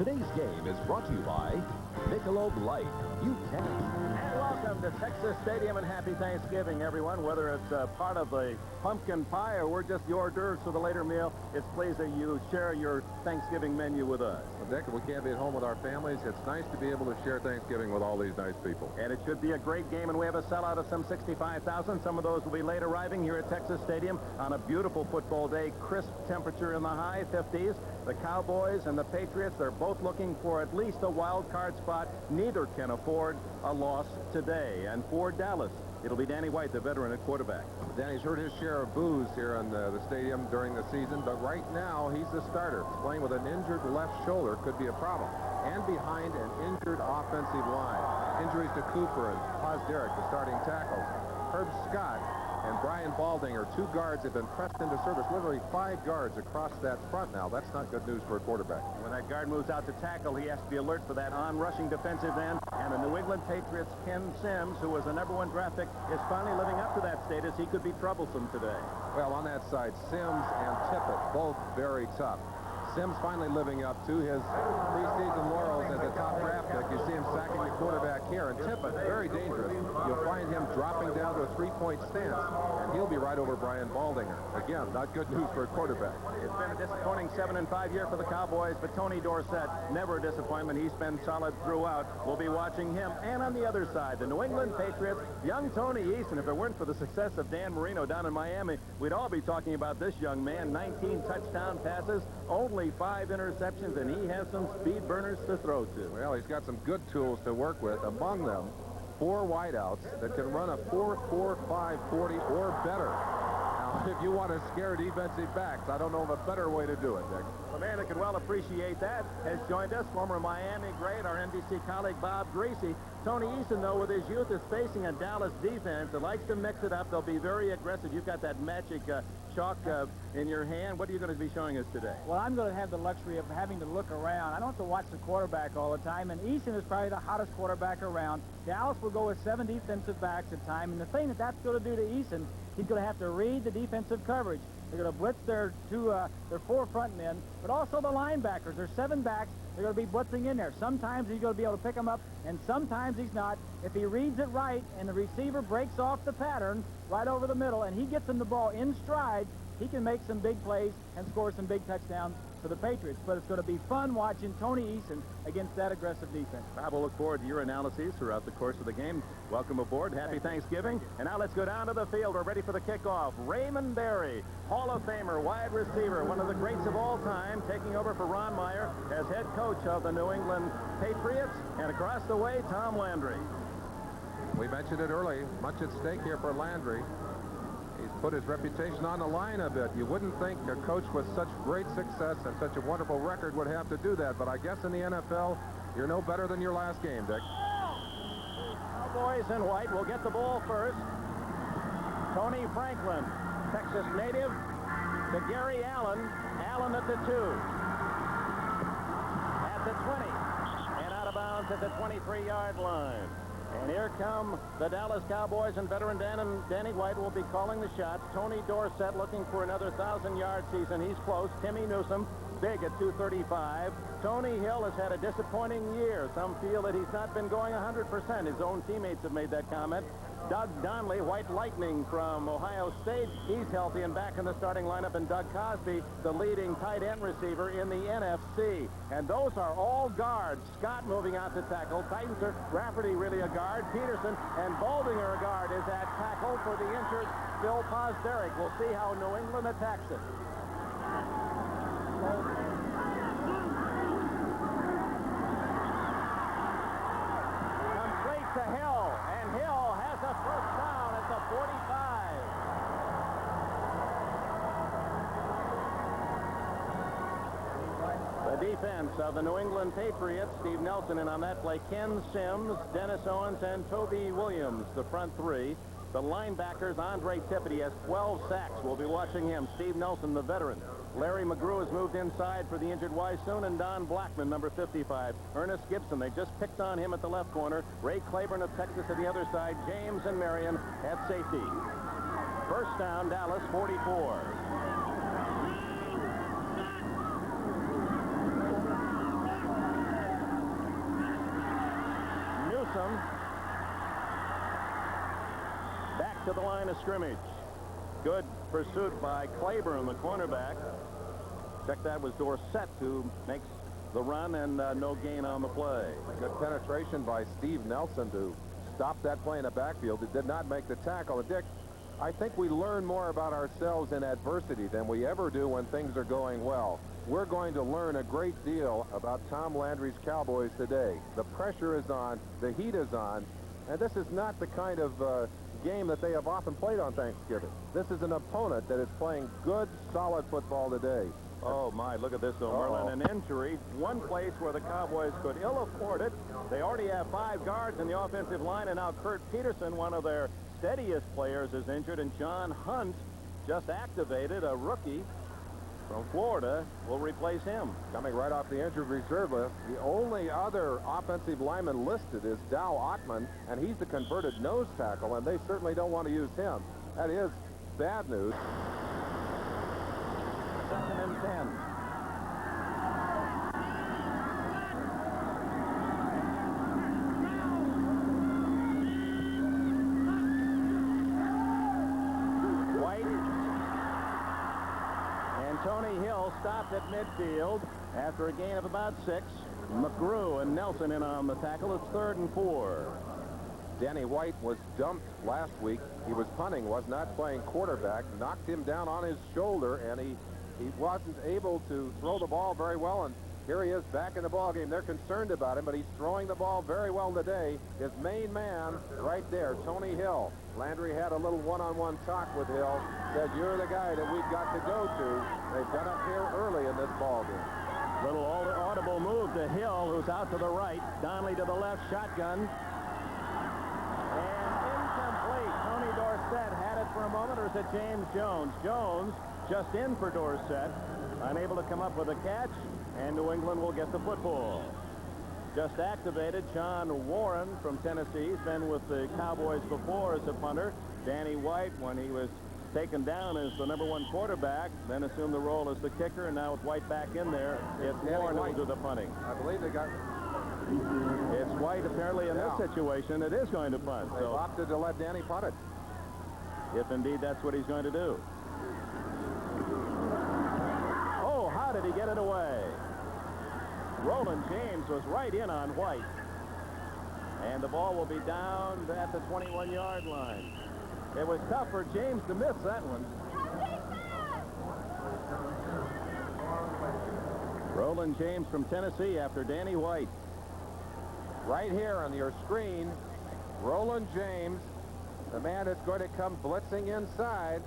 Today's game is brought to you by Michelob Light. You can. And welcome to Texas Stadium and happy Thanksgiving, everyone. Whether it's part of the pumpkin pie or we're just the hors d'oeuvres for the later meal, it's pleased that you share your Thanksgiving menu with us. Well, Dick, we can't be at home with our families. It's nice to be able to share Thanksgiving with all these nice people. And it should be a great game, and we have a sellout of some 65,000. Some of those will be late arriving here at Texas Stadium on a beautiful football day. Crisp temperature in the high 50s. The Cowboys and the Patriots, they're both looking for at least a wild card spot. Neither can afford a loss today. And for Dallas, it'll be Danny White, the veteran at quarterback. Danny's heard his share of boos here in the stadium during the season, but right now he's the starter. Playing with an injured left shoulder could be a problem. And behind an injured offensive line. Injuries to Cooper and Posderick, the starting tackles. Herb Scott and Brian Balding, are two guards, have been pressed into service. Literally 5 guards across that front now. That's not good news for a quarterback. When that guard moves out to tackle, he has to be alert for that on-rushing defensive end. And the New England Patriots' Ken Sims, who was the #1 draft pick, is finally living up to that status. He could be troublesome today. Well, on that side, Sims and Tippett, both very tough. Sims finally living up to his preseason laurels as a top draft pick. You see him sacking the quarterback here. And Tippett, very dangerous. You'll find him dropping down to a 3-point stance, and he'll be right over Brian Baldinger. Again, not good news for a quarterback. It's been a disappointing 7-5 year for the Cowboys, but Tony Dorsett, never a disappointment. He's been solid throughout. We'll be watching him. And on the other side, the New England Patriots, young Tony Eason. If it weren't for the success of Dan Marino down in Miami, we'd all be talking about this young man. 19 touchdown passes, only 5 interceptions, and he has some speed burners to throw to. Well, he's got some good tools to work with. Among them, 4 wideouts that can run a 4.45 40 or better. Now, if you want to scare defensive backs, I don't know of a better way to do it, Dick. The man that can well appreciate that has joined us, former Miami great, our NBC colleague Bob Greasy. Tony Eason, though, with his youth, is facing a Dallas defense that likes to mix it up. They'll be very aggressive. You've got that magic chalk in your hand. What are you going to be showing us today? Well, I'm going to have the luxury of having to look around. I don't have to watch the quarterback all the time, and Eason is probably the hottest quarterback around. Dallas will go with 7 defensive backs at time, and the thing that's going to do to Eason, he's going to have to read the defensive coverage. They're going to blitz their 4 front men, but also the linebackers. There's 7 backs. They're going to be blitzing in there. Sometimes he's going to be able to pick them up, and sometimes he's not. If he reads it right and the receiver breaks off the pattern right over the middle and he gets him the ball in stride, he can make some big plays and score some big touchdowns for the Patriots. But it's going to be fun watching Tony Eason against that aggressive defense. Bob, we'll look forward to your analyses throughout the course of the game. Welcome aboard. Happy Thanksgiving. And now let's go down to the field. We're ready for the kickoff. Raymond Berry, Hall of Famer, wide receiver, one of the greats of all time, taking over for Ron Meyer as head coach of the New England Patriots. And across the way, Tom Landry. We mentioned it early. Much at stake here for Landry. He's put his reputation on the line a bit. You wouldn't think a coach with such great success and such a wonderful record would have to do that, but I guess in the NFL, you're no better than your last game, Dick. Cowboys in white will get the ball first. Tony Franklin, Texas native, to Gary Allen. Allen at the 2. At the 20. And out of bounds at the 23-yard line. And here come the Dallas Cowboys, and veteran Danny White will be calling the shots. Tony Dorsett looking for another 1,000-yard season. He's close. Timmy Newsome, big at 235. Tony Hill has had a disappointing year. Some feel that he's not been going 100%. His own teammates have made that comment. Doug Donnelly, White Lightning from Ohio State. He's healthy and back in the starting lineup. And Doug Cosby, the leading tight end receiver in the NFC. And those are all guards. Scott moving out to tackle. Titans are Rafferty really a guard. Peterson and Baldinger a guard is at tackle for the injured Bill Posderick. We'll see how New England attacks it. Complete to Hill, and Hill has a first down at the 45. The defense of the New England Patriots, Steve Nelson in on that play, Ken Sims, Dennis Owens, and Toby Williams, the front 3. The linebackers, Andre Tippett, has 12 sacks. We'll be watching him. Steve Nelson, the veteran. Larry McGrew has moved inside for the injured Wysoon, and Don Blackman, number 55. Ernest Gibson, they just picked on him at the left corner. Ray Claiborne of Texas at the other side. James and Marion at safety. First down, Dallas, 44. to the line of scrimmage. Good pursuit by Claiborne, the cornerback. Check that was Dorsett who makes the run, and no gain on the play. Good penetration by Steve Nelson to stop that play in the backfield. It did not make the tackle. And Dick, I think we learn more about ourselves in adversity than we ever do when things are going well. We're going to learn a great deal about Tom Landry's Cowboys today. The pressure is on, the heat is on, and this is not the kind of game that they have often played on Thanksgiving. This is an opponent that is playing good, solid football today. Oh, my, look at this, though, Merlin. An injury, one place where the Cowboys could ill afford it. They already have 5 guards in the offensive line, and now Kurt Peterson, one of their steadiest players, is injured, and John Hunt, just activated, a rookie from Florida, will replace him. Coming right off the injured reserve list, the only other offensive lineman listed is Dow Ottman, and he's the converted nose tackle, and they certainly don't want to use him. That is bad news. 2nd and 10. White and Tony Hill stopped at midfield after a gain of about 6. McGrew and Nelson in on the tackle. It's 3rd and 4. Danny White was dumped last week. He was punting, was not playing quarterback, knocked him down on his shoulder, and he wasn't able to throw the ball very well, and here he is back in the ball game. They're concerned about him, but he's throwing the ball very well today. His main man right there, Tony Hill. Landry had a little one-on-one talk with Hill, said, "You're the guy that we've got to go to." They've got up here early in this ball game. Little audible move to Hill, who's out to the right. Donnelly to the left, shotgun. And incomplete. Tony Dorsett had it for a moment, or is it James Jones? Jones just in for Dorsett, unable to come up with a catch, and New England will get the football. Just activated, Sean Warren from Tennessee. He's been with the Cowboys before as a punter. Danny White, when he was taken down as the #1 quarterback, then assumed the role as the kicker, and now with White back in there, it's Warren who will do the punting. I believe they got... It's White apparently in this situation. It is going to punt. They opted to let Danny punt it. If indeed that's what he's going to do. Oh, how did he get it away? Roland James was right in on White. And the ball will be down at the 21-yard line. It was tough for James to miss that one. Roland James from Tennessee after Danny White. Right here on your screen, Roland James, the man that's going to come blitzing inside.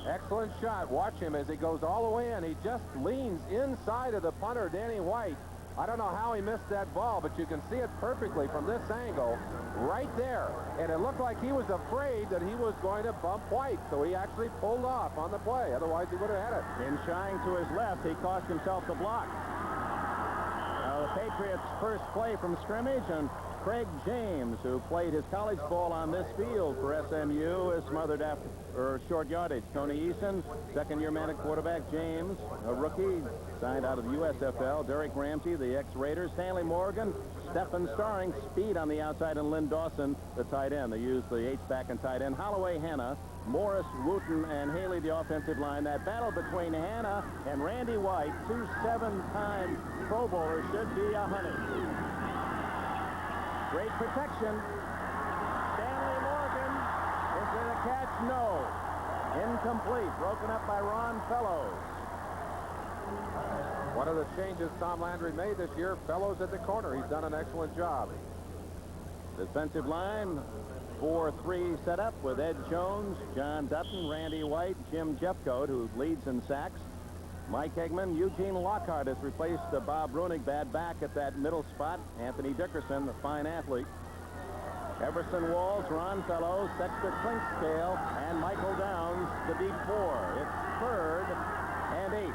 Excellent shot. Watch him as he goes all the way in. He just leans inside of the punter, Danny White. I don't know how he missed that ball, but you can see it perfectly from this angle right there. And it looked like he was afraid that he was going to bump White, so he actually pulled off on the play. Otherwise, he would have had it. In shying to his left, he cost himself the block. Now the Patriots' first play from scrimmage, and Craig James, who played his college ball on this field for SMU, is smothered after short yardage. Tony Eason, second-year man at quarterback. James, a rookie, signed out of the USFL. Derek Ramsey, the ex-Raiders. Stanley Morgan, Stephen Starring, speed on the outside, and Lynn Dawson, the tight end. They use the H-back and tight end. Holloway, Hanna, Morris, Wooten, and Haley, the offensive line. That battle between Hanna and Randy White, 2 7-time Pro Bowlers, should be a honey. Great protection. Stanley Morgan, is it a catch? No. Incomplete. Broken up by Ron Fellows. One of the changes Tom Landry made this year, Fellows at the corner. He's done an excellent job. Defensive line, 4-3 set up with Ed Jones, John Dutton, Randy White, Jim Jeffcoat, who leads in sacks. Mike Eggman, Eugene Lockhart has replaced Bob Ruenigbad back at that middle spot. Anthony Dickerson, the fine athlete. Everson Walls, Ron Fellows, Dexter Clinkscale, and Michael Downs, the deep 4. It's 3rd and 8.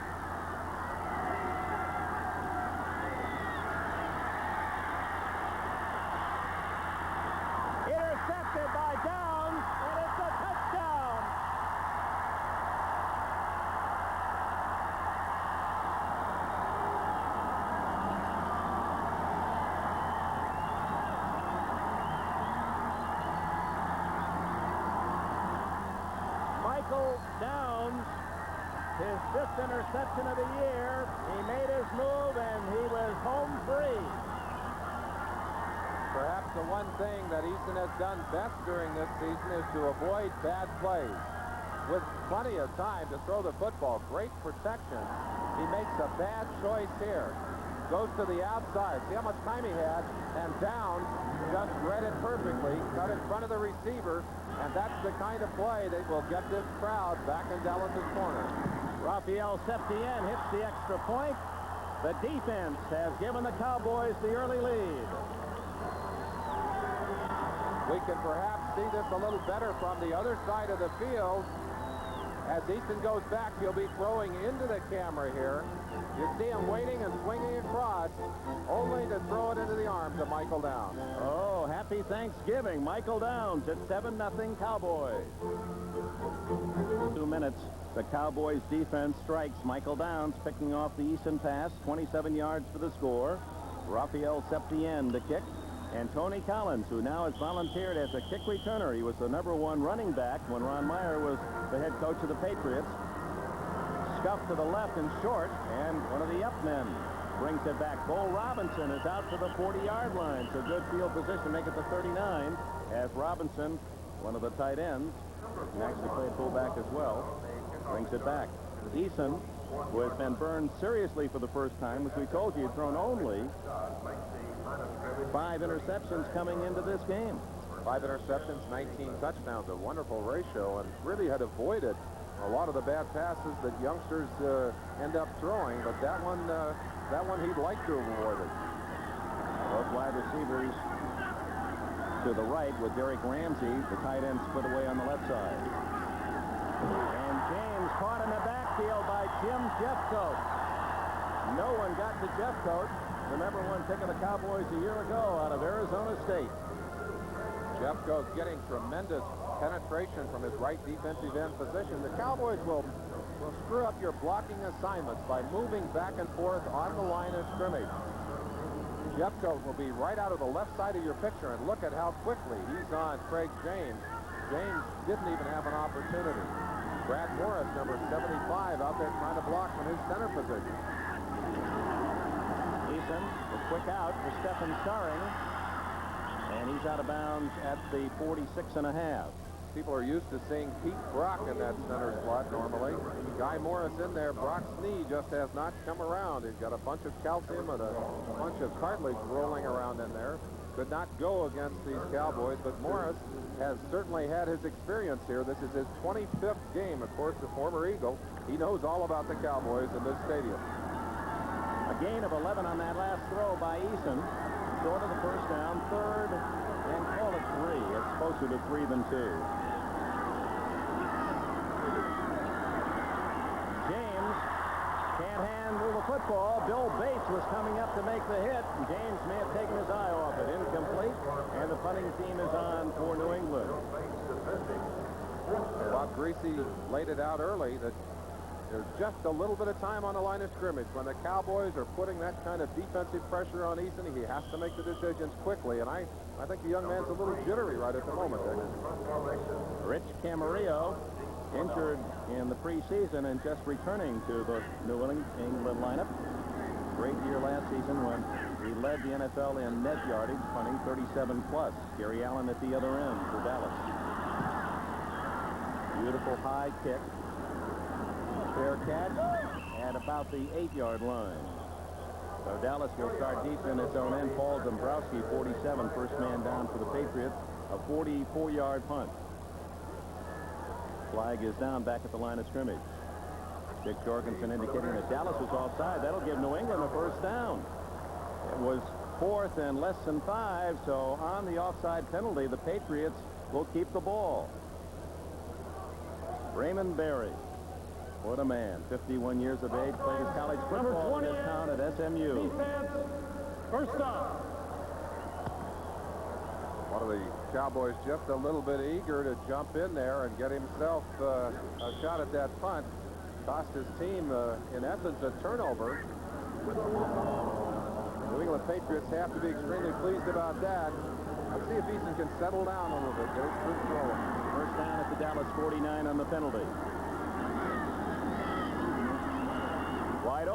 Intercepted by Downs, and it's a touchdown. his 5th interception of the year. He made his move, and he was home free. Perhaps the one thing that Eason has done best during this season is to avoid bad plays. With plenty of time to throw the football, great protection, he makes a bad choice here. Goes to the outside. See how much time he had, and down, just read it perfectly, got in front of the receiver, and that's the kind of play that will get this crowd back in Dallas's corner. Raphael Septien hits the extra point. The defense has given the Cowboys the early lead. We can perhaps see this a little better from the other side of the field. As Eason goes back, he'll be throwing into the camera here. You see him waiting and swinging across, only to throw it into the arms of Michael Downs. Oh, happy Thanksgiving. Michael Downs at 7-0 Cowboys. 2 minutes. The Cowboys defense strikes. Michael Downs picking off the Eason pass. 27 yards for the score. Raphael Septien to kick. And Tony Collins, who now has volunteered as a kick returner. He was the #1 running back when Ron Meyer was the head coach of the Patriots. Scuffed to the left and short, and one of the up men brings it back. Bo Robinson is out to the 40-yard line, so good field position, make it the 39, as Robinson, one of the tight ends, can actually play fullback as well, brings it back. Eason, who has been burned seriously for the first time, as we told you, thrown only 5 interceptions coming into this game. 5 interceptions, 19 touchdowns, a wonderful ratio, and really had avoided a lot of the bad passes that youngsters end up throwing, but that one he'd like to have avoided. Both wide receivers to the right with Derek Ramsey, the tight end split away on the left side. And James caught in the backfield by Jim Jeffcoat. No one got to Jeffcoat, the #1 pick of the Cowboys a year ago out of Arizona State. Jeffcoat getting tremendous penetration from his right defensive end position. The Cowboys will screw up your blocking assignments by moving back and forth on the line of scrimmage. Jeffcoat will be right out of the left side of your picture, and look at how quickly he's on Craig James. James didn't even have an opportunity. Brad Morris, number 75, out there trying to block from his center position. Eason, the quick out for Stephen Starring, and he's out of bounds at the 46.5. People are used to seeing Pete Brock in that center slot normally. Guy Morris in there. Brock's knee just has not come around. He's got a bunch of calcium and a bunch of cartilage rolling around in there. Could not go against these Cowboys, but Morris has certainly had his experience here. This is his 25th game. Of course, the former Eagle. He knows all about the Cowboys in this stadium. A gain of 11 on that last throw by Eason. Short of the first down, 3rd, and call it 3. It's closer to 3 than 2. James can't handle the football. Bill Bates was coming up to make the hit. James may have taken his eye off it. Incomplete, and the punting team is on for New England. Bob Greasy laid it out early that there's just a little bit of time on the line of scrimmage. When the Cowboys are putting that kind of defensive pressure on Eason, he has to make the decisions quickly, and I think the young man's a little jittery right at the moment. Rich Camarillo, injured in the preseason and just returning to the New England lineup. Great year last season when he led the NFL in net yardage, punting 37+. Gary Allen at the other end for Dallas. Beautiful high kick. Fair catch at about the 8-yard line. So Dallas will start deep in its own end. Paul Dombrowski, 47, first man down for the Patriots. A 44-yard punt. Flag is down back at the line of scrimmage. Dick Jorgensen indicating that Dallas was offside. That'll give New England a first down. It was 4th and less than 5, so on the offside penalty, the Patriots will keep the ball. Raymond Berry. What a man. 51 years of age, played his college football in his town at SMU. Defense, first down. One of the Cowboys just a little bit eager to jump in there and get himself a shot at that punt. Cost his team, in essence, a turnover. New England Patriots have to be extremely pleased about that. Let's see if Eason can settle down a little bit. Get his foot rolling. First down at the Dallas 49 on the penalty.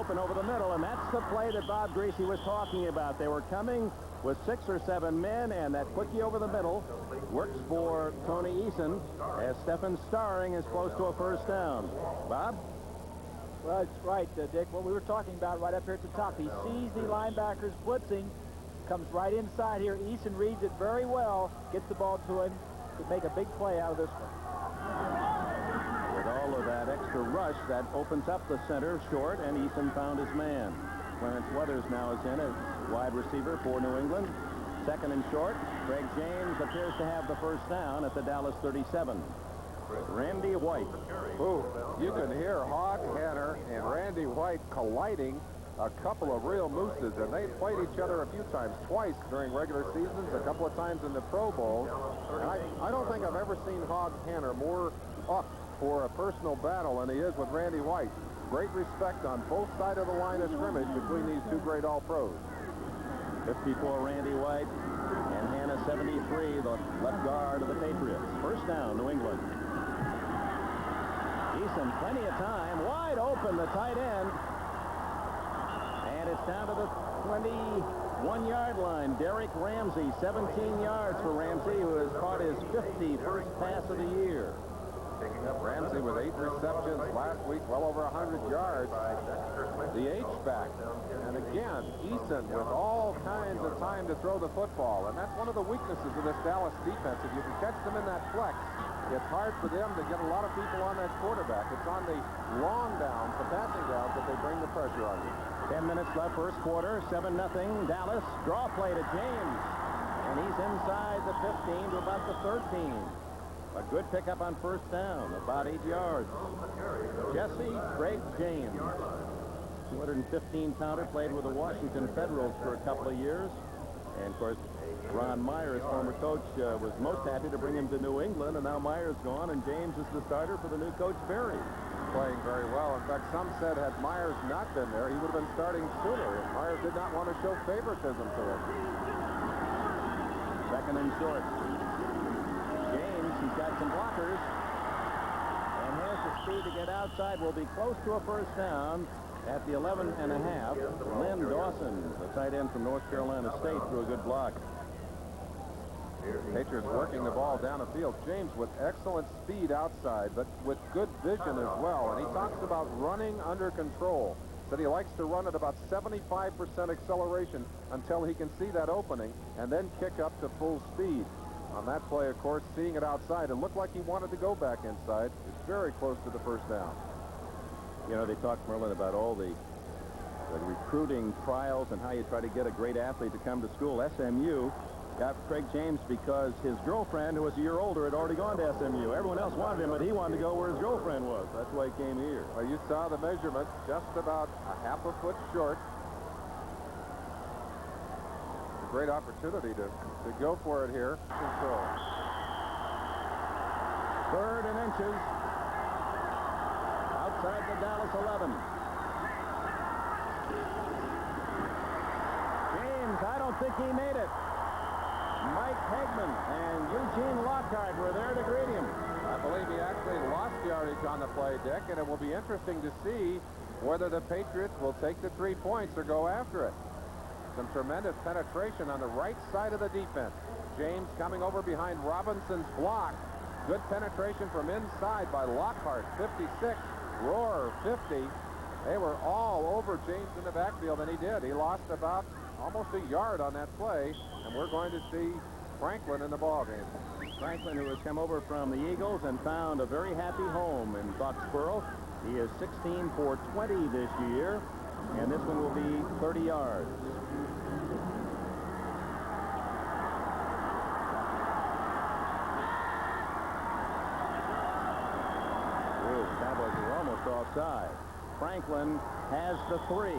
open over the middle, and that's the play that Bob Greasy was talking about. They were coming with 6 or 7 men, and that quickie over the middle works for Tony Eason as Stephen Starring is close to a first down. Bob? Well, it's right, Dick. What we were talking about right up here at the top. He sees the linebackers blitzing, comes right inside here. Eason reads it very well, gets the ball to him to make a big play out of this one. With all of that extra rush, that opens up the center short, and Eason found his man. Clarence Weathers now is in as wide receiver for New England. Second and short. Craig James appears to have the first down at the Dallas 37. Randy White. Ooh, you can hear Hog Hanner and Randy White colliding, a couple of real mooses, and they played each other a few times, twice during regular seasons, a couple of times in the Pro Bowl. And I don't think I've ever seen Hog Hanner more up for a personal battle than he is with Randy White. Great respect on both sides of the line of scrimmage between these two great All-Pros. 54 Randy White and Hanna 73, the left guard of the Patriots. First down, New England. Eason, plenty of time, wide open, the tight end. And it's down to the 21-yard line. Derek Ramsey, 17 yards for Ramsey, who has caught his 51st pass of the year. Ramsey with 8 receptions last week, well over 100 yards. The H-back. And again, Eason with all kinds of time to throw the football. And that's one of the weaknesses of this Dallas defense. If you can catch them in that flex, it's hard for them to get a lot of people on that quarterback. It's on the long downs, the passing downs, that they bring the pressure on you. 10 minutes left, first quarter, 7-0 Dallas. Draw play to James. And he's inside the 15 to about the 13. A good pickup on first down, about 8 yards. Jesse Craig James, 215-pounder, played with the Washington Federals for a couple of years. And, of course, Ron Myers, former coach, was most happy to bring him to New England, and now Myers gone, and James is the starter for the new coach, Berry. Playing very well. In fact, some said had Myers not been there, he would have been starting sooner. Myers did not want to show favoritism to him. Second and short. James, he's got some blockers, and has the speed to get outside. Will be close to a first down at the 11 and a half. Lynn Dawson, the tight end from North Carolina State, threw a good block. Patriots working the ball down the field. James with excellent speed outside, but with good vision as well. And he talks about running under control. Said he likes to run at about 75% acceleration until he can see that opening and then kick up to full speed. On that play, of course, seeing it outside, it looked like he wanted to go back inside. It's very close to the first down. You know, they talked, Merlin, about all the recruiting trials and how you try to get a great athlete to come to school. SMU got Craig James because his girlfriend, who was a year older, had already gone to SMU. Everyone else wanted him, but he wanted to go where his girlfriend was. That's why he came here. Well, you saw the measurement, just about a half a foot short. A great opportunity to go for it here. Control. Third and inches. Outside the Dallas 11. James, I don't think he made it. Mike Hegman and Eugene Lockhart were there to greet him. I believe he actually lost yardage on the play, Dick, and it will be interesting to see whether the Patriots will take the 3 points or go after it. Some tremendous penetration on the right side of the defense. James coming over behind Robinson's block. Good penetration from inside by Lockhart, 56. Rohr, 50. They were all over James in the backfield, and he did. He lost about almost a yard on that play, and we're going to see Franklin in the ballgame. Franklin, who has come over from the Eagles and found a very happy home in Foxborough. He is 16 for 20 this year, and this one will be 30 yards. Ooh, the Cowboys are almost offside. Franklin has the 3.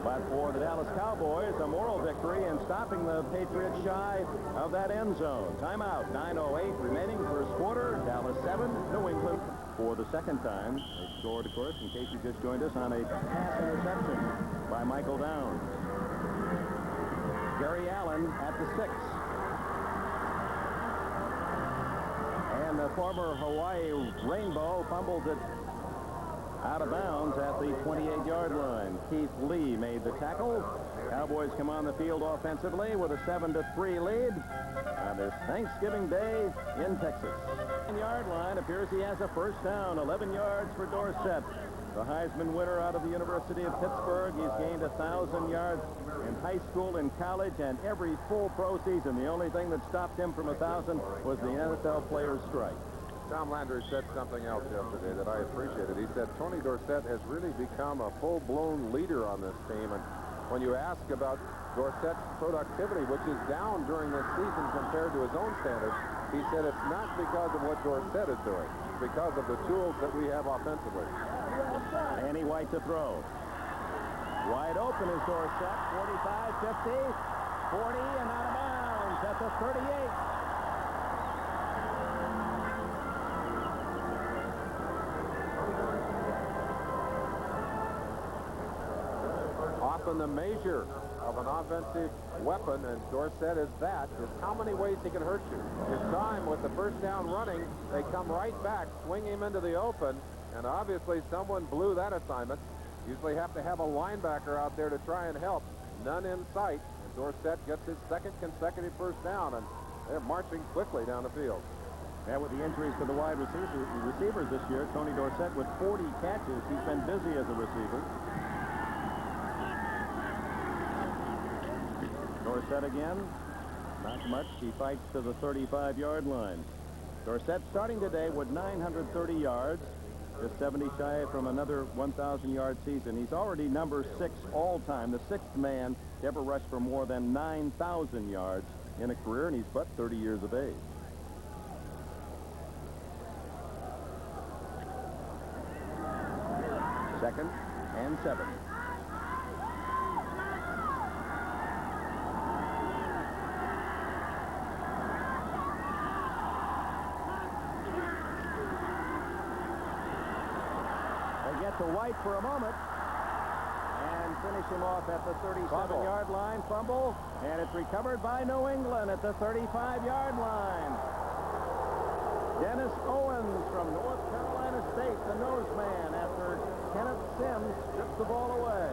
But for the Dallas Cowboys, a moral victory in stopping the Patriots shy of that end zone. Timeout, 9:08 remaining, first quarter. Dallas 7, New England for the second time. They scored, of course, in case you just joined us, on a pass interception by Michael Downs. Gary Allen at the 6. And the former Hawaii Rainbow fumbles it Out of bounds at the 28-yard line. Keith Lee made the tackle. Cowboys come on the field offensively with a 7-3 lead. On this Thanksgiving Day in Texas. 10-yard line appears he has a first down. 11 yards for Dorsett. The Heisman winner out of the University of Pittsburgh. He's gained 1,000 yards in high school and college and every full pro season. The only thing that stopped him from 1,000 was the NFL players' strike. Tom Landry said something else yesterday that I appreciated. He said Tony Dorsett has really become a full-blown leader on this team. And when you ask about Dorsett's productivity, which is down during this season compared to his own standards, he said it's not because of what Dorsett is doing. It's because of the tools that we have offensively. Danny White to throw. Wide open is Dorsett. 45, 50, 40, and out of bounds at the 38. Often the measure of an offensive weapon, and Dorsett is that, is how many ways he can hurt you. His time with the first down running, they come right back, swing him into the open, and obviously someone blew that assignment. Usually have to have a linebacker out there to try and help. None in sight, and Dorsett gets his second consecutive first down, and they're marching quickly down the field. And with the injuries to the wide receivers this year, Tony Dorsett with 40 catches. He's been busy as a receiver. Dorsett again. Not much. He fights to the 35-yard line. Dorsett starting today with 930 yards. Just 70 shy from another 1,000-yard season. He's already number 6 all-time, the 6th man to ever rush for more than 9,000 yards in a career, and he's but 30 years of age. Second and 7. To White for a moment and finish him off at the 37-yard line. Fumble, and it's recovered by New England at the 35-yard line. Dennis Owens from North Carolina State, the nose man, after Kenneth Sims strips the ball away.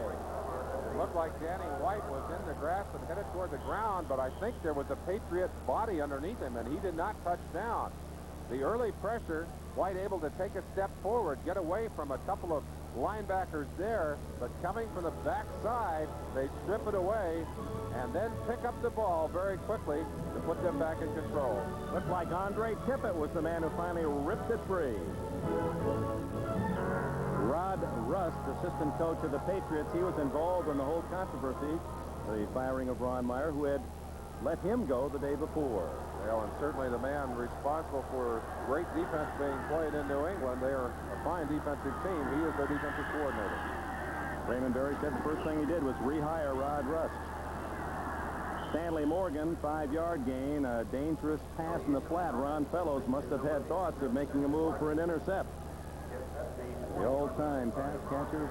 It looked like Danny White was in the grass and headed toward the ground, but I think there was a Patriot body underneath him, and he did not touch down. The early pressure, White able to take a step forward, get away from a couple of linebackers there, but coming from the backside, they strip it away and then pick up the ball very quickly to put them back in control. Looked like Andre Tippett was the man who finally ripped it free. Rod Rust, assistant coach of the Patriots, he was involved in the whole controversy, the firing of Ron Meyer, who had let him go the day before. Well, and certainly the man responsible for great defense being played in New England. They are a fine defensive team. He is their defensive coordinator. Raymond Berry said the first thing he did was rehire Rod Rust. Stanley Morgan, 5-yard gain, a dangerous pass in the flat. Ron Fellows must have had thoughts of making a move for an intercept. The all-time pass catcher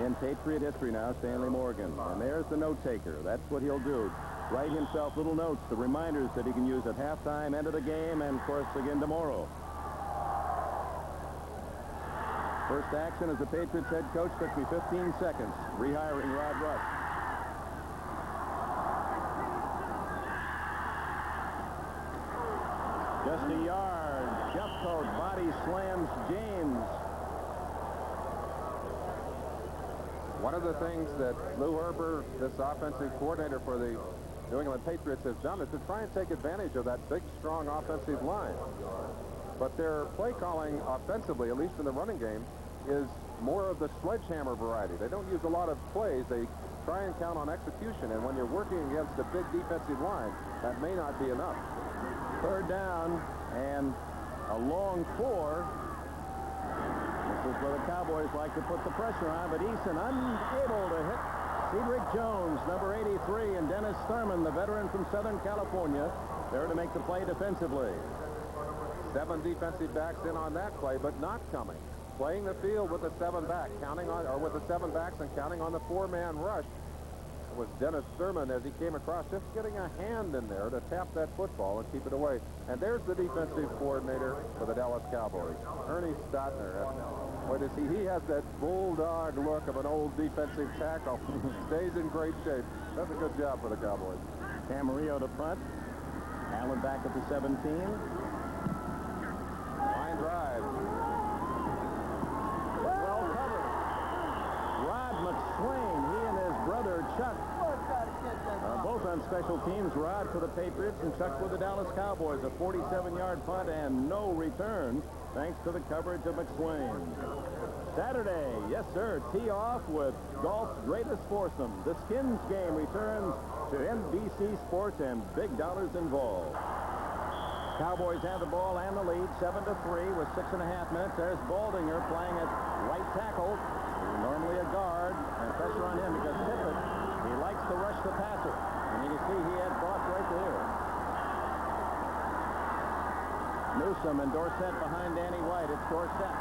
in Patriot history now, Stanley Morgan. And there's the note taker. That's what he'll do. Write himself little notes, the reminders that he can use at halftime, end of the game, and, of course, again tomorrow. First action as the Patriots head coach took me 15 seconds, rehiring Rod Rust. Just a yard. Jeffcoat body slams James. One of the things that Lou Herber, this offensive coordinator for the New England Patriots, has done is to try and take advantage of that big, strong offensive line. But their play calling offensively, at least in the running game, is more of the sledgehammer variety. They don't use a lot of plays. They try and count on execution. And when you're working against a big defensive line, that may not be enough. Third down and a long 4. This is where the Cowboys like to put the pressure on, but Eason unable to hit Cedric Jones, number 83, and Dennis Thurman, the veteran from Southern California, there to make the play defensively. 7 defensive backs in on that play, but not coming. Playing the field with a 7-back, counting on, or with the 7 backs and counting on the 4-man rush. It was Dennis Thurman as he came across, just getting a hand in there to tap that football and keep it away. And there's the defensive coordinator for the Dallas Cowboys, Ernie Stotner. Boy, does he has that bulldog look of an old defensive tackle. Stays in great shape. Does a good job for the Cowboys. Camarillo to punt. Allen back at the 17. Line drive. Well covered. Rod McSwain, he and his brother Chuck are both on special teams. Rod for the Patriots and Chuck for the Dallas Cowboys. A 47-yard punt and no return, thanks to the coverage of McSwain. Saturday, yes, sir, tee off with golf's greatest foursome. The Skins game returns to NBC Sports and big dollars involved. Cowboys have the ball and the lead, 7-3 with 6.5 minutes. There's Baldinger playing at right tackle. Normally a guard, and pressure on him because Tippett, he likes to rush the passer. And you can see he had thoughts right there. Newsom and Dorsett behind Danny White. It's Dorsett.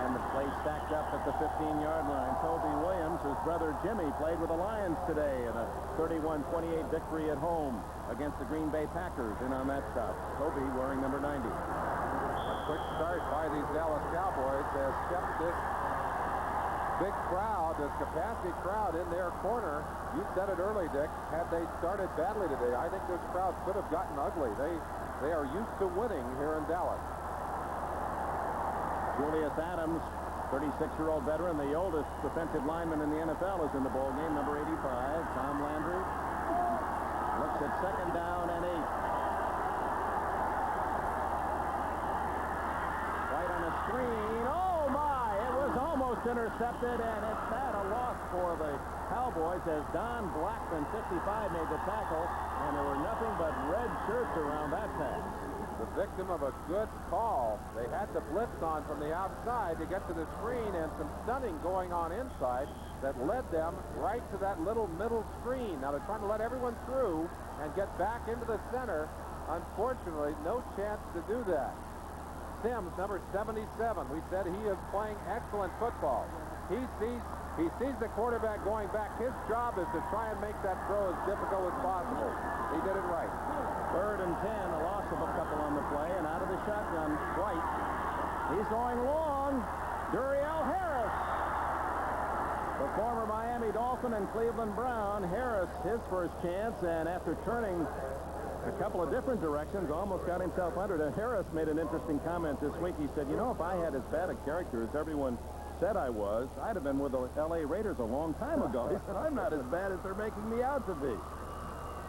And the play stacked up at the 15-yard line. Toby Williams, his brother Jimmy, played with the Lions today in a 31-28 victory at home against the Green Bay Packers. In on that stop. Toby wearing number 90. A quick start by these Dallas Cowboys has kept this big crowd, this capacity crowd in their corner. You said it early, Dick. Had they started badly today, I think this crowd could have gotten ugly. They are used to winning here in Dallas. Julius Adams, 36-year-old veteran, the oldest defensive lineman in the NFL, is in the ball game, number 85. Tom Landry looks at second down and 8. Right on a screen. Oh, my! It was almost intercepted, and it's had a loss for the Cowboys as Don Blackman, 55, made the tackle, and there were nothing but red shirts around that pass. The victim of a good call. They had the blitz on from the outside to get to the screen, and some stunning going on inside that led them right to that little middle screen. Now they're trying to let everyone through and get back into the center. Unfortunately, no chance to do that. Sims, number 77. We said he is playing excellent football. He sees the quarterback going back. His job is to try and make that throw as difficult as possible. He did it right. 3rd and 10, a loss of a couple on the play, and out of the shotgun, White. He's going long. Duriel Harris. The former Miami Dolphin and Cleveland Brown. Harris, his first chance, and after turning a couple of different directions, almost got himself under it. And Harris made an interesting comment this week. He said, you know, if I had as bad a character as everyone said I was, I'd have been with the L.A. Raiders a long time ago. He said, I'm not as bad as they're making me out to be.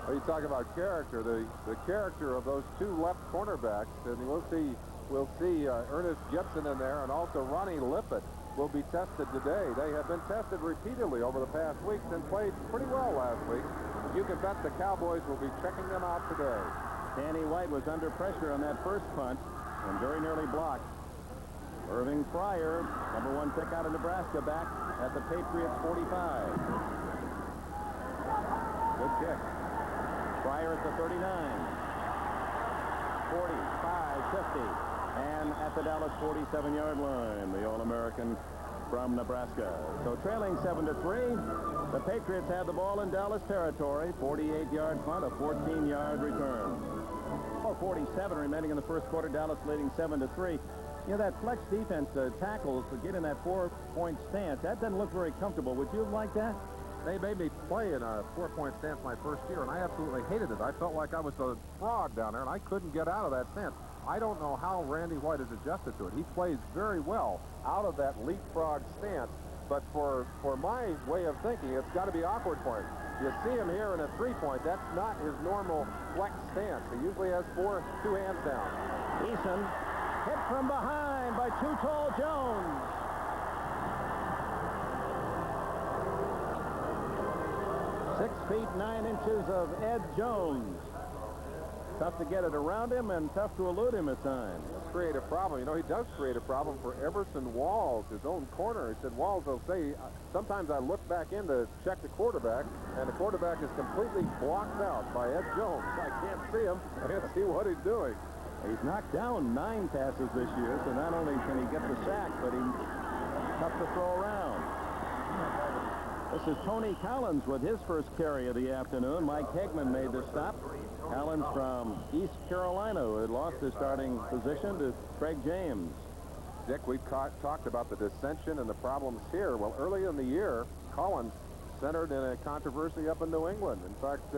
Well, you talk about character, the character of those two left cornerbacks, and we'll see Ernest Gibson in there, and also Ronnie Lippett will be tested today. They have been tested repeatedly over the past weeks and played pretty well last week. You can bet the Cowboys will be checking them out today. Danny White was under pressure on that first punt and very nearly blocked. Irving Fryer, number 1 pick out of Nebraska, back at the Patriots 45. Good kick. Fryer at the 39. 45, 50. And at the Dallas 47-yard line, the All-American from Nebraska. So trailing 7-3, the Patriots have the ball in Dallas territory. 48-yard punt, a 14-yard return. 47 remaining in the first quarter. Dallas leading 7-3. You know, that flex defense tackles to get in that 4-point stance. That doesn't look very comfortable. Would you like that? They made me play in a 4-point stance my first year, and I absolutely hated it. I felt like I was a frog down there, and I couldn't get out of that stance. I don't know how Randy White has adjusted to it. He plays very well out of that leapfrog stance, but for my way of thinking, it's got to be awkward for him. You see him here in a 3-point. That's not his normal flex stance. He usually has two hands down. Eason hit from behind by Too Tall Jones. 6 feet 9 inches of Ed Jones. Tough to get it around him and tough to elude him at times. That's create a problem. You know, he does create a problem for Everson Walls, his own corner. He said, Walls will say, sometimes I look back in to check the quarterback, and the quarterback is completely blocked out by Ed Jones. I can't see him. I can't see what he's doing. He's knocked down 9 passes this year, so not only can he get the sack, but he's tough to throw around. This is Tony Collins with his first carry of the afternoon. Mike Hegman made the stop. Collins from East Carolina, who had lost his starting position to Craig James. Dick, we've talked about the dissension and the problems here. Well, early in the year, Collins centered in a controversy up in New England. In fact,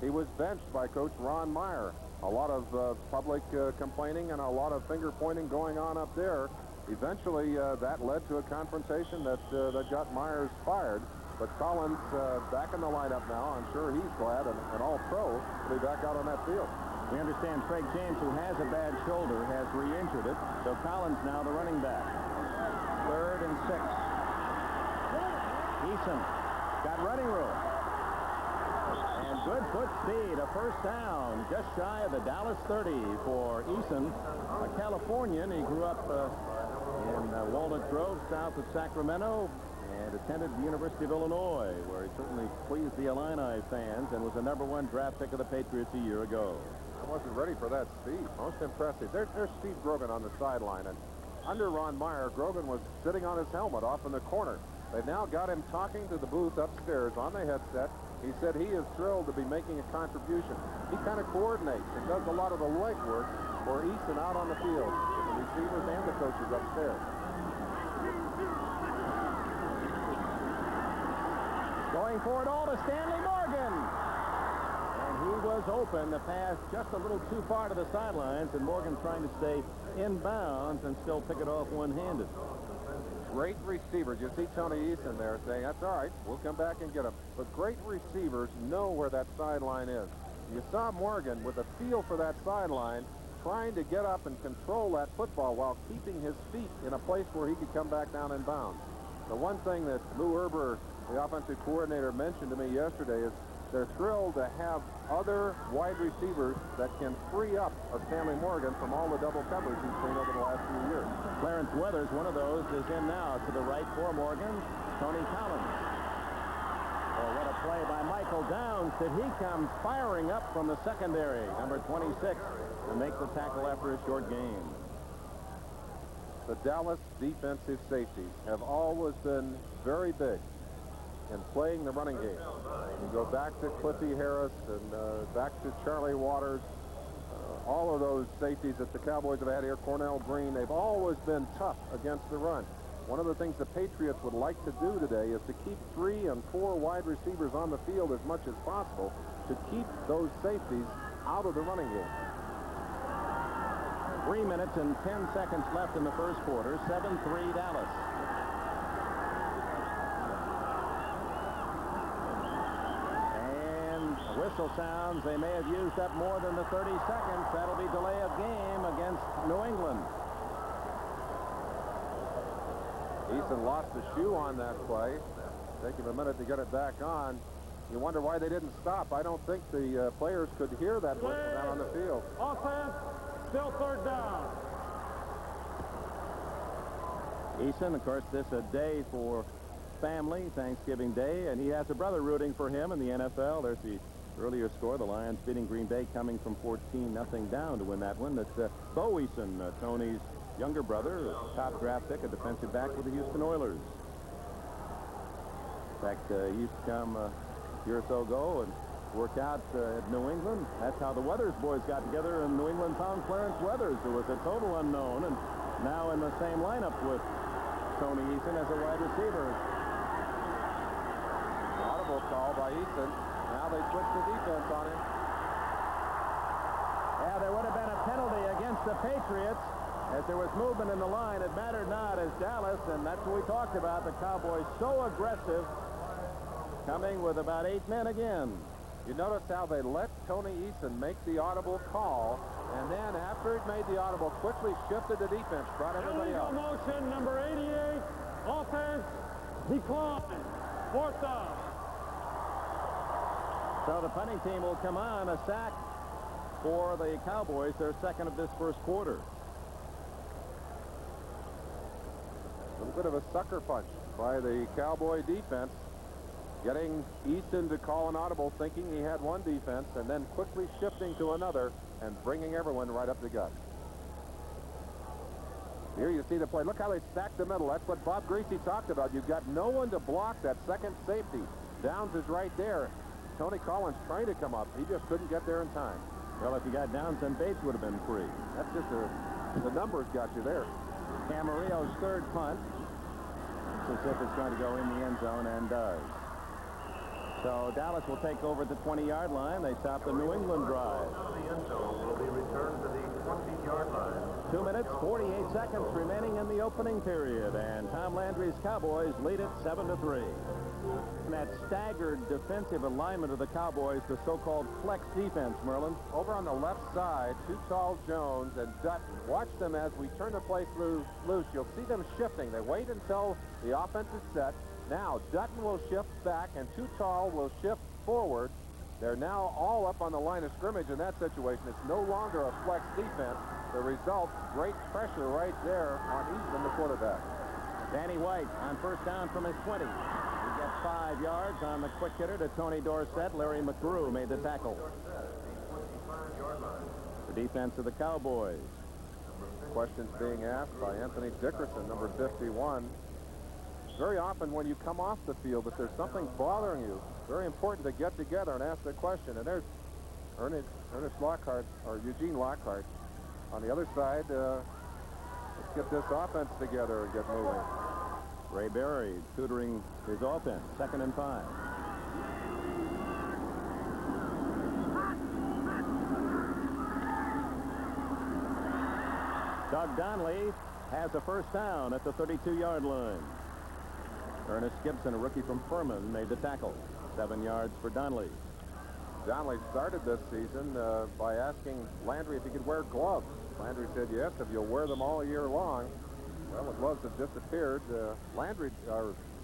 he was benched by Coach Ron Meyer. A lot of public complaining and a lot of finger-pointing going on up there. Eventually, that led to a confrontation that got Myers fired. But Collins back in the lineup now. I'm sure he's glad, and all-pro to be back out on that field. We understand Craig James, who has a bad shoulder, has re-injured it. So Collins now the running back. 3rd and 6. Eason got running room. And good foot speed, a first down, just shy of the Dallas 30 for Eason, a Californian. He grew up in Walnut Grove, south of Sacramento, and attended the University of Illinois, where he certainly pleased the Illini fans and was the #1 draft pick of the Patriots a year ago. I wasn't ready for that speed. Most impressive. There's Steve Grogan on the sideline, and under Ron Meyer, Grogan was sitting on his helmet off in the corner. They've now got him talking to the booth upstairs on the headset. He said he is thrilled to be making a contribution. He kind of coordinates and does a lot of the legwork for Eason out on the field, with the receivers and the coaches upstairs. Going for it all to Stanley Morgan. And he was open. The pass just a little too far to the sidelines, and Morgan trying to stay in bounds and still pick it off one-handed. Great receivers. You see Tony Eason there saying, that's all right, we'll come back and get him. But great receivers know where that sideline is. You saw Morgan with a feel for that sideline, trying to get up and control that football while keeping his feet in a place where he could come back down in bounds. The one thing that Lou Erber, the offensive coordinator, mentioned to me yesterday is they're thrilled to have other wide receivers that can free up a Stanley Morgan from all the double coverage he's seen over the last few years. Clarence Weathers, one of those, is in now to the right for Morgan. Tony Collins. Oh, what a play by Michael Downs. Did he come firing up from the secondary, number 26, to make the tackle after a short gain. The Dallas defensive safeties have always been very big in playing the running game. You go back to Cliffy Harris and back to Charlie Waters. All of those safeties that the Cowboys have had here, Cornell Green, they've always been tough against the run. One of the things the Patriots would like to do today is to keep 3 and 4 wide receivers on the field as much as possible to keep those safeties out of the running game. 3 minutes and 10 seconds left in the first quarter. 7-3 Dallas. Whistle sounds. They may have used up more than the 30 seconds. That'll be delay of game against New England. Eason lost the shoe on that play. Take him a minute to get it back on. You wonder why they didn't stop. I don't think the players could hear that whistle down on the field. Offense, still 3rd down. Eason, of course, this a day for family, Thanksgiving Day, and he has a brother rooting for him in the NFL. There's the earlier score, the Lions beating Green Bay, coming from 14-0 down to win that one. That's Bo Eason, Tony's younger brother, a top draft pick, a defensive back with the Houston Oilers. In fact, he used to come a year or so ago and work out at New England. That's how the Weathers boys got together, and New England found Clarence Weathers, who was a total unknown, and now in the same lineup with Tony Eason as a wide receiver. Audible call by Eason. Now they switch the defense on him. Yeah, there would have been a penalty against the Patriots as there was movement in the line. It mattered not as Dallas, and that's what we talked about, the Cowboys so aggressive, coming with about 8 men again. You notice how they let Tony Eason make the audible call, and then after he made the audible, quickly shifted the defense, brought everybody Illegal out. motion, number 88, offense, decline, 4th down. So the punting team will come on, a sack for the Cowboys, their second of this first quarter. A little bit of a sucker punch by the Cowboy defense, getting Easton to call an audible, thinking he had one defense, and then quickly shifting to another and bringing everyone right up the gut. Here you see the play. Look how they stacked the middle. That's what Bob Greasy talked about. You've got no one to block that second safety. Downs is right there. Tony Collins trying to come up. He just couldn't get there in time. Well, if you got Downs, then Bates would have been free. That's just the numbers got you there. Camarillo's third punt. It's as if it's going to go in the end zone, and does. So Dallas will take over at the 20-yard line. They stop the New England drive. The end zone will be returned to the 20-yard line. 2 minutes, 48 seconds remaining in the opening period, and Tom Landry's Cowboys lead it 7-3. And that staggered defensive alignment of the Cowboys, the so-called flex defense, Merlin. Over on the left side, Too Tall Jones and Dutton. Watch them as we turn the place loose. You'll see them shifting. They wait until the offense is set. Now Dutton will shift back and Too Tall will shift forward. They're now all up on the line of scrimmage in that situation. It's no longer a flex defense. The result, great pressure right there on Eastman, the quarterback. Danny White on first down from his 20. He gets 5 yards on the quick hitter to Tony Dorsett. Larry McGrew made the tackle. The defense of the Cowboys. Questions being asked by Anthony Dickerson, number 51. Very often when you come off the field, if there's something bothering you, very important to get together and ask the question. And there's Ernest Lockhart, or Eugene Lockhart. On the other side, let's get this offense together and get moving. Ray Berry tutoring his offense. 2nd and 5. Doug Donnelly has a first down at the 32-yard line. Ernest Gibson, a rookie from Furman, made the tackle. 7 yards for Donnelly. Donnelly started this season by asking Landry if he could wear gloves. Landry said yes, if you'll wear them all year long. Well, the gloves have disappeared.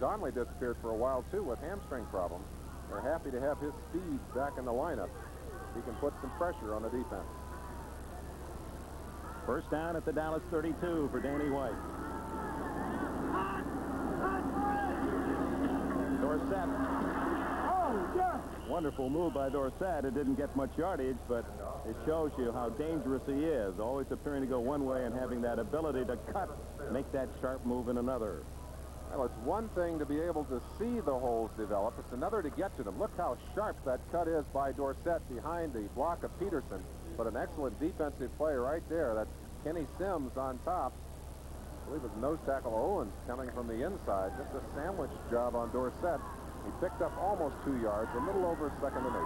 Donnelly disappeared for a while, too, with hamstring problems. They're happy to have his speed back in the lineup. He can put some pressure on the defense. First down at the Dallas 32 for Danny White. Dorsett. Oh, yeah. Wonderful move by Dorsett. It didn't get much yardage, but it shows you how dangerous he is. Always appearing to go one way and having that ability to cut, make that sharp move in another. Well, it's one thing to be able to see the holes develop. It's another to get to them. Look how sharp that cut is by Dorsett behind the block of Peterson. But an excellent defensive play right there. That's Kenny Sims on top. I believe it's nose tackle Owens coming from the inside. Just a sandwich job on Dorsett. He picked up almost 2 yards, a little over 2nd and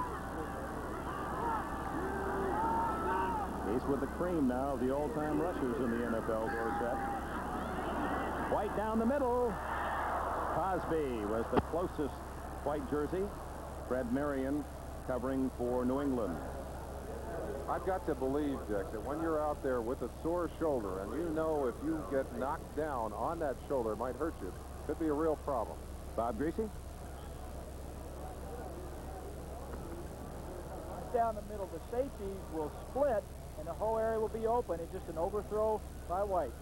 8. He's with the cream now of the all-time rushers in the NFL, Dorsett. White down the middle. Cosby was the closest white jersey. Fred Marion covering for New England. I've got to believe, Dick, that when you're out there with a sore shoulder and you know if you get knocked down on that shoulder, it might hurt you. Could be a real problem. Bob Greasy? Down the middle, the safeties will split, and the whole area will be open. It's just an overthrow by White.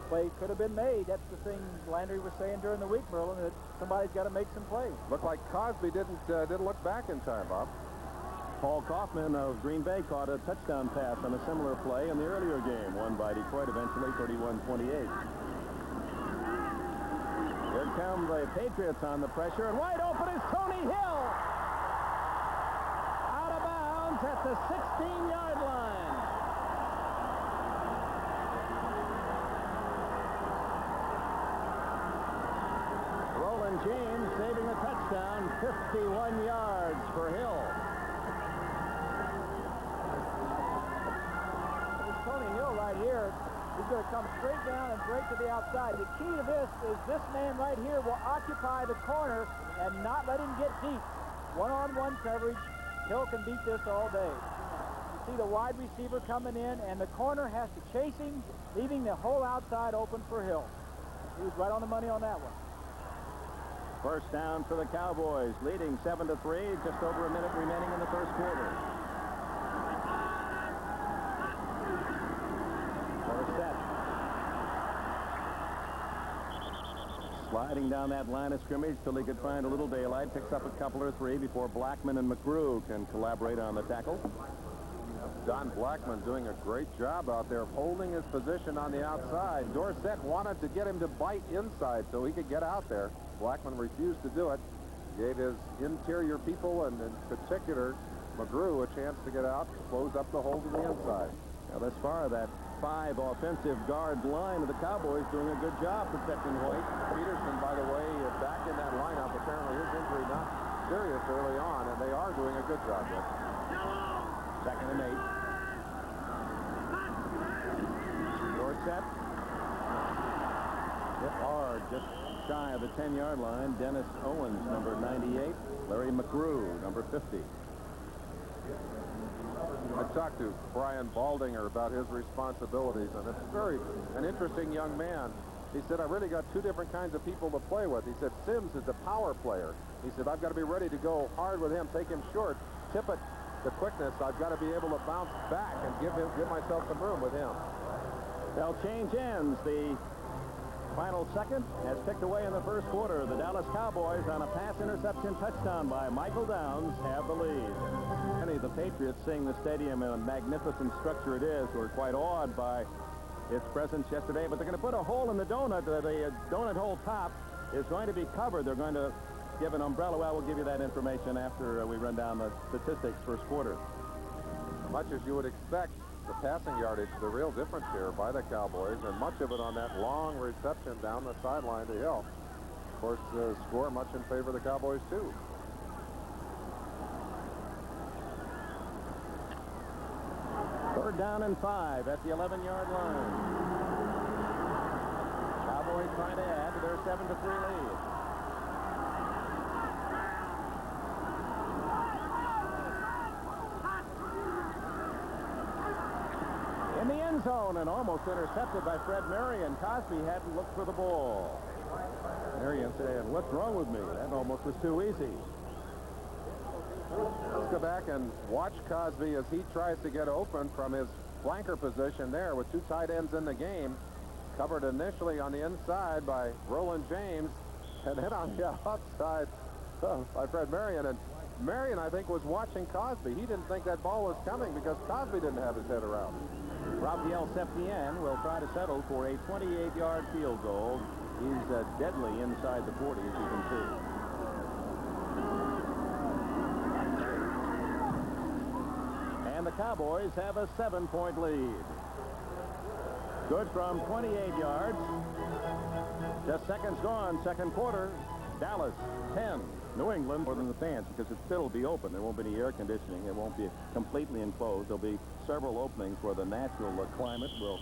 Play could have been made. That's the thing Landry was saying during the week, Merlin, that somebody's got to make some plays. Looked like Cosby didn't look back in time, Bob. Paul Kaufman of Green Bay caught a touchdown pass on a similar play in the earlier game, won by Detroit eventually 31-28. Here come the Patriots on the pressure, and wide open is Tony Hill. Out of bounds at the 16-yard line. Roland James saving a touchdown, 51 yards for Hill. Tony Hill right here, he's going to come straight down and break to the outside. The key to this is this man right here will occupy the corner and not let him get deep. One-on-one coverage. Hill can beat this all day. You see the wide receiver coming in, and the corner has to chase him, leaving the whole outside open for Hill. He was right on the money on that one. First down for the Cowboys, leading 7-3, just over a minute remaining in the first quarter. Sliding down that line of scrimmage till he could find a little daylight. Picks up a couple or three before Blackman and McGrew can collaborate on the tackle. Don Blackman doing a great job out there of holding his position on the outside. Dorsett wanted to get him to bite inside so he could get out there. Blackman refused to do it. Gave his interior people, and in particular McGrew, a chance to get out, close up the hole to the inside. Now, thus far, that 5 offensive guard line of the Cowboys doing a good job protecting White. Peterson, by the way, back in that lineup. Apparently his injury not serious early on, and they are doing a good job. Yes. 2nd and 8. Dorsett. Hit hard, just shy of the 10-yard line. Dennis Owens, number 98. Larry McGrew, number 50. I talked to Brian Baldinger about his responsibilities, and it's an interesting young man. He said, I really got 2 different kinds of people to play with. He said, Sims is the power player. He said, I've got to be ready to go hard with him, take him short, tip it, the quickness. I've got to be able to bounce back and give myself some room with him. They'll change ends. The final second has ticked away in the first quarter. The Dallas Cowboys, on a pass interception touchdown by Michael Downs, have the lead. The Patriots, seeing the stadium in a magnificent structure it is, were quite awed by its presence yesterday, but they're going to put a hole in the donut. The donut hole top is going to be covered. They're going to give an umbrella. Well, we'll give you that information after we run down the statistics first quarter. Much as you would expect, the passing yardage, the real difference here by the Cowboys, and much of it on that long reception down the sideline to Hill. Of course, the score much in favor of the Cowboys, too. Third down and 5 at the 11-yard line. Cowboys trying to add to their 7-3 lead. In the end zone and almost intercepted by Fred Marion. Cosby hadn't looked for the ball. Marion said, what's wrong with me? That almost was too easy. Let's go back and watch Cosby as he tries to get open from his flanker position there with 2 tight ends in the game. Covered initially on the inside by Roland James, and then on the outside by Fred Marion. And Marion, I think, was watching Cosby. He didn't think that ball was coming because Cosby didn't have his head around. Raphael Septien will try to settle for a 28-yard field goal. He's deadly inside the 40, as you can see. And the Cowboys have a 7-point lead. Good from 28 yards. Just seconds gone, second quarter. Dallas 10. New England more than the fans, because it still will be open. There won't be any air conditioning. It won't be completely enclosed. There'll be several openings where the natural climate will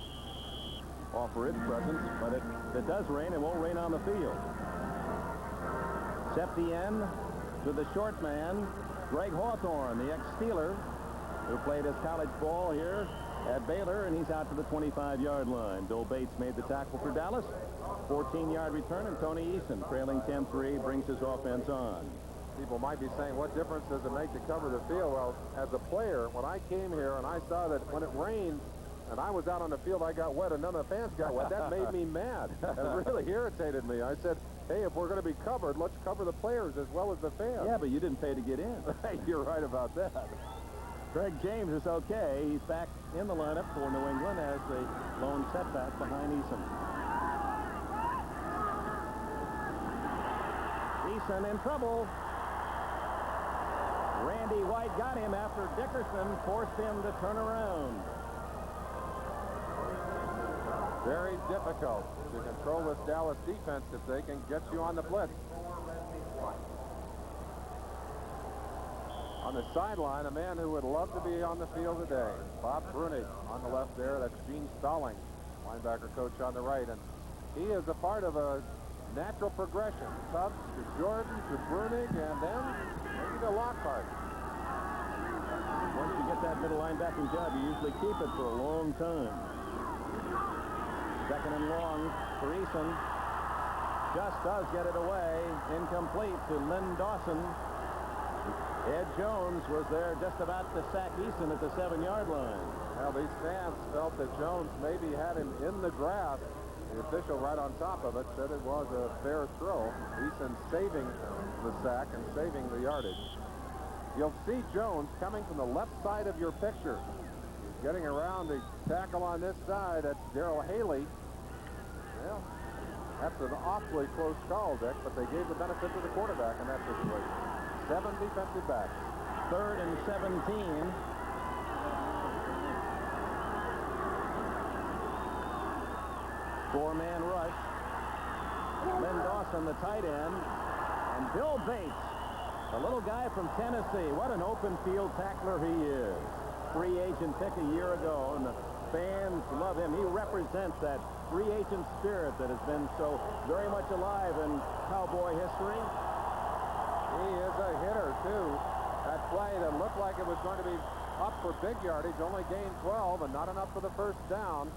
offer its presence. But if it does rain, it won't rain on the field. Septien to the short man, Greg Hawthorne, the ex-Steeler, who played his college ball here at Baylor, and he's out to the 25-yard line. Bill Bates made the tackle for Dallas. 14-yard return, and Tony Eason, trailing 10-3, brings his offense on. People might be saying, what difference does it make to cover the field? Well, as a player, when I came here and I saw that when it rained and I was out on the field, I got wet and none of the fans got wet, that made me mad. It really irritated me. I said, hey, if we're going to be covered, let's cover the players as well as the fans. Yeah, but you didn't pay to get in. You're right about that. Greg James is okay. He's back in the lineup for New England as the lone setback behind Eason. Eason in trouble. Randy White got him after Dickerson forced him to turn around. Very difficult to control this Dallas defense if they can get you on the blitz. On the sideline, a man who would love to be on the field today, Bob Brunig on the left there. That's Gene Stalling, linebacker coach on the right. And he is a part of a natural progression. Tubbs to Jordan to Brunig, and then maybe to Lockhart. Once you get that middle linebacking job, you usually keep it for a long time. Second and long for Eason. Just does get it away. Incomplete to Lynn Dawson. Ed Jones was there just about to sack Eason at the 7-yard line. Well, these fans felt that Jones maybe had him in the grass. The official right on top of it said it was a fair throw. Eason saving the sack and saving the yardage. You'll see Jones coming from the left side of your picture. He's getting around the tackle on this side. That's Darrell Haley. Well, that's an awfully close call, Dick, but they gave the benefit to the quarterback in that situation. 7 defensive backs. 3rd and 17. Four-man rush. Lynn Dawson, the tight end, and Bill Bates, the little guy from Tennessee. What an open field tackler he is. Free agent pick a year ago, and the fans love him. He represents that free agent spirit that has been so very much alive in Cowboy history. He is a hitter, too. That play that looked like it was going to be up for big yardage, only gained 12 and not enough for the first down.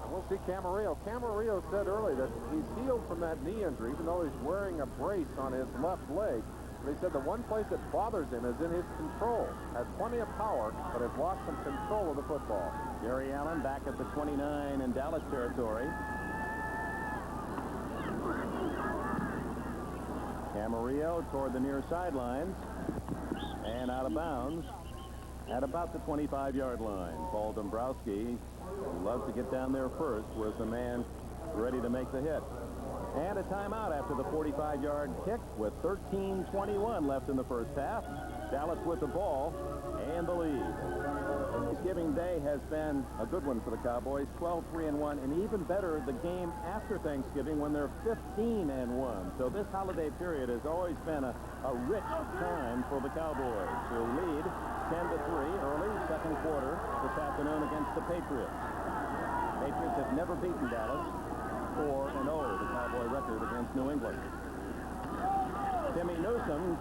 And we'll see Camarillo. Camarillo said earlier that he's healed from that knee injury, even though he's wearing a brace on his left leg. But he said the one place that bothers him is in his control. Has plenty of power, but has lost some control of the football. Gary Allen back at the 29 in Dallas territory. Camarillo toward the near sidelines and out of bounds at about the 25-yard line. Paul Dombrowski, who loves to get down there first, was the man ready to make the hit. And a timeout after the 45-yard kick with 13:21 left in the first half. Dallas with the ball and the lead. Thanksgiving Day has been a good one for the Cowboys, 12-3-1, and even better the game after Thanksgiving when they're 15-1. So this holiday period has always been a rich time for the Cowboys, who lead 10-3 early second quarter this afternoon against the Patriots. Patriots have never beaten Dallas. 4-0, the Cowboy record against New England. Timmy Newsom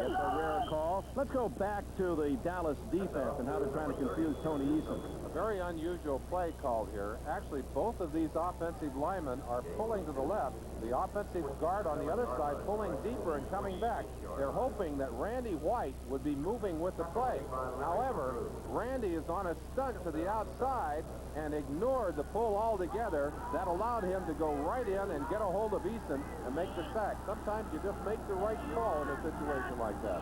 gets a rare call. Let's go back to the Dallas defense and how they're trying to confuse Tony Eason. A very unusual play called here. Actually, both of these offensive linemen are pulling to the left. The offensive guard on the other side pulling deeper and coming back. They're hoping that Randy White would be moving with the play. However, Randy is on a stunt to the outside and ignored the pull altogether. That allowed him to go right in and get a hold of Eason and make the sack. Sometimes you just make the right call in a situation like that.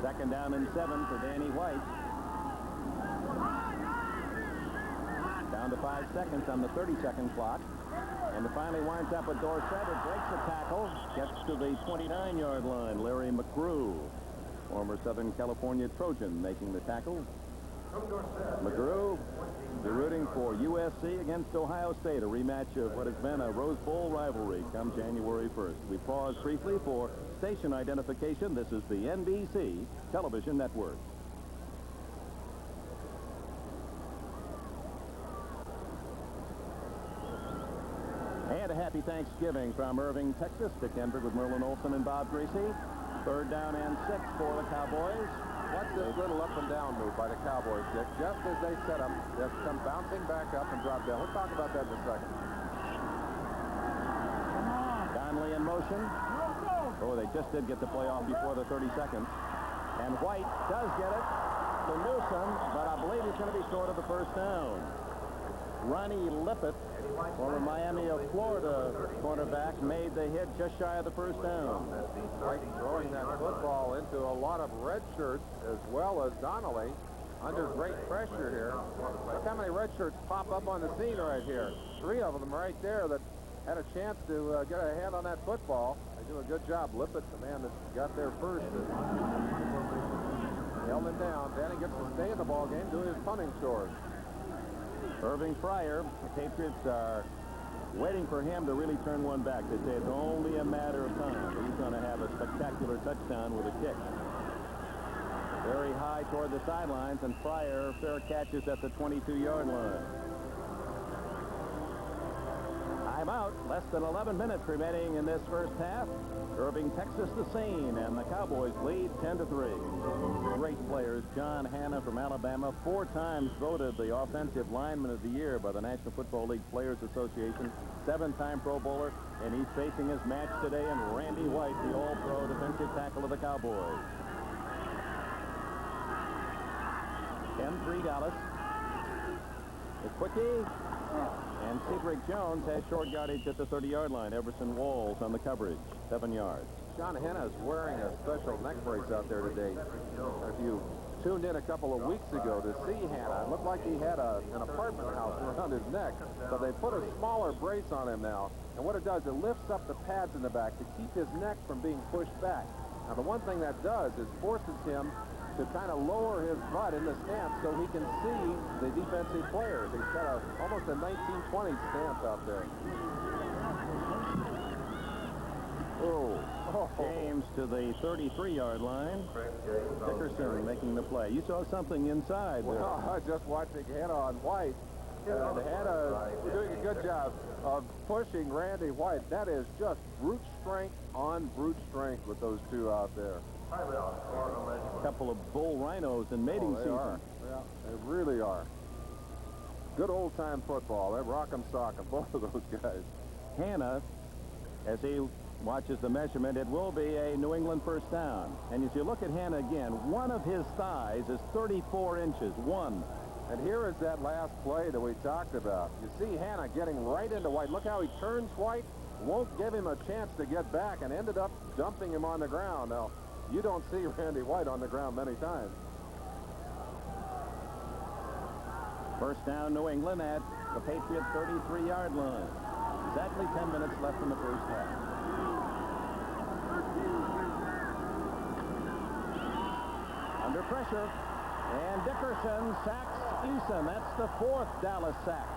Second down and 7 for Danny White. Down to 5 seconds on the 30-second clock. And it finally winds up with Dorsett. It breaks a tackle, gets to the 29-yard line. Larry McGrew, former Southern California Trojan, making the tackle. McGrew, they're rooting for USC against Ohio State, a rematch of what has been a Rose Bowl rivalry come January 1st. We pause briefly for station identification. This is the NBC television network. And a happy Thanksgiving from Irving, Texas to Kendrick with Merlin Olsen and Bob Greasy. Third down and 6 for the Cowboys. What's this little up and down move by the Cowboys, Dick? Just as they set them, they've come bouncing back up and drop down. We'll talk about that in a second. Donnelly in motion. Oh, they just did get the play off before the 30 seconds. And White does get it to Newsom, but I believe he's going to be short of the first down. Ronnie Lippett, former Miami of Florida cornerback, made the hit just shy of the first down. White throwing that football into a lot of red shirts as well as Donnelly under great pressure here. Look how many red shirts pop up on the scene right here. 3 of them right there that had a chance to get a hand on that football. They do a good job. Lippett, the man that got there first, held him down. Danny gets to stay in the ball game doing his punting chores. Irving Fryer, the Patriots are waiting for him to really turn one back. They say it's only a matter of time. He's going to have a spectacular touchdown with a kick. Very high toward the sidelines, and Fryer fair catches at the 22-yard line. Timeout. Less than 11 minutes remaining in this first half. Irving, Texas, the scene, and the Cowboys lead 10-3. Great players. John Hanna from Alabama, 4 times voted the Offensive Lineman of the Year by the National Football League Players Association, 7-time Pro Bowler, and he's facing his match today in Randy White, the All-Pro defensive tackle of the Cowboys. 10-3 Dallas. The quickie. And Cedric Jones has short yardage at the 30-yard line. Everson Walls on the coverage, 7 yards. John Hanna is wearing a special neck brace out there today. If you tuned in a couple of weeks ago to see Hanna, it looked like he had an apartment house around his neck. So they put a smaller brace on him now. And what it does, it lifts up the pads in the back to keep his neck from being pushed back. Now, the one thing that does is forces him to kind of lower his butt in the stance so he can see the defensive players. He's got almost a 1920 stance out there. James to the 33-yard line. Dickerson making the play. You saw something inside there. Well, I was just watching Hannah on White. Hannah doing a good job of pushing Randy White. That is just brute strength on brute strength with those two out there. A couple of bull rhinos in mating they season. Are. Yeah, they really are. Good old-time football. They rock 'em, sock 'em, both of those guys. Hannah, as he watches the measurement, it will be a New England first down. And as you look at Hannah again, one of his thighs is 34 inches. One. And here is that last play that we talked about. You see Hannah getting right into White. Look how he turns White, won't give him a chance to get back, and ended up dumping him on the ground. Now, you don't see Randy White on the ground many times. First down, New England at the Patriot 33-yard line. Exactly 10 minutes left in the first half. Under pressure, and Dickerson sacks Eason. That's the 4th Dallas sack.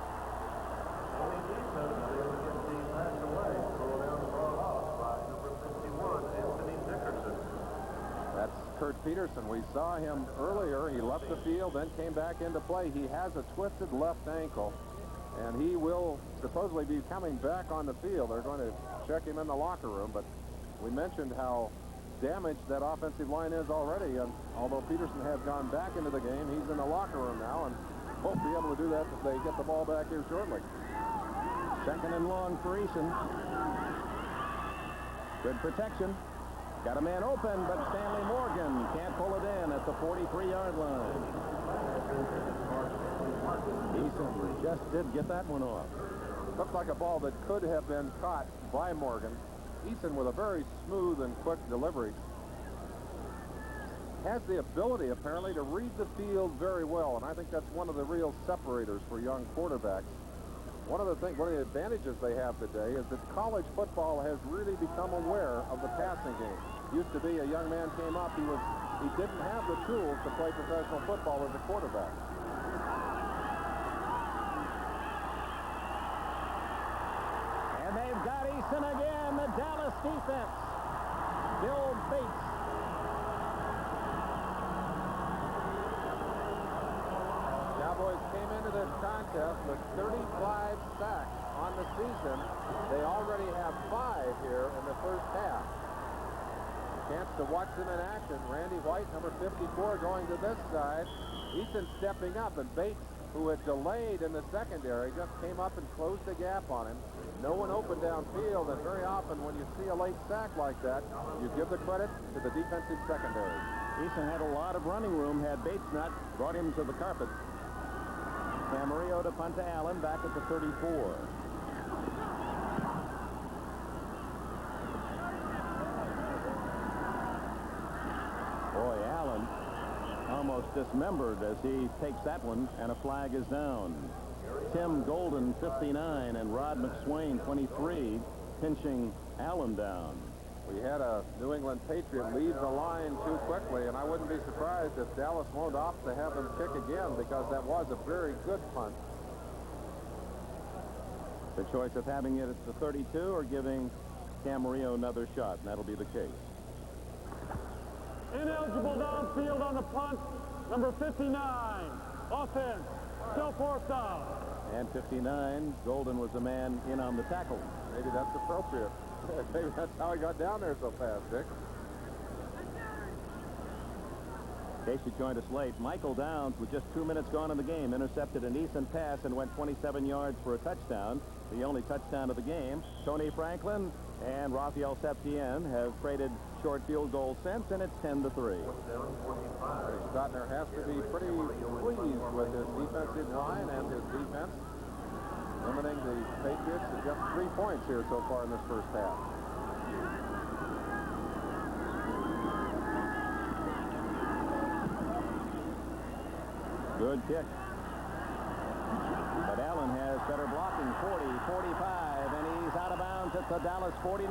That's Kurt Peterson. We saw him earlier. He left the field, then came back into play. He has a twisted left ankle, and he will supposedly be coming back on the field. They're going to check him in the locker room, but we mentioned how damaged that offensive line is already, and although Peterson has gone back into the game, he's in the locker room now and won't be able to do that if they get the ball back here shortly. Second and long for Eason. Good protection. Got a man open, but Stanley Morgan can't pull it in at the 43-yard line. Eason just did get that one off. Looked like a ball that could have been caught by Morgan. Eason, with a very smooth and quick delivery, has the ability apparently to read the field very well, and I think that's one of the real separators for young quarterbacks. One of the advantages they have today is that college football has really become aware of the passing game. Used to be a young man came up, he didn't have the tools to play professional football as a quarterback. And they've got Eason again, the Dallas defense. Bill Bates. Cowboys came into this contest with 35 sacks on the season. They already have 5 here in the first half. Chance to watch them in action. Randy White, number 54, going to this side. Eason stepping up, and Bates, who had delayed in the secondary, just came up and closed the gap on him. No one open downfield, and very often when you see a late sack like that, you give the credit to the defensive secondary. Eason had a lot of running room. Had Bates not brought him to the carpet. Camarillo to punt to Allen, back at the 34. Boy, Allen almost dismembered as he takes that one, and a flag is down. Tim Golden, 59, and Rod McSwain, 23, pinching Allen down. We had a New England Patriot leave the line too quickly, and I wouldn't be surprised if Dallas won't opt to have him kick again, because that was a very good punt. The choice of having it at the 32 or giving Camarillo another shot, and that'll be the case. Ineligible downfield on the punt, number 59. Offense, still 4th down. And 59, Golden was the man in on the tackle. Maybe that's appropriate. Maybe that's how he got down there so fast, Dick. In case you joined us late, Michael Downs, with just 2 minutes gone in the game, intercepted an Eason pass and went 27 yards for a touchdown, the only touchdown of the game. Tony Franklin and Rafael Septien have traded short field goals since, and it's 10-3. Stotner has to be pretty pleased with his defensive line and his defense, limiting the Patriots to just 3 points here so far in this first half. Good kick. But Allen has better blocking, 40, 45, and he's out of bounds at the Dallas 49.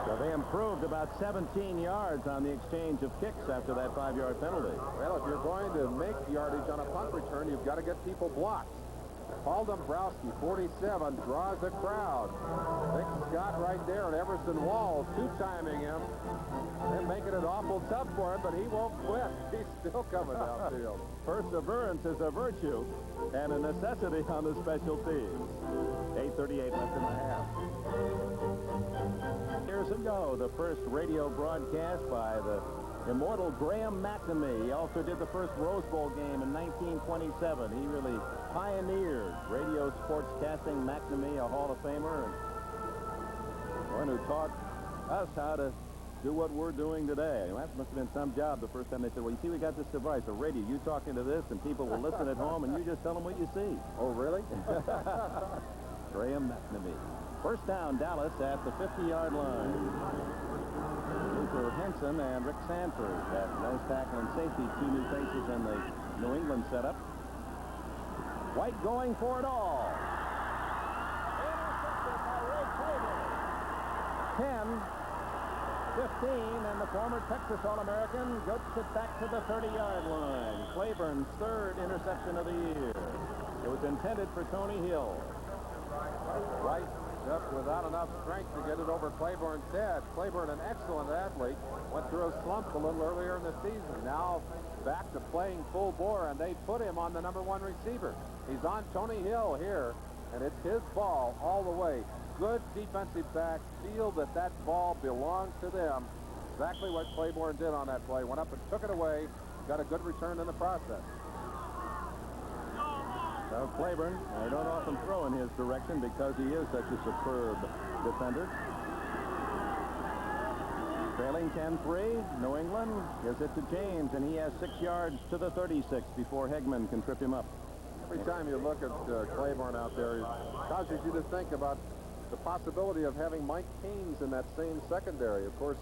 So Well, they improved about 17 yards on the exchange of kicks after that 5-yard penalty. Well, if you're going to make yardage on a punt return, you've got to get people blocked. Paul Dombrowski, 47, draws a crowd. Vic Scott right there, and Everson Walls two-timing him. They're making it awful tough for him, but he won't quit. He's still coming downfield. Perseverance is a virtue and a necessity on the special teams. 8:38 left in the half. Years ago, the first radio broadcast by the immortal Graham McNamee. He also did the first Rose Bowl game in 1927. He really pioneered radio sportscasting. McNamee, a Hall of Famer, and one who taught us how to do what we're doing today. Well, that must have been some job the first time they said, well, you see, we got this device, a radio. You talk into this, and people will listen at home, and you just tell them what you see. Oh, really? Graham McNamee. First down, Dallas at the 50-yard line. Luther Henson and Rick Sanford at nose tackle and safety, two new faces in the New England setup. White going for it all. Intercepted by Ray Claiborne. 10, 15, and the former Texas All-American goats it back to the 30-yard line. Claiborne's third interception of the year. It was intended for Tony Hill. Right. Just without enough strength to get it over Claiborne's head. Claiborne, an excellent athlete, went through a slump a little earlier in the season. Now back to playing full bore, and they put him on the #1 receiver. He's on Tony Hill here, and it's his ball all the way. Good defensive backs feel that that ball belonged to them. Exactly what Claiborne did on that play. Went up and took it away. Got a good return in the process. So Claiborne, I don't often throw in his direction because he is such a superb defender. Trailing 10-3, New England gives it to James, and he has 6 yards to the 36 before Hegman can trip him up. Every time you look at Claiborne out there, it causes you to think about the possibility of having Mike Haynes in that same secondary. Of course,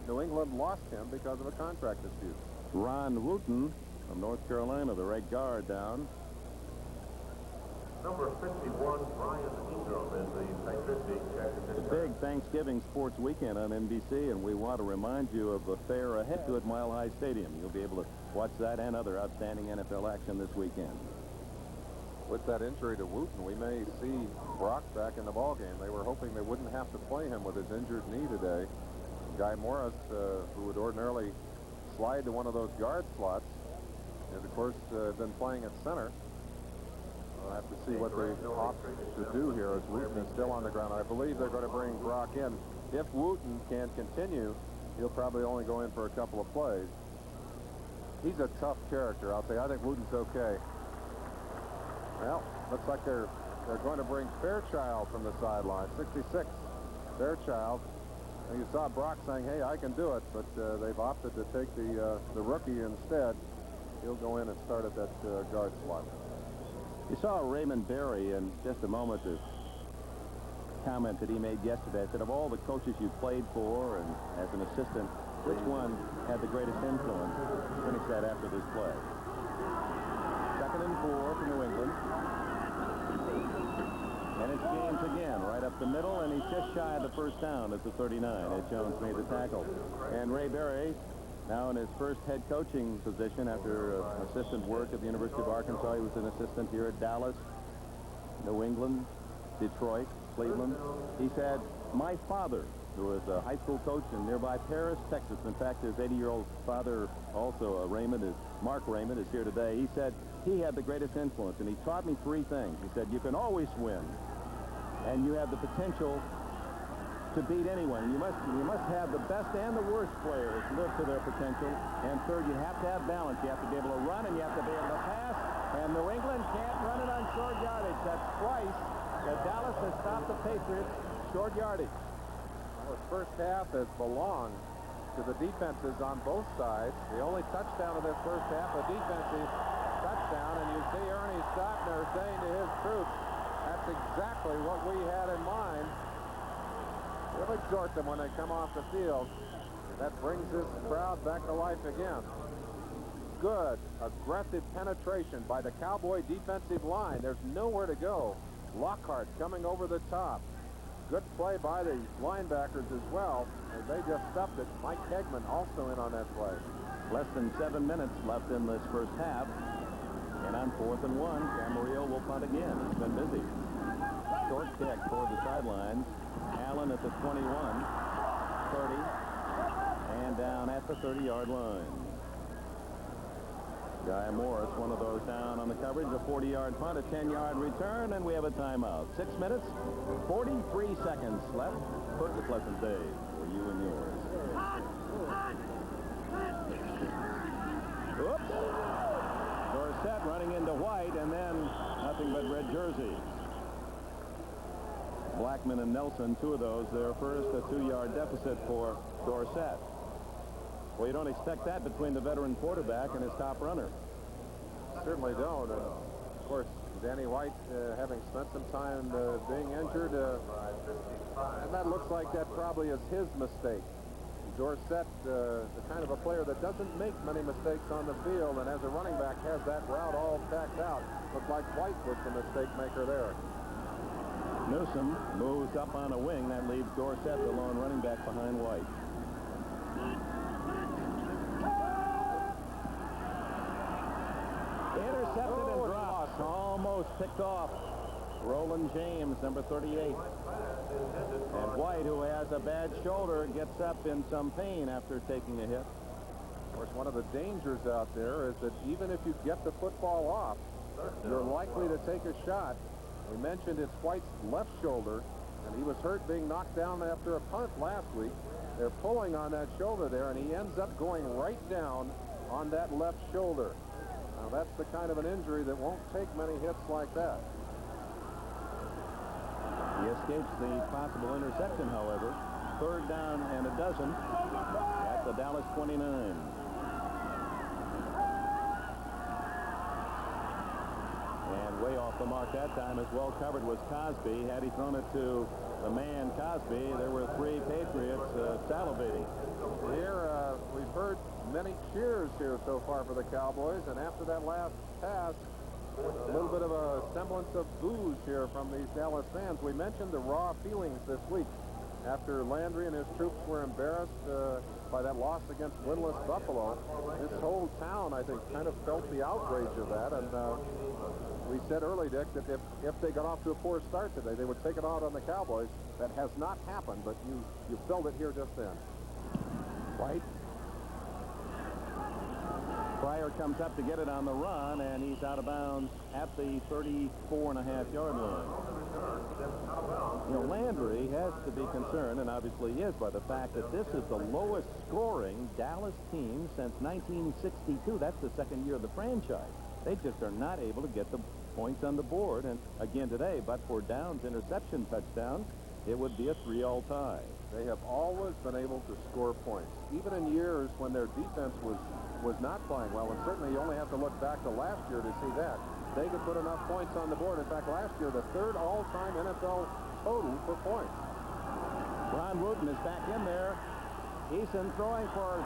New England lost him because of a contract dispute. Ron Wooten from North Carolina, the right guard down. Number 51, Brian Ingram, is the Patriots being checked at this Big Thanksgiving sports weekend on NBC, and we want to remind you of the fair ahead to at Mile High Stadium. You'll be able to watch that and other outstanding NFL action this weekend. With that injury to Wooten, we may see Brock back in the ballgame. They were hoping they wouldn't have to play him with his injured knee today. Guy Morris, who would ordinarily slide to one of those guard slots, has, of course, been playing at center. We'll have to see what they opt to do here as Wooten is still on the ground. I believe they're going to bring Brock in. If Wooten can continue, he'll probably only go in for a couple of plays. He's a tough character, I'll say. I think Wooten's okay. Well, looks like they're going to bring Fairchild from the sideline. 66, Fairchild. And you saw Brock saying, hey, I can do it, but they've opted to take the rookie instead. He'll go in and start at that guard slot. You saw Raymond Berry in just a moment, the comment that he made yesterday. I said, of all the coaches you played for and as an assistant, which one had the greatest influence? Finish that after this play. 2nd and 4 for New England. And it's James again, right up the middle, and he's just shy of the first down at the 39 as Jones made the tackle. And Ray Berry, now in his first head coaching position after assistant work at the University of Arkansas. He was an assistant here at Dallas, New England, Detroit, Cleveland. He said, my father, who was a high school coach in nearby Paris, Texas. In fact, his 80-year-old father, also Mark Raymond, is here today. He said he had the greatest influence, and he taught me 3 things. He said, you can always win, and you have the potential to beat anyone. You must have the best and the worst players live to their potential. And third, you have to have balance. You have to be able to run, and you have to be able to pass. And New England can't run it on short yardage. That's twice that Dallas has stopped the Patriots short yardage. Well, the first half has belonged to the defenses on both sides. The only touchdown of this first half, a defensive touchdown. And you see Ernie Stotner saying to his troops, that's exactly what we had in mind. We'll exhort them when they come off the field. That brings this crowd back to life again. Good, aggressive penetration by the Cowboy defensive line. There's nowhere to go. Lockhart coming over the top. Good play by the linebackers as well, as they just stuffed it. Mike Kegman also in on that play. Less than 7 minutes left in this first half. And on 4th and 1, Camarillo will punt again. He's been busy. Short kick toward the sidelines. Allen at the 21, 30, and down at the 30-yard line. Guy Morris, one of those down on the coverage. A 40-yard punt, a 10-yard return, and we have a timeout. 6 minutes, 43 seconds left. Put a pleasant day for you and yours. Oops. Dorsett running into White, and then nothing but red jerseys. Blackman and Nelson, two of those. Their first, a 2-yard deficit for Dorsett. Well, you don't expect that between the veteran quarterback and his top runner. Certainly don't. And of course, Danny White, having spent some time being injured, and that looks like that probably is his mistake. Dorsett, the kind of a player that doesn't make many mistakes on the field, and as a running back has that route all tacked out. Looked like White was the mistake maker there. Newsom moves up on a wing. That leaves Dorsett the lone running back behind White. Intercepted and dropped. Almost picked off. Roland James, number 38. And White, who has a bad shoulder, gets up in some pain after taking a hit. Of course, one of the dangers out there is that even if you get the football off, you're likely to take a shot. We mentioned it's White's left shoulder, and he was hurt being knocked down after a punt last week. They're pulling on that shoulder there, and he ends up going right down on that left shoulder. Now, that's the kind of an injury that won't take many hits like that. He escapes the possible interception, however. 3rd down and a dozen at the Dallas 29. And way off the mark that time, as well covered was Cosby. Had he thrown it to the man Cosby, there were 3 Patriots salivating. Here, we've heard many cheers here so far for the Cowboys, and after that last pass, a little bit of a semblance of boos here from these Dallas fans. We mentioned the raw feelings this week after Landry and his troops were embarrassed by that loss against winless Buffalo. This whole town, I think, kind of felt the outrage of that, and we said early, Dick, that if they got off to a poor start today, they would take it out on the Cowboys. That has not happened, but you felt it here just then. White. Pryor comes up to get it on the run, and he's out of bounds at the 34.5-yard line. You know, Landry has to be concerned, and obviously he is, by the fact that this is the lowest scoring Dallas team since 1962. That's the second year of the franchise. They just are not able to get the points on the board. And again today, but for Downs' interception touchdown, it would be a 3-all tie. They have always been able to score points, even in years when their defense was not playing well. And certainly you only have to look back to last year to see that. They could put enough points on the board. In fact, last year, the 3rd all-time NFL total for points. Ron Wooten is back in there. Eason throwing for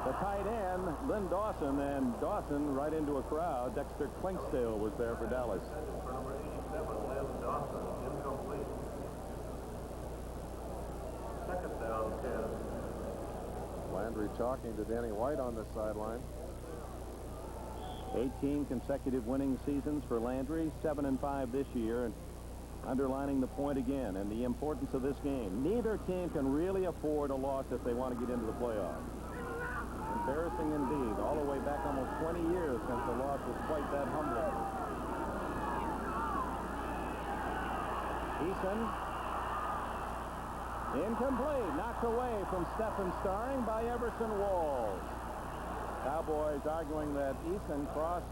the tight end, Lynn Dawson, and Dawson right into a crowd. Dexter Clinksdale was there for Dallas. For number 87, Lynn Dawson, incomplete. 2nd down, 10. Landry talking to Danny White on the sideline. 18 consecutive winning seasons for Landry, 7-5 this year, and underlining the point again and the importance of this game. Neither team can really afford a loss if they want to get into the playoffs. Embarrassing indeed, all the way back almost 20 years since the loss was quite that humbling. Eason, incomplete, knocked away from Stephen Starring by Everson Walls. Cowboys arguing that Eason crossed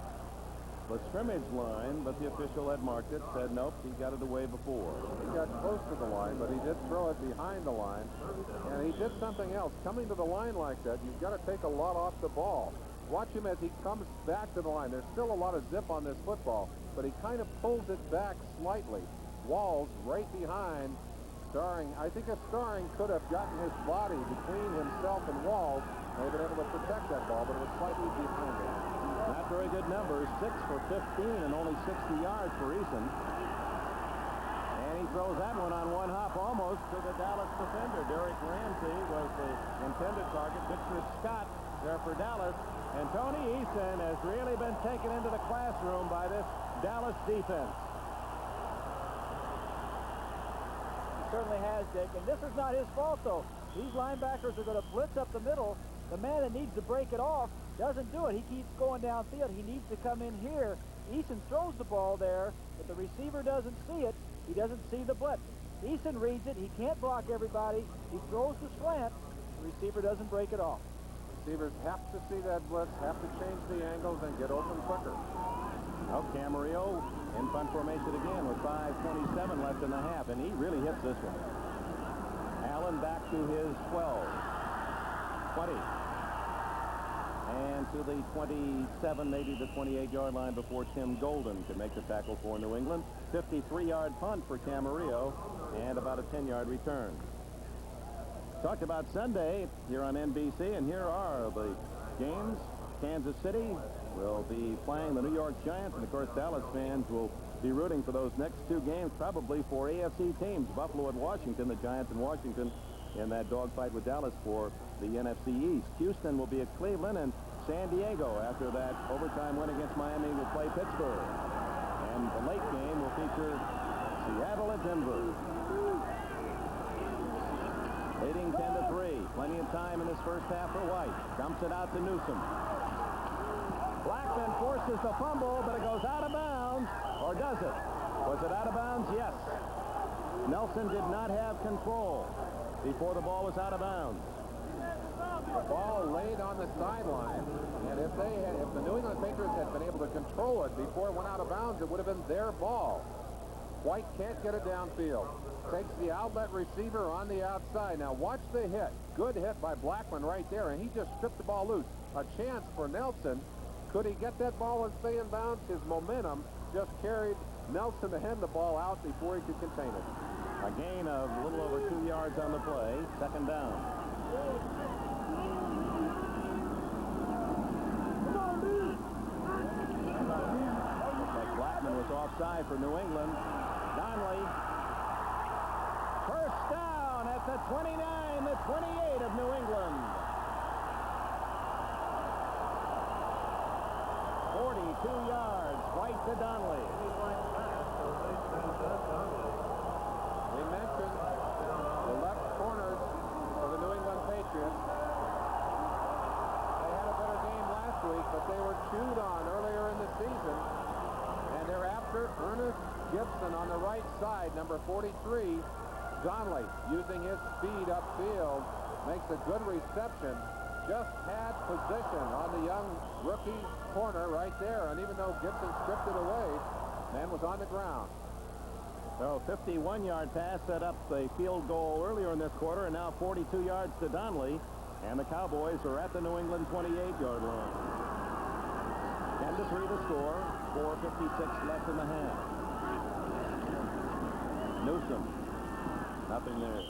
the scrimmage line, but the official had marked it, said nope, he got it away before. He got close to the line, but he did throw it behind the line. And he did something else. Coming to the line like that, you've got to take a lot off the ball. Watch him as he comes back to the line. There's still a lot of zip on this football, but he kind of pulls it back slightly. Walls right behind Starring. I think if Starring could have gotten his body between himself and Walls, they've been able to protect that ball, but it was slightly behind him. Not very good numbers. 6 for 15 and only 60 yards for Eason. And he throws that one on one hop almost goes to the Dallas defender. Derek Ramsey was the intended target. Victor Scott there for Dallas. And Tony Eason has really been taken into the classroom by this Dallas defense. He certainly has, Dick. And this is not his fault, though. These linebackers are going to blitz up the middle. The man that needs to break it off doesn't do it. He keeps going downfield. He needs to come in here. Eason throws the ball there, but the receiver doesn't see it. He doesn't see the blitz. Eason reads it. He can't block everybody. He throws the slant. The receiver doesn't break it off. Receivers have to see that blitz, have to change the angles and get open quicker. Now Camarillo in punt formation again with 5:27 left in the half, and he really hits this one. Allen back to his 12, 20, and to the 27, maybe the 28-yard line before Tim Golden could make the tackle for New England. 53-yard punt for Camarillo and about a 10-yard return. Talked about Sunday here on NBC, and here are the games. Kansas City will be playing the New York Giants, and of course Dallas fans will be rooting for those next two games, probably for AFC teams. Buffalo at Washington, the Giants in Washington in that dogfight with Dallas for the NFC East. Houston will be at Cleveland, and San Diego, after that overtime win against Miami, will play Pittsburgh. And the late game will feature Seattle at Denver. Leading 10-3. Plenty of time in this first half for White. Dumps it out to Newsom. Blackman forces the fumble, but it goes out of bounds. Or does it? Was it out of bounds? Yes. Nelson did not have control before the ball was out of bounds. The ball laid on the sideline, and if the New England Patriots had been able to control it before it went out of bounds, it would have been their ball. White can't get it downfield. Takes the outlet receiver on the outside. Now watch the hit. Good hit by Blackman right there, and he just stripped the ball loose. A chance for Nelson. Could he get that ball and stay in bounds? His momentum just carried Nelson to hand the ball out before he could contain it. A gain of a little over 2 yards on the play. Second down. Looks like Blackman was offside for New England. Donnelly. First down at the 29, the 28 of New England. 42 yards. White to Donnelly. We mentioned the left corners for the New England Patriots. They had a better game last week, but they were chewed on earlier in the season. And they're after Ernest Gibson on the right side, number 43. Donnelly, using his speed upfield, makes a good reception. Just had position on the young rookie corner right there. And even though Gibson stripped it away, man was on the ground. So 51-yard pass set up the field goal earlier in this quarter, and now 42 yards to Donnelly. And the Cowboys are at the New England 28-yard line. 10-3 the score. 4:56 left in the half. Newsom. Nothing there.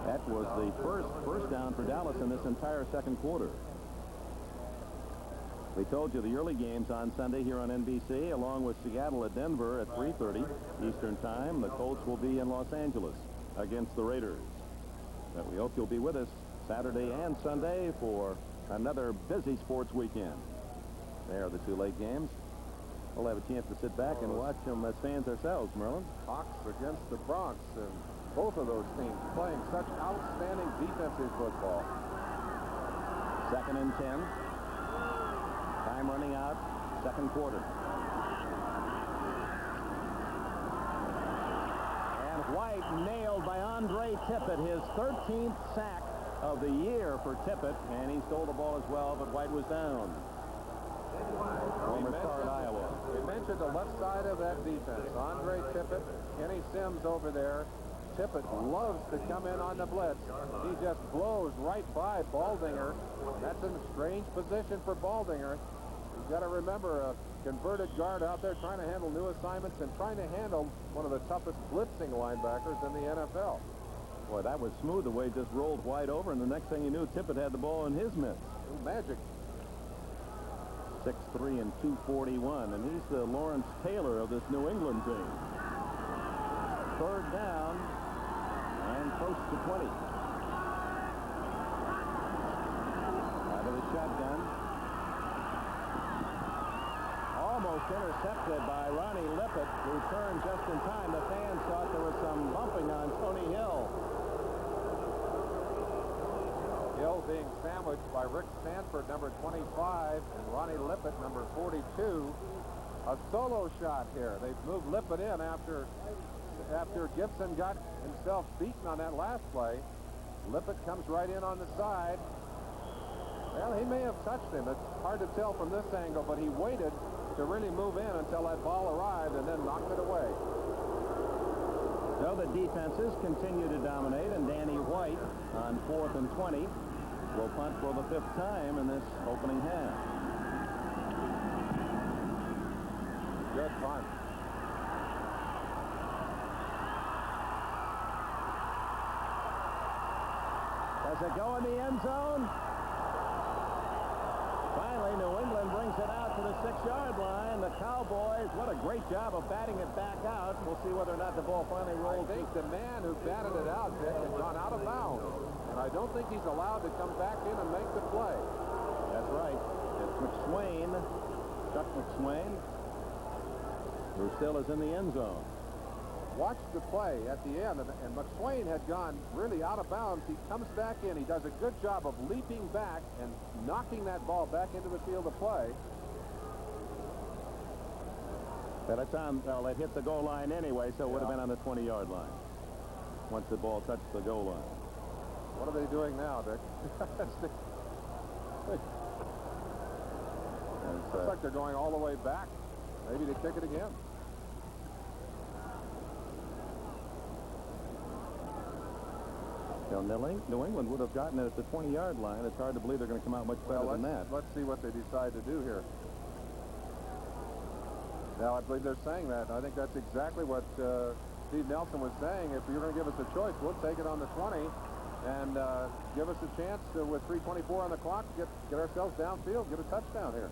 That was the first down for Dallas in this entire second quarter. We told you the early games on Sunday here on NBC, along with Seattle at Denver at 3:30 Eastern Time. The Colts will be in Los Angeles against the Raiders. But we hope you'll be with us Saturday and Sunday for another busy sports weekend. There are the two late games. We'll have a chance to sit back and watch them as fans ourselves, Merlin. Hawks against the Bronx, and both of those teams playing such outstanding defensive football. 2nd and 10. Time running out, second quarter. And White nailed by Andre Tippett, his 13th sack of the year for Tippett, and he stole the ball as well, but White was down. Former star at Iowa. We mentioned the left side of that defense. Andre Tippett, Kenny Sims over there. Tippett loves to come in on the blitz. He just blows right by Baldinger. That's a strange position for Baldinger. You've got to remember a converted guard out there trying to handle new assignments and trying to handle one of the toughest blitzing linebackers in the NFL. Boy, that was smooth the way it just rolled White over, and the next thing you knew, Tippett had the ball in his mitts. Magic. 6'3" and 241, and he's the Lawrence Taylor of this New England team. third down and close to 20. Out of the shotgun. Almost intercepted by Ronnie Lippett, who turned just in time. The fans thought there was some bumping on Tony Hill. Hill being sandwiched by Rick Sanford, number 25, and Ronnie Lippett, number 42. A solo shot here. They've moved Lippett in after Gibson got himself beaten on that last play. Lippett comes right in on the side. Well, he may have touched him. It's hard to tell from this angle, but he waited to really move in until that ball arrived and then knocked it away. So the defenses continue to dominate, and Danny White on 4th and 20 will punt for the 5th time in this opening half. Good punt. Does it go in the end zone? Finally, New England brings it out to the 6-yard line. The Cowboys, what a great job of batting it back out. We'll see whether or not the ball finally rolls. I think the man who batted it out, Dick, had gone out of bounds. And I don't think he's allowed to come back in and make the play. That's right. It's McSwain, Chuck McSwain, who still is in the end zone. Watch the play at the end, and McSwain had gone really out of bounds. He comes back in. He does a good job of leaping back and knocking that ball back into the field of play. But it's on, well, it hit the goal line anyway, so it would have been on the 20-yard line once the ball touched the goal line. What are they doing now, Dick? Looks like they're going all the way back, maybe to kick it again. New England would have gotten it at the 20-yard line. It's hard to believe they're going to come out much better than that. Let's see what they decide to do here. Now, I believe they're saying that. I think that's exactly what Steve Nelson was saying. If you're going to give us a choice, we'll take it on the 20 and give us a chance to, with 3:24 on the clock, get ourselves downfield, get a touchdown here.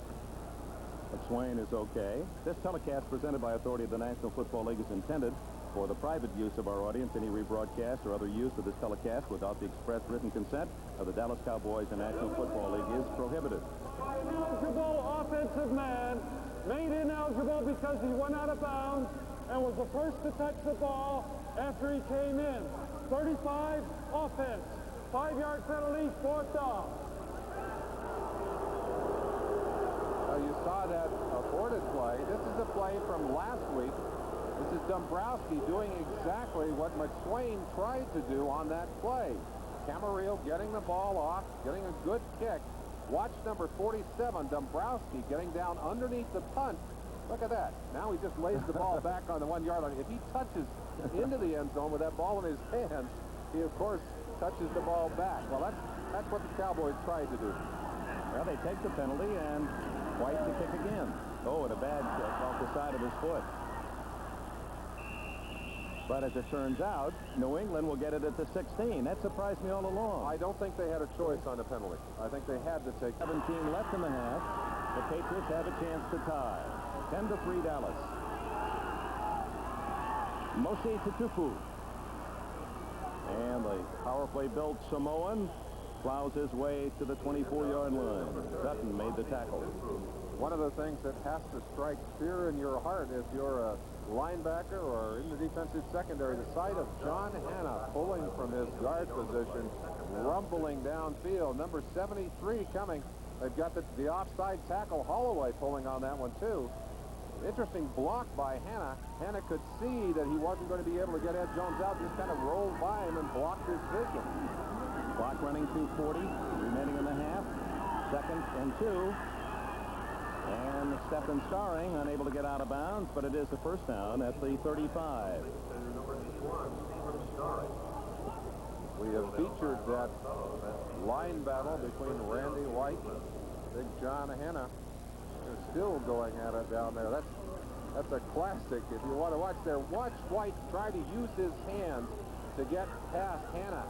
McSwain is okay. This telecast presented by authority of the National Football League is intended for the private use of our audience. Any rebroadcast or other use of this telecast without the express written consent of the Dallas Cowboys and National Football League is prohibited. Ineligible offensive man, made ineligible because he went out of bounds and was the first to touch the ball after he came in. 35, offense. 5-yard penalty, 4th down. You saw that aborted play. This is a play from last week. This is Dombrowski doing exactly what McSwain tried to do on that play. Camarillo getting the ball off, getting a good kick. Watch number 47, Dombrowski, getting down underneath the punt. Look at that. Now he just lays the ball back on the 1-yard line. If he touches into the end zone with that ball in his hand, he, of course, touches the ball back. Well, that's what the Cowboys tried to do. Well, they take the penalty, and White to kick again. Oh, and a bad kick off the side of his foot. But as it turns out, New England will get it at the 16. That surprised me all along. I don't think they had a choice on the penalty. I think they had to take 17 left in the half. The Patriots have a chance to tie. 10-3 Dallas. Moshe Tutupu. And the power play built Samoan plows his way to the 24-yard line. Dutton made the tackle. One of the things that has to strike fear in your heart if you're a linebacker or in the defensive secondary, the sight of John Hanna pulling from his guard position, rumbling downfield. Number 73 coming. They've got the offside tackle, Holloway, pulling on that one, too. Interesting block by Hanna. Hanna could see that he wasn't going to be able to get Ed Jones out, just kind of rolled by him and blocked his vision. Clock running 2:40, remaining in the half. 2nd and 2. And Stephen Starring unable to get out of bounds, but it is a first down at the 35. We have featured that line battle between Randy White and Big John Hanna. They're still going at it down there. That's a classic. If you want to watch there, watch White try to use his hands to get past Hanna.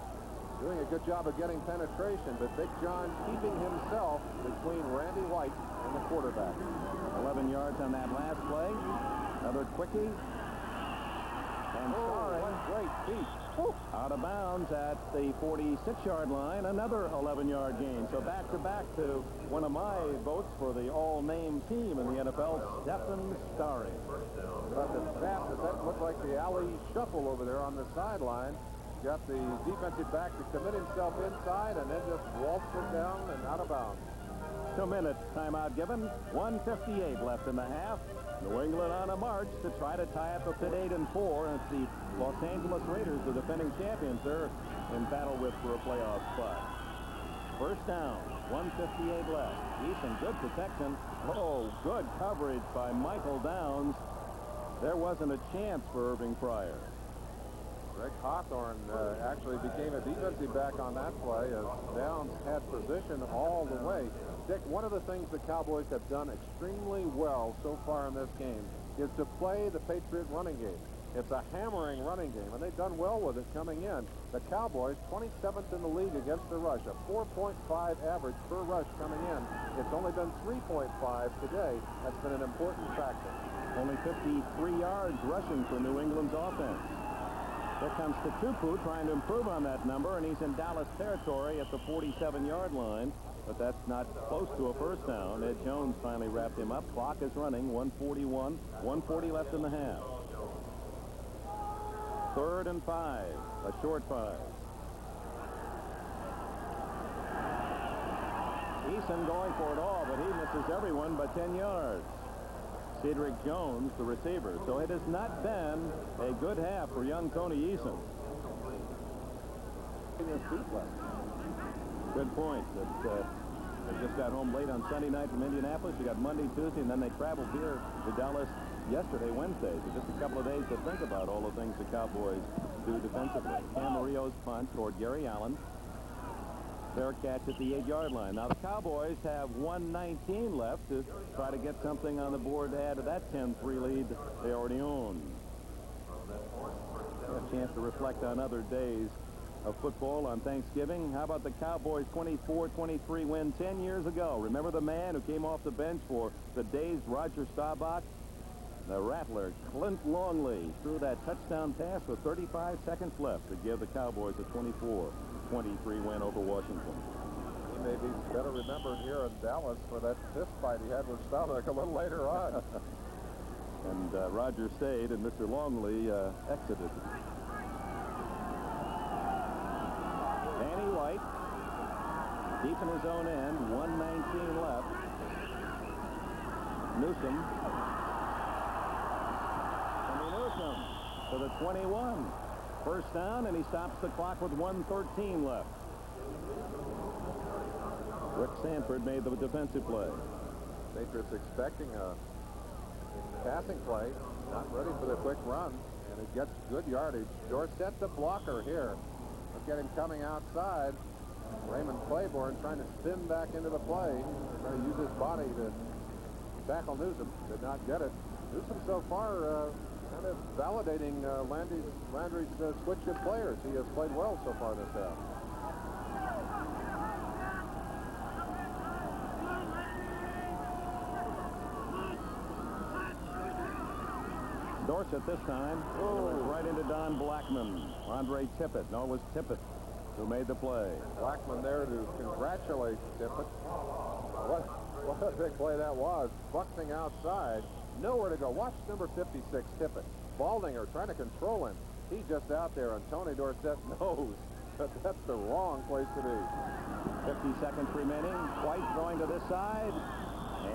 Doing a good job of getting penetration, but Big John keeping himself between Randy White and the quarterback. 11 yards on that last play. Another quickie. And scoring. What great feat. Out of bounds at the 46-yard line, another 11-yard gain. So back-to-back to one of my votes for the all-name team in the NFL, Stephen Starry. But the snap, that looked like the alley shuffle over there on the sideline. Got the defensive back to commit himself inside and then just waltzed it down and out of bounds. 2-minute timeout given. 1:58 left in the half. New England on a march to try to tie up a fit 8-4. And it's the Los Angeles Raiders, the defending champions, they're in battle with for a playoff spot. First down, 1:58 left. Eason, good protection. Oh, good coverage by Michael Downs. There wasn't a chance for Irving Pryor. Greg Hawthorne actually became a defensive back on that play as Downs had position all the way. Dick, one of the things the Cowboys have done extremely well so far in this game is to play the Patriot running game. It's a hammering running game, and they've done well with it coming in. The Cowboys, 27th in the league against the rush, a 4.5 average per rush coming in. It's only been 3.5 today. That's been an important factor. Only 53 yards rushing for New England's offense. Here comes Tupu trying to improve on that number, and he's in Dallas territory at the 47-yard line. But that's not close to a first down. Ed Jones finally wrapped him up. Clock is running. 1:41. 1:40 left in the half. 3rd and 5. A short 5. Eason going for it all, but he misses everyone by 10 yards. Cedric Jones, the receiver. So it has not been a good half for young Tony Eason. Good point. They just got home late on Sunday night from Indianapolis. You got Monday, Tuesday, and then they traveled here to Dallas yesterday, Wednesday. So just a couple of days to think about all the things the Cowboys do defensively. Camarillo's punt toward Gary Allen. Fair catch at the 8-yard line. Now the Cowboys have 1:19 left to try to get something on the board to add to that 10-3 lead they already own. A chance to reflect on other days of football on Thanksgiving. How about the Cowboys' 24-23 win 10 years ago? Remember the man who came off the bench for the dazed Roger Staubach? The Rattler, Clint Longley, threw that touchdown pass with 35 seconds left to give the Cowboys a 24-23 win over Washington. He may be better remembered here in Dallas for that fist fight he had with Staubach a little later on. And Roger stayed, and Mr. Longley exited. Danny White, deep in his own end, 1:19 left. Newsom. To the 21. First down, and he stops the clock with 1:13 left. Rick Sanford made the defensive play. Patriots expecting a passing play, not ready for the quick run, and it gets good yardage. Dorsett the blocker here. Look at him coming outside. Raymond Claiborne trying to spin back into the play, trying to use his body to tackle Newsom. Did not get it. Newsom so far kind of validating Landry's switch of players. He has played well so far this half. Dorsett this time. Oh, right into Don Blackman. Andre Tippett. No, it was Tippett who made the play. Blackman there to congratulate Tippett. What a big play that was. Buxing outside. Nowhere to go. Watch number 56, Tippett. Baldinger trying to control him. He's just out there, and Tony Dorsett knows that that's the wrong place to be. 50 seconds remaining. White going to this side.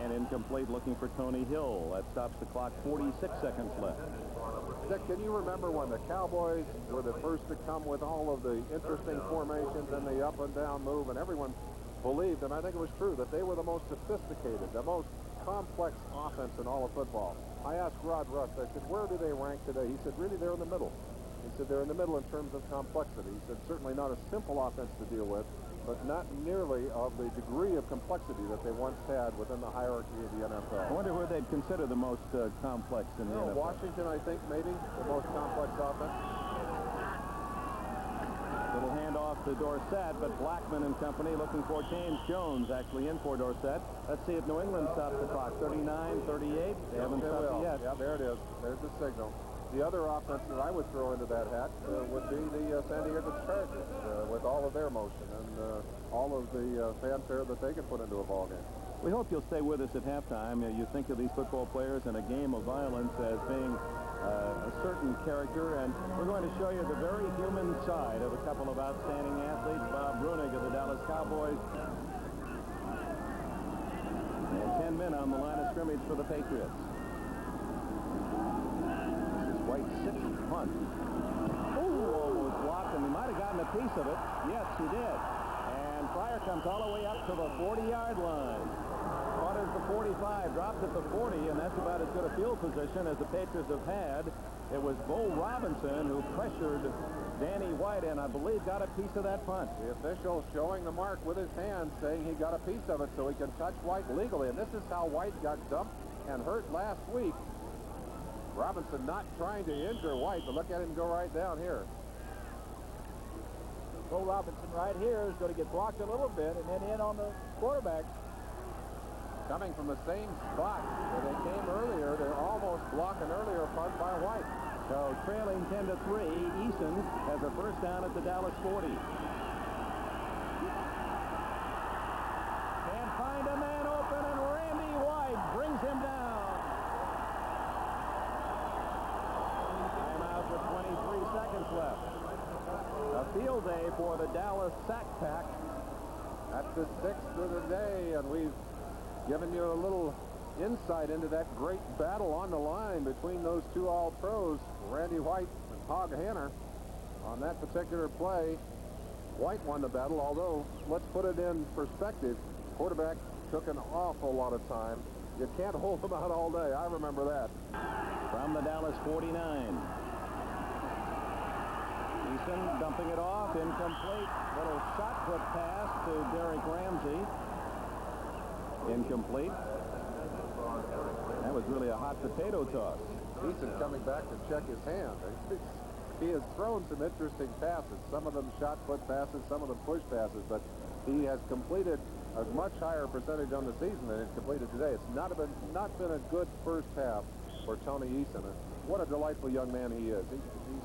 And incomplete, looking for Tony Hill. That stops the clock. 46 seconds left. Dick, can you remember when the Cowboys were the first to come with all of the interesting formations and the up and down move, and everyone believed, and I think it was true, that they were the most sophisticated, the most complex offense in all of football? I asked Rod Russ, I said, where do they rank today? He said, really, they're in the middle. He said, they're in the middle in terms of complexity. He said, certainly not a simple offense to deal with, but not nearly of the degree of complexity that they once had within the hierarchy of the NFL. I wonder who they'd consider the most complex in the NFL. Washington, I think, maybe the most complex offense. Little handoff to Dorsett, but Blackman and company looking for James Jones actually in for Dorsett. Let's see if New England stops the clock. 39-38. They haven't stopped it yet. Yeah, there it is. There's the signal. The other offense that I would throw into that hat would be the San Diego Chargers with all of their motion and all of the fanfare that they can put into a ball game. We hope you'll stay with us at halftime. You think of these football players in a game of violence as being a certain character, and we're going to show you the very human side of a couple of outstanding athletes. Bob Brunig of the Dallas Cowboys, and 10 men on the line of scrimmage for the Patriots. This is White's sixth punt. Oh, almost blocked, and he might have gotten a piece of it. Yes, he did. And Fryer comes all the way up to the 40-yard line. Caught at the 45, dropped at the 40, and that's about as good a field position as the Patriots have had. It was Bo Robinson who pressured Danny White, and I believe got a piece of that punt. The official showing the mark with his hand, saying he got a piece of it so he can touch White legally. And this is how White got dumped and hurt last week. Robinson not trying to injure White, but look at him go right down here. Bo Robinson right here is going to get blocked a little bit and then in on the quarterback. Coming from the same spot where they came earlier, they're almost blocking earlier punt by White. So trailing 10-3, Eason has a first down at the Dallas 40. Can't find a man open, and Randy White brings him down. Timeout with 23 seconds left. A field day for the Dallas Sack Pack. That's the 6th of the day, and we've given you a little insight into that great battle on the line between those two all-pros, Randy White and Hog Hanner. On that particular play, White won the battle, although, let's put it in perspective, quarterback took an awful lot of time. You can't hold him out all day. I remember that. From the Dallas 49. Eason dumping it off, incomplete. Little shot put pass to Derek Ramsey. Incomplete. That was really a hot potato toss. Eason coming back to check his hand. He has thrown some interesting passes. Some of them shot put passes, some of them push passes, but he has completed a much higher percentage on the season than he's completed today. It's not been a good first half for Tony Eason. What a delightful young man he is. He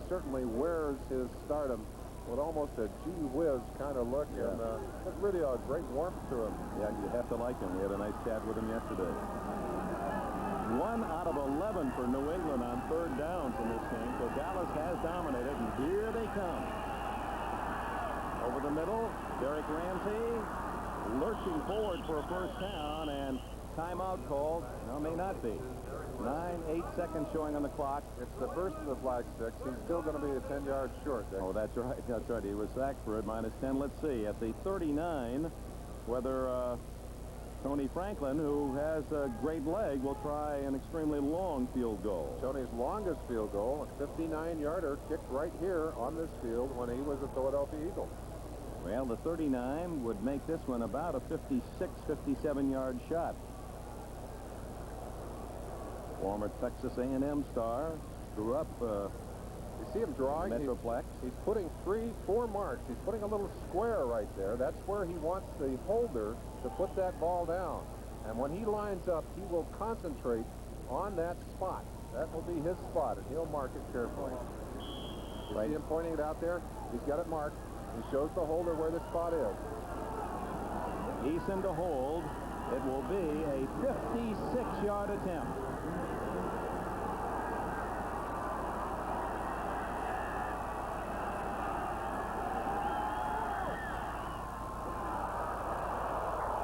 certainly wears his stardom with almost a gee whiz kind of look, and it's really a great warmth to him. Yeah, you have to like him. We had a nice chat with him yesterday. 1 out of 11 for New England on third downs in this game, so Dallas has dominated, and here they come. Over the middle, Derek Ramsey lurching forward for a first down, and timeout called. No, may not be. 8 seconds showing on the clock. It's the first of the flag sticks. He's still going to be 10 yards short, Dick. Oh, that's right. That's right. He was sacked for it, -10. Let's see. At the 39, whether Tony Franklin, who has a great leg, will try an extremely long field goal. Tony's longest field goal, a 59-yarder, kicked right here on this field when he was a Philadelphia Eagle. Well, the 39 would make this one about a 56, 57-yard shot. Former Texas A&M star, grew up you see him drawing? Metroplex. He's putting 3-4 marks. He's putting a little square right there. That's where he wants the holder to put that ball down. And when he lines up, he will concentrate on that spot. That will be his spot, and he'll mark it carefully. You see him pointing it out there? He's got it marked. He shows the holder where the spot is. Eason to hold. It will be a 56-yard attempt.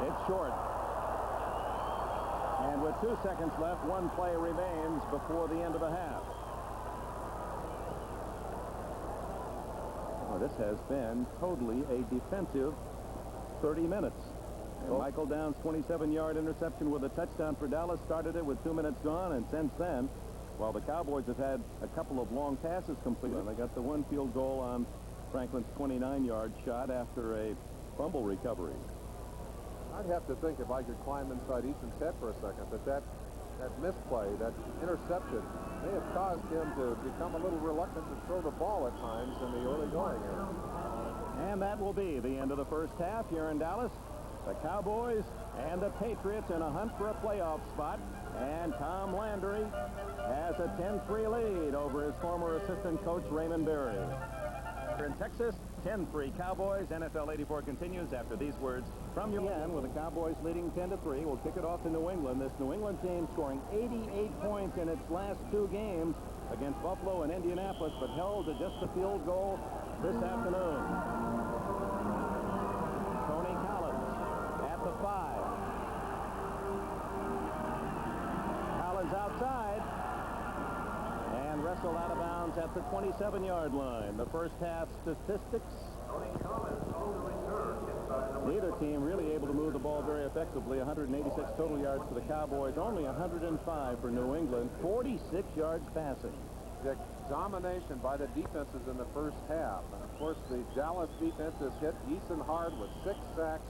It's short. And with 2 seconds left, 1 play remains before the end of the half. Oh, this has been totally a defensive 30 minutes. And Michael Downs' 27-yard interception with a touchdown for Dallas started it with 2 minutes gone, and since then, while the Cowboys have had a couple of long passes completed, they got the 1 field goal on Franklin's 29-yard shot after a fumble recovery. I'd have to think, if I could climb inside Eason's head for a second, that misplay, that interception, may have caused him to become a little reluctant to throw the ball at times in the early going here. And that will be the end of the first half here in Dallas. The Cowboys and the Patriots in a hunt for a playoff spot. And Tom Landry has a 10-3 lead over his former assistant coach Raymond Berry. Here in Texas, 10-3 Cowboys. NFL 84 continues after these words from you. Again, with the Cowboys leading 10-3. We'll kick it off to New England. This New England team scoring 88 points in its last 2 games against Buffalo and Indianapolis, but held to just a field goal this afternoon. Tony Collins at the 5. Collins outside and wrestled out of bounds at the 27-yard line. The first half statistics. Neither team really able to move the ball very effectively. 186 total yards for the Cowboys, only 105 for New England. 46 yards passing. The domination by the defenses in the first half. And of course, the Dallas defense has hit Eason hard with 6 sacks.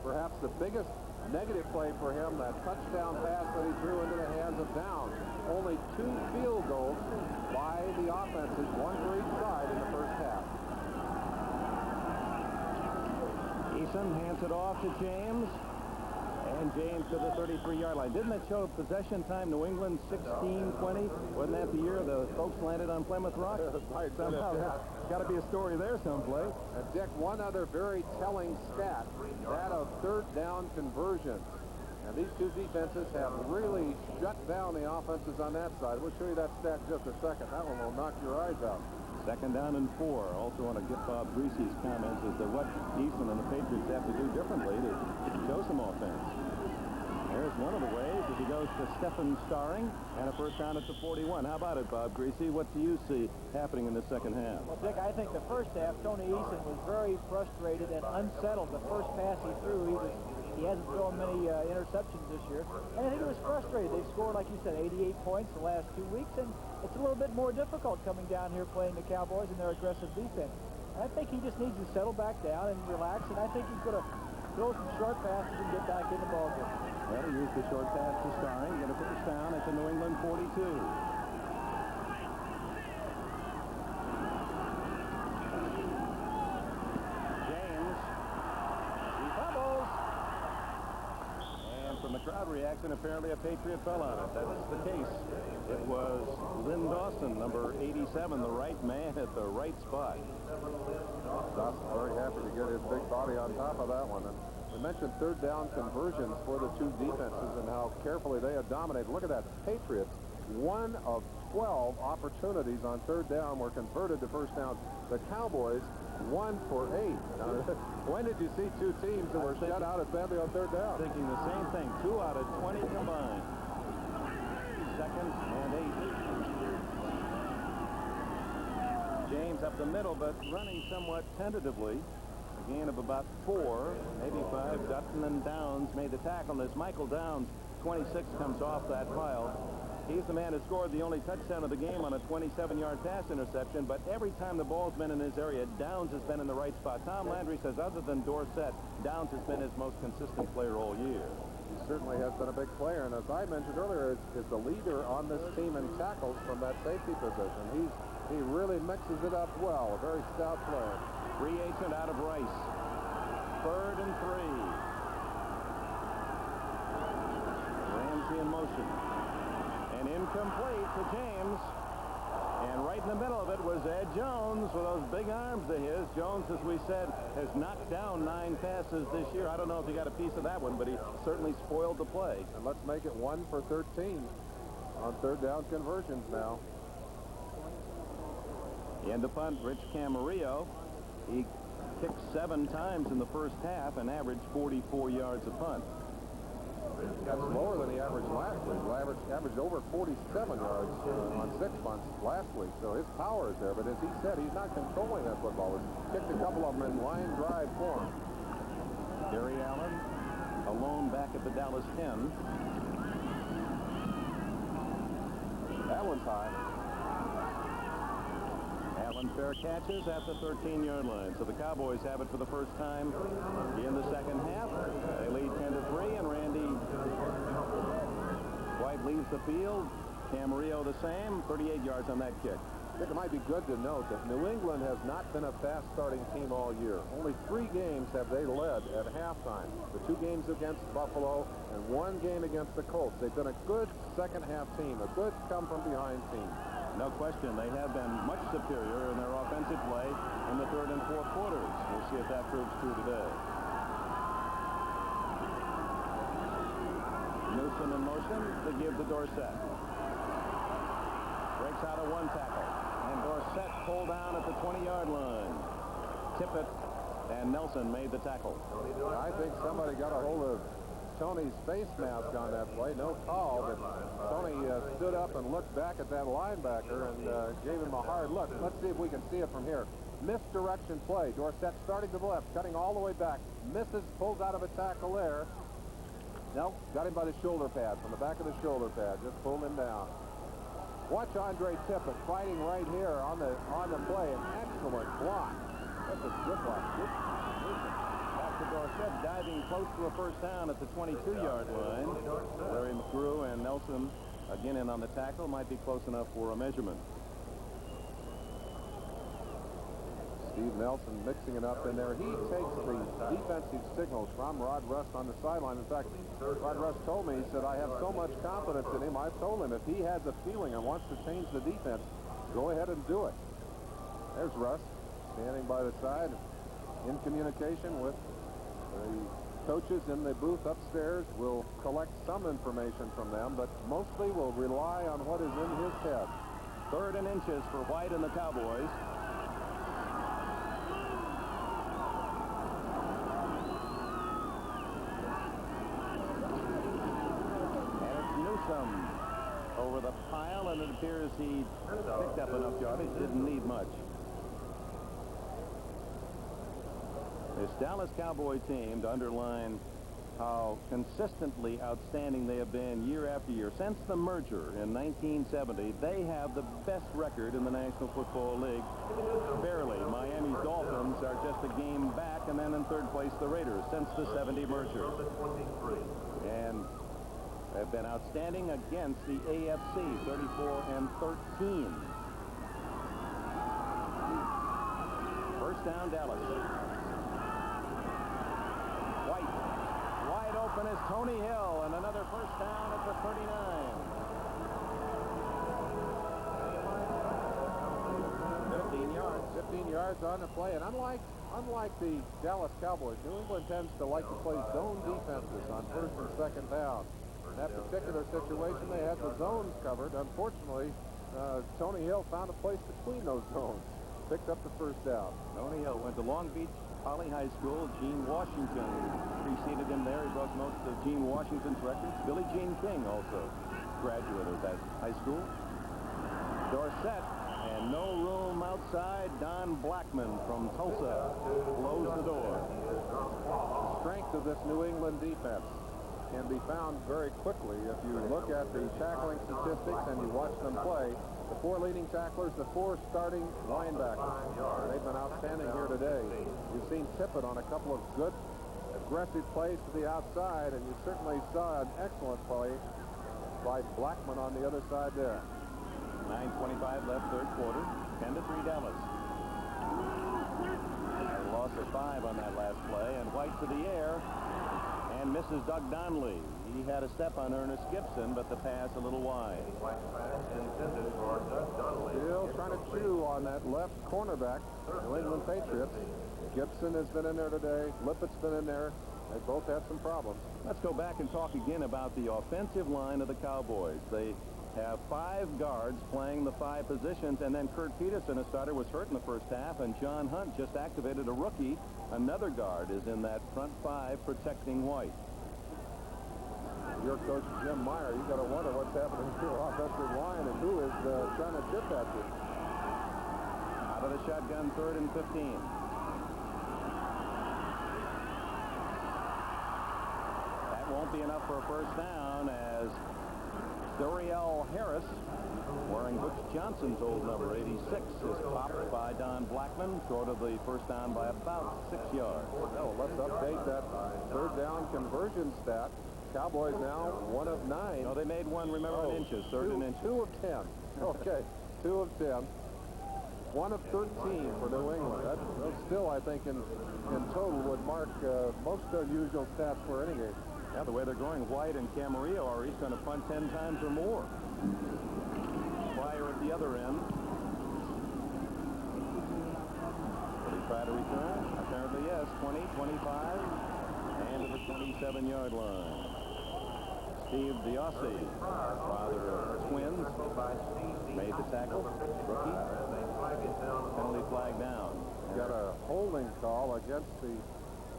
Perhaps the biggest negative play for him, that touchdown pass that he threw into the hands of Downs. Only 2 field goals by the offenses, 1 for each side in the first half. Eason hands it off to James. And James to the 33-yard line. Didn't it show possession time? New England 16-20. Wasn't that the year the folks landed on Plymouth Rock? Somehow there's got to be a story there someplace. And Dick, one other very telling stat, that of third down conversions. And these two defenses have really shut down the offenses on that side. We'll show you that stat in just a second. That one will knock your eyes out. 2nd down and 4. Also want to get Bob Greasy's comments as to what Eason and the Patriots have to do differently to show some offense. There's one of the ways as he goes to Stephen Starring, and a first down at the 41. How about it, Bob Greasy? What do you see happening in the second half? Well, Dick, I think the first half, Tony Eason was very frustrated and unsettled. The first pass he threw, he hasn't thrown many interceptions this year. And I think he was frustrated. They've scored, like you said, 88 points the last 2 weeks, and it's a little bit more difficult coming down here playing the Cowboys and their aggressive defense. And I think he just needs to settle back down and relax, and I think he's going to throw some short passes and get back in the ballgame. Well, he used the short pass to Starring. Get a first down at the New England 42. James. He fumbles. And from the crowd reaction, apparently a Patriot fell on it. That's the case. It was Lynn Dawson, number 87, the right man at the right spot. Dawson's very happy to get his big body on top of that one. And we mentioned third down conversions for the two defenses and how carefully they have dominated. Look at that. Patriots, 1 of 12 opportunities on third down were converted to first down. The Cowboys, 1 for 8. Now, when did you see two teams that were shut out as badly on third down? Thinking the same thing. 2 out of 20 combined. 2nd and 8. James up the middle, but running somewhat tentatively. A gain of about 4, maybe 5. Dutton and Downs made the tackle. This Michael Downs, 26, comes off that pile. He's the man who scored the only touchdown of the game on a 27-yard pass interception, but every time the ball's been in his area, Downs has been in the right spot. Tom Landry says other than Dorsett, Downs has been his most consistent player all year. He certainly has been a big player, and as I mentioned earlier, is the leader on this team in tackles from that safety position. He really mixes it up well. A very stout player. Free agent out of Rice. 3rd and 3. Ramsey in motion. And incomplete to James. And right in the middle of it was Ed Jones with those big arms of his. Jones, as we said, has knocked down 9 passes this year. I don't know if he got a piece of that one, but he certainly spoiled the play. And let's make it 1 for 13 on third down conversions now. And the punt, Rich Camarillo. He kicked 7 times in the first half and averaged 44 yards a punt. That's lower than he averaged last week. Averaged over 47 yards on 6 punts last week. So his power is there. But as he said, he's not controlling that football. He's kicked a couple of them in line drive form. Gary Allen alone back at the Dallas 10. That one's high. Allen fair catches at the 13-yard line. So the Cowboys have it for the first time in the second half. They lead 10-3, and Randy White leaves the field. Camarillo the same. 38 yards on that kick. I think it might be good to note that New England has not been a fast-starting team all year. Only 3 games have they led at halftime. The 2 games against Buffalo and 1 game against the Colts. They've been a good second-half team, a good come-from-behind team. No question, they have been much superior in their offensive play in the third and fourth quarters. We'll see if that proves true today. Newsom in motion to give to Dorsett. Breaks out of one tackle. And Dorsett pulled down at the 20-yard line. Tippett and Nelson made the tackle. I think somebody got a hold of Tony's face mask on that play. No call, but Tony stood up and looked back at that linebacker and gave him a hard look. Let's see if we can see it from here. Misdirection play. Dorsett starting to the left, cutting all the way back. Misses, pulls out of a tackle there. No, got him by the shoulder pad, from the back of the shoulder pad. Just pulled him down. Watch Andre Tippett fighting right here on the play. An excellent block. That's a good block. Good. Back to Dorsett, diving close to a first down at the 22-yard line. Larry McGrew and Nelson again in on the tackle. Might be close enough for a measurement. Steve Nelson mixing it up in there. He takes the defensive signals from Rod Rust on the sideline. In fact, Rod Rust told me, he said, I have so much confidence in him. I've told him if he has a feeling and wants to change the defense, go ahead and do it. There's Rust standing by the side in communication with the coaches in the booth upstairs. Will collect some information from them, but mostly will rely on what is in his head. 3rd and inches for White and the Cowboys. Over the pile, and it appears he picked up enough yardage. Didn't need much. This Dallas Cowboy team, to underline how consistently outstanding they have been year after year since the merger in 1970, they have the best record in the National Football League. Barely. Miami's Dolphins are just a game back, and then in 3rd place the Raiders since the 70 merger. And have been outstanding against the AFC, 34-13. First down, Dallas. White. Wide open is Tony Hill, and another first down at the 39. 15 yards. 15 yards on the play, and unlike the Dallas Cowboys, New England tends to like to play zone defenses on 1st and 2nd down. In that particular situation, they had the zones covered. Unfortunately, Tony Hill found a place between those zones. Picked up the first down. Tony Hill went to Long Beach Poly High School. Gene Washington preceded him there. He broke most of Gene Washington's records. Billie Jean King also graduated at that high school. Dorsett, and no room outside. Don Blackman from Tulsa closed the door. The strength of this New England defense can be found very quickly if you look at the tackling statistics and you watch them play. The 4 leading tacklers, the 4 starting linebackers. They've been outstanding here today. You've seen Tippett on a couple of good, aggressive plays to the outside, and you certainly saw an excellent play by Blackman on the other side there. 9:25 left, 3rd quarter. 10-3 Dallas. A loss of 5 on that last play, and White to the air. And misses Doug Donnelly. He had a step on Ernest Gibson, but the pass a little wide. Still trying to chew on that left cornerback, New England Patriots. Gibson has been in there today. Lippett's been in there. They both had some problems. Let's go back and talk again about the offensive line of the Cowboys. They have 5 guards playing the 5 positions, and then Kurt Peterson, a starter, was hurt in the first half, and John Hunt just activated a rookie. Another guard is in that front 5 protecting White. Your coach, Jim Meyer, you got to wonder what's happening to your offensive line and who is trying to chip at you. Out of the shotgun, 3rd and 15. That won't be enough for a first down as Doriel Harris, wearing Butch Johnson's old number 86, is popped by Don Blackman, short of the first down by about 6 yards. Well, let's update that 3rd down conversion stat. Cowboys now 1 of 9. No, they made one, remember, in inches, 3rd and inches. 2 of 10. Okay, 2 of 10. 1 of 13 for New England. That still, I think, in total would mark most unusual stats for any game. Yeah, the way they're going, White and Camarillo are each going to punt 10 times or more. Pryor at the other end. Will he try to return? Apparently, yes. 20, 25, and to the 27-yard line. Steve Diossi, father of twins, made the tackle. Rookie. Penalty flag down. Got a holding call against the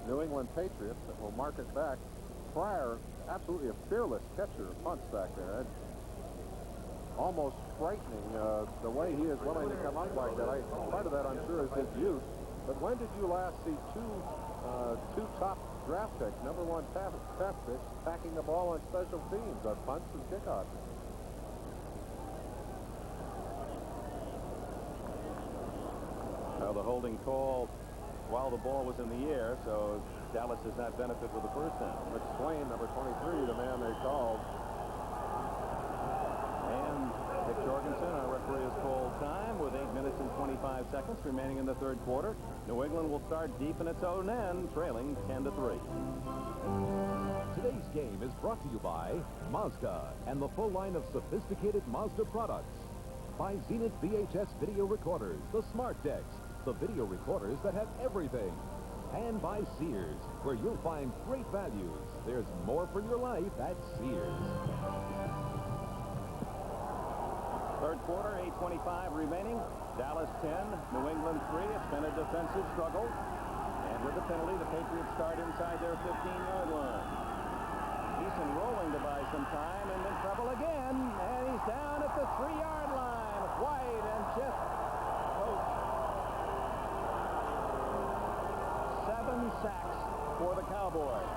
New England Patriots that will mark it back. Pryor, absolutely a fearless catcher of punts back there. Almost frightening the way he is willing to come up like that. Part of that, I'm sure, is his youth. But when did you last see two top draft picks, number one draft picks, packing the ball on special teams on punts and kickoffs? Now the holding call while the ball was in the air, so Dallas does not benefit with the first down. McSwain, number 23, the man they called. And Dick Jorgensen, our referee, has called time with 8 minutes and 25 seconds remaining in the third quarter. New England will start deep in its own end, trailing 10-3. Today's game is brought to you by Mazda and the full line of sophisticated Mazda products. By Zenith VHS video recorders, the Smart Decks, the video recorders that have everything. And by Sears, where you'll find great values. There's more for your life at Sears. Third quarter, 8:25 remaining. Dallas 10, New England 3. It's been a defensive struggle. And with the penalty, the Patriots start inside their 15-yard line. Eason rolling to buy some time and in trouble again. And he's down at the 3-yard line. White and Jeff Coach. 7 sacks for the Cowboys.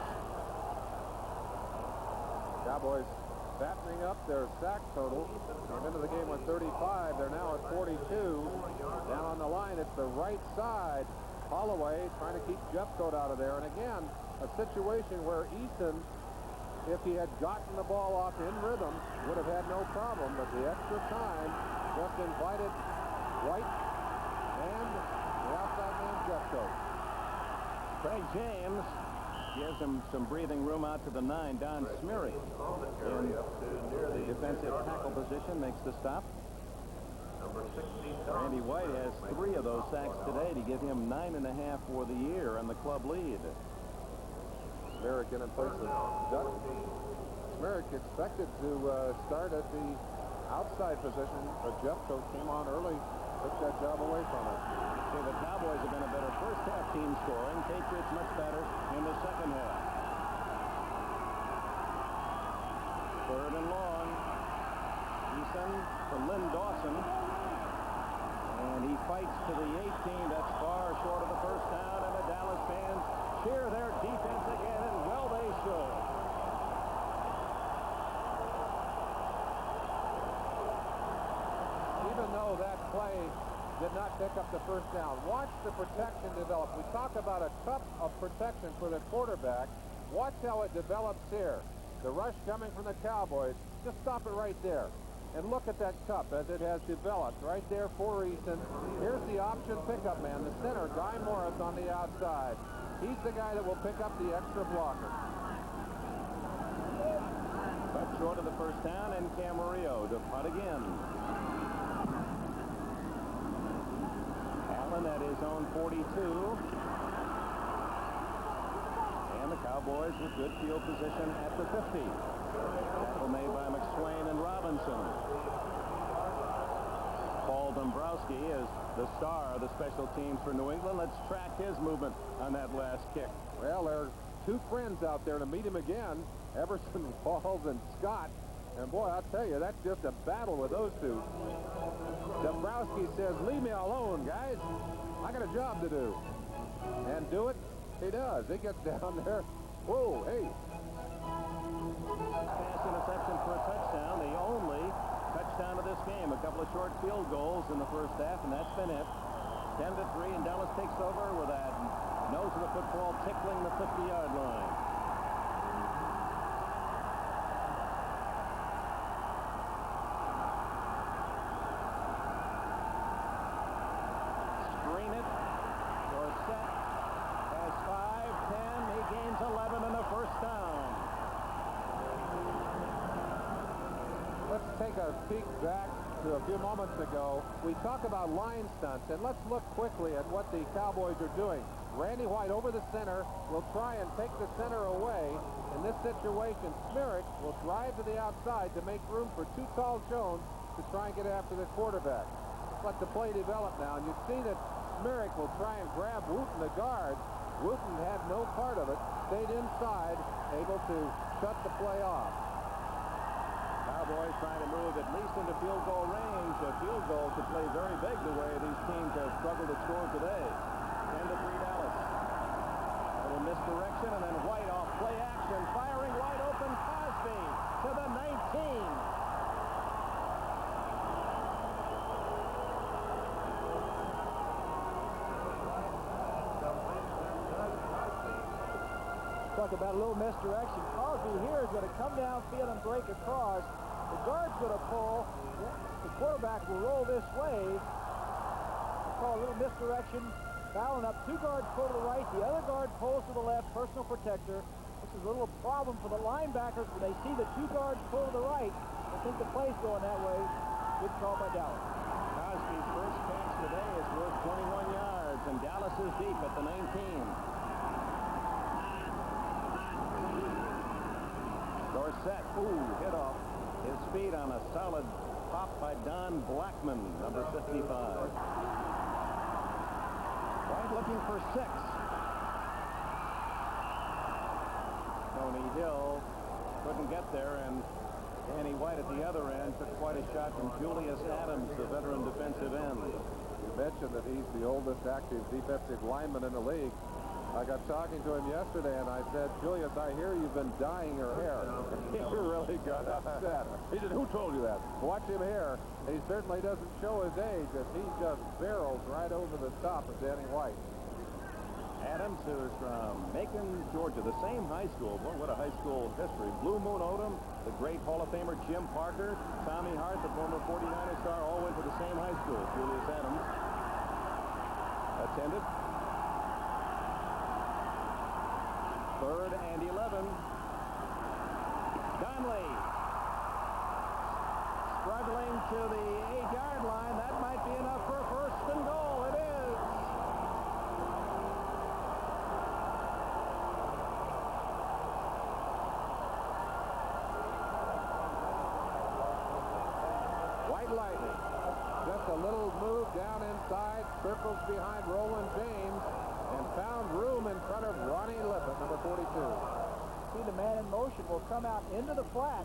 Cowboys fattening up their sack total. Came into the game with 35. They're now at 42. Down on the line, it's the right side. Holloway trying to keep Jeffcoat out of there. And again, a situation where Eason, if he had gotten the ball off in rhythm, would have had no problem. But the extra time just invited White and the outside man Jeffcoat. Craig James gives him some breathing room out to the 9. Don Smeary in the defensive tackle position makes the stop. Randy White has 3 of those sacks today to give him 9.5 for the year and the club lead. Smearick in place of Dutton. Smearick expected to start at the outside position, but Jeffcoat came on early, took that job away from him. See, the Cowboys have been a better first half team scoring. Patriots much better in the second half. Third and long. Eason to Lynn Dawson. And he fights to the 18. That's far short of the first down. And the Dallas fans cheer their defense again, and well they should. Even though that play did not pick up the first down, watch the protection develop. We talk about a cup of protection for the quarterback. Watch how it develops here. The rush coming from the Cowboys. Just stop it right there. And look at that cup as it has developed right there for Eason. Here's the option pickup man, the center, Guy Morris on the outside. He's the guy that will pick up the extra blocker. But short of the first down, and Camarillo to punt again. Allen at his own 42. And the Cowboys with good field position at the 50. Tackle made by McSwain and Robinson. Paul Dombrowski is the star of the special teams for New England. Let's track his movement on that last kick. Well, there are 2 friends out there to meet him again, Everson Walls and Scott. And boy, I'll tell you, that's just a battle with those 2. Dombrowski says, leave me alone, guys. I got a job to do. And do it, he does. He gets down there. Whoa, hey. Pass interception for a touchdown, the only touchdown of this game. A couple of short field goals in the first half, and that's been it. 10-3, and Dallas takes over with that nose of the football tickling the 50-yard line. Screen it. Dorsett has 5, 10. He gains 11 and a first down. Let's take a peek back a few moments ago, we talk about line stunts, and let's look quickly at what the Cowboys are doing. Randy White over the center will try and take the center away. In this situation, Smirek will drive to the outside to make room for Too Tall Jones to try and get after the quarterback. Let the play develop now, and you see that Smirek will try and grab Wooten, the guard. Wooten had no part of it, stayed inside, able to shut the play off. Cowboys trying to move at least into field goal range. A field goal could play very big the way these teams have struggled to score today. 10-3 Dallas. A little misdirection, and then White off play action, firing wide open. Cosby to the 19. Talk about a little misdirection. Cosby here is going to come downfield and break across. The guard's going to pull. The quarterback will roll this way. We call a little misdirection. Fouling up. Two guards pull to the right. The other guard pulls to the left. Personal protector. This is a little problem for the linebackers when they see the two guards pull to the right. They think the play's going that way. Good call by Dallas. Cosby's first catch today is worth 21 yards, and Dallas is deep at the 19. Dorsett, hit off his feet on a solid pop by Don Blackman, number 55. White looking for 6. Tony Hill couldn't get there, and Danny White at the other end took quite a shot from Julius Adams, the veteran defensive end. You mentioned that he's the oldest active defensive lineman in the league. I got talking to him yesterday, and I said, Julius, I hear you've been dyeing your hair. He really got upset. He said, who told you that? Watch him here. He certainly doesn't show his age as he just barrels right over the top of Danny White. Adams, who's from Macon, Georgia, the same high school. Boy, what a high school history. Blue Moon Odom, the great Hall of Famer Jim Parker, Tommy Hart, the former 49er star, all went to the same high school. Julius Adams attended. 3rd and 11. Donnelly struggling to the 8-yard line. That might be enough for a 1st and goal. It is. White Lightning. Just a little move down inside, circles behind Roland James, and found room in front of Ronnie Lippett, number 42. See, the man in motion will come out into the flat.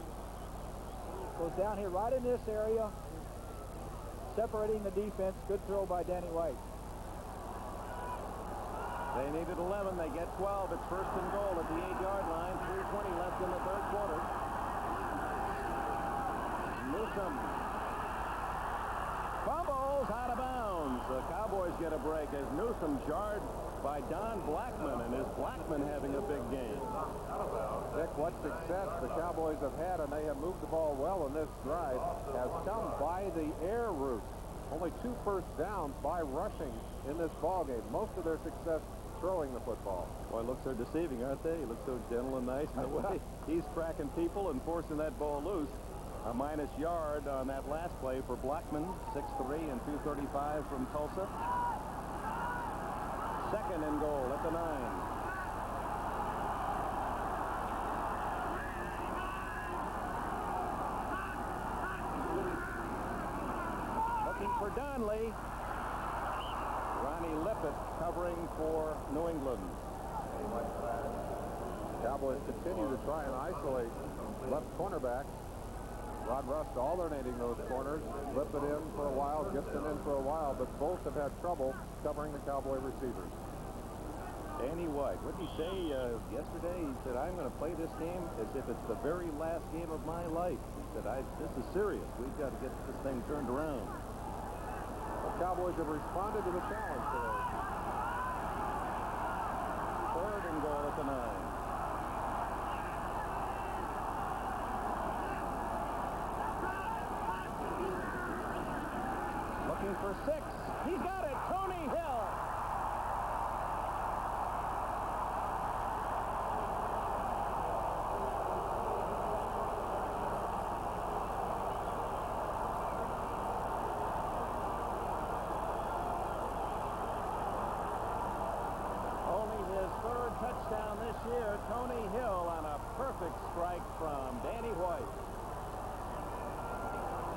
Goes down here right in this area, separating the defense. Good throw by Danny White. They needed 11. They get 12. It's 1st and goal at the 8-yard line. 3:20 left in the 3rd quarter. Newsome fumbles out of bounds. The Cowboys get a break as Newsome jarred by Don Blackman, and is Blackman having a big game? Dick, what success the Cowboys have had, and they have moved the ball well in this drive, has come by the air route. Only 2 first downs by rushing in this ball game. Most of their success throwing the football. Boy, looks so deceiving, aren't they? He looks so gentle and nice in the way he's cracking people and forcing that ball loose. A minus yard on that last play for Blackman. 6'3" and 235 from Tulsa. 2nd and goal at the 9. Looking for Donnelly. Ronnie Lippett covering for New England. Cowboys continue to try and isolate left cornerback. Rod Rust alternating those corners. Lippett in for a while, Gibson in for a while, but both have had trouble covering the Cowboy receivers. Danny White, what did he say yesterday? He said, I'm going to play this game as if it's the very last game of my life. He said, this is serious. We've got to get this thing turned around. The Cowboys have responded to the challenge today. 3rd and goal at the 9. Looking for 6. He's got it. Tony Hill. here. Tony Hill on a perfect strike from Danny White.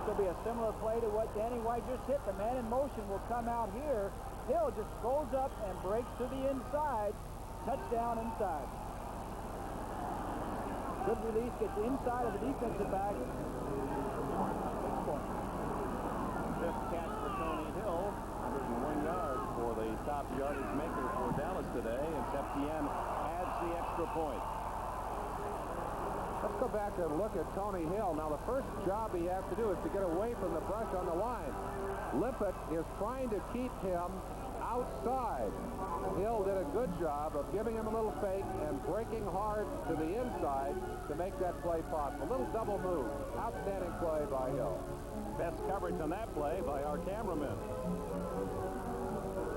This will be a similar play to what Danny White just hit. The man in motion will come out here. Hill just goes up and breaks to the inside. Touchdown inside. Good release, gets inside of the defensive back. 6 points. Fifth catch for Tony Hill. 101 yards for the top yardage maker for Dallas today. And Septien adds the extra point. Let's go back and look at Tony Hill. Now, the first job he has to do is to get away from the brush on the line. Lippett is trying to keep him outside. Hill did a good job of giving him a little fake and breaking hard to the inside to make that play possible. A little double move. Outstanding play by Hill. Best coverage on that play by our cameraman.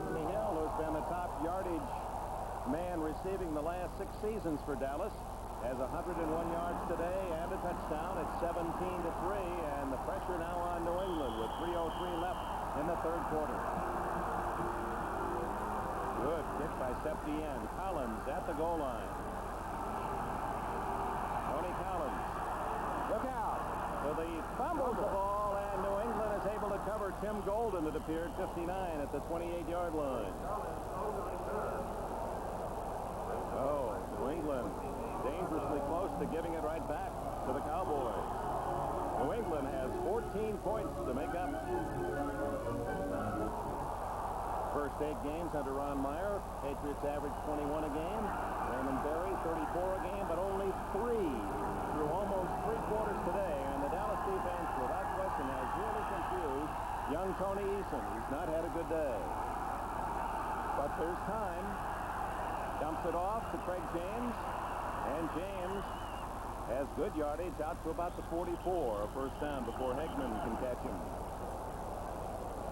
Tony Hill, who's been the top yardage man receiving the last 6 seasons for Dallas, has 101 yards today and a touchdown. It's 17-3, and the pressure now on New England with 3:03 left in the third quarter. Good kick by Septien. Collins at the goal line. Tony Collins. Look out. So the fumbles the ball, and New England is able to cover Tim Golden, it appeared, 59 at the 28-yard line. Oh, New England dangerously close to giving it right back to the Cowboys. New England has 14 points to make up. First 8 games under Ron Meyer. Patriots averaged 21 a game. Raymond Berry 34 a game, but only 3 through almost 3 quarters today. And the Dallas defense, without question, has really confused young Tony Eason. He's not had a good day. But there's time. Dumps it off to Craig James. And James has good yardage out to about the 44. A first down before Hegman can catch him.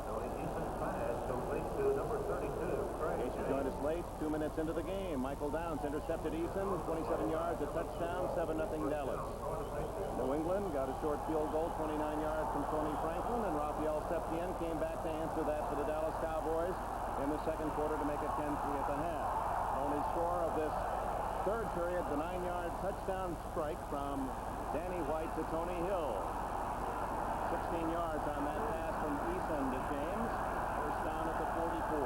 Tony Eason's pass complete to number 32. In case you joined us late, 2 minutes into the game, Michael Downs intercepted Eason, 27 yards, a touchdown, 7-0 Dallas. New England got a short field goal, 29 yards from Tony Franklin, and Raphael Septien came back to answer that for the Dallas Cowboys in the second quarter to make it 10-3 at the half. Only score of this third period, the 9-yard touchdown strike from Danny White to Tony Hill. 16 yards on that pass from Eason to James. First down at the 44.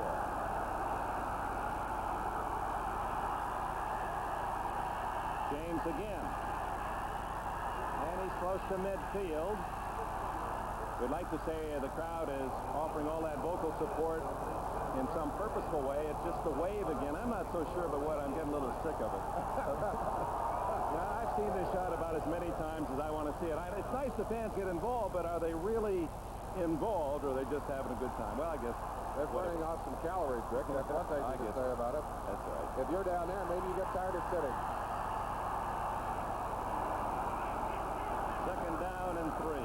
James again. And he's close to midfield. We'd like to say the crowd is offering all that vocal support in some purposeful way. It's just the wave again. I'm not so sure about what. I'm getting a little sick of it. Yeah, I've seen this shot about as many times as I want to see it. It's nice the fans get involved, but are they really involved, or are they just having a good time? Well, I guess they're burning off some calories, Rick. That's one thing you can say about it. That's right. If you're down there, maybe you get tired of sitting. Second down and 3.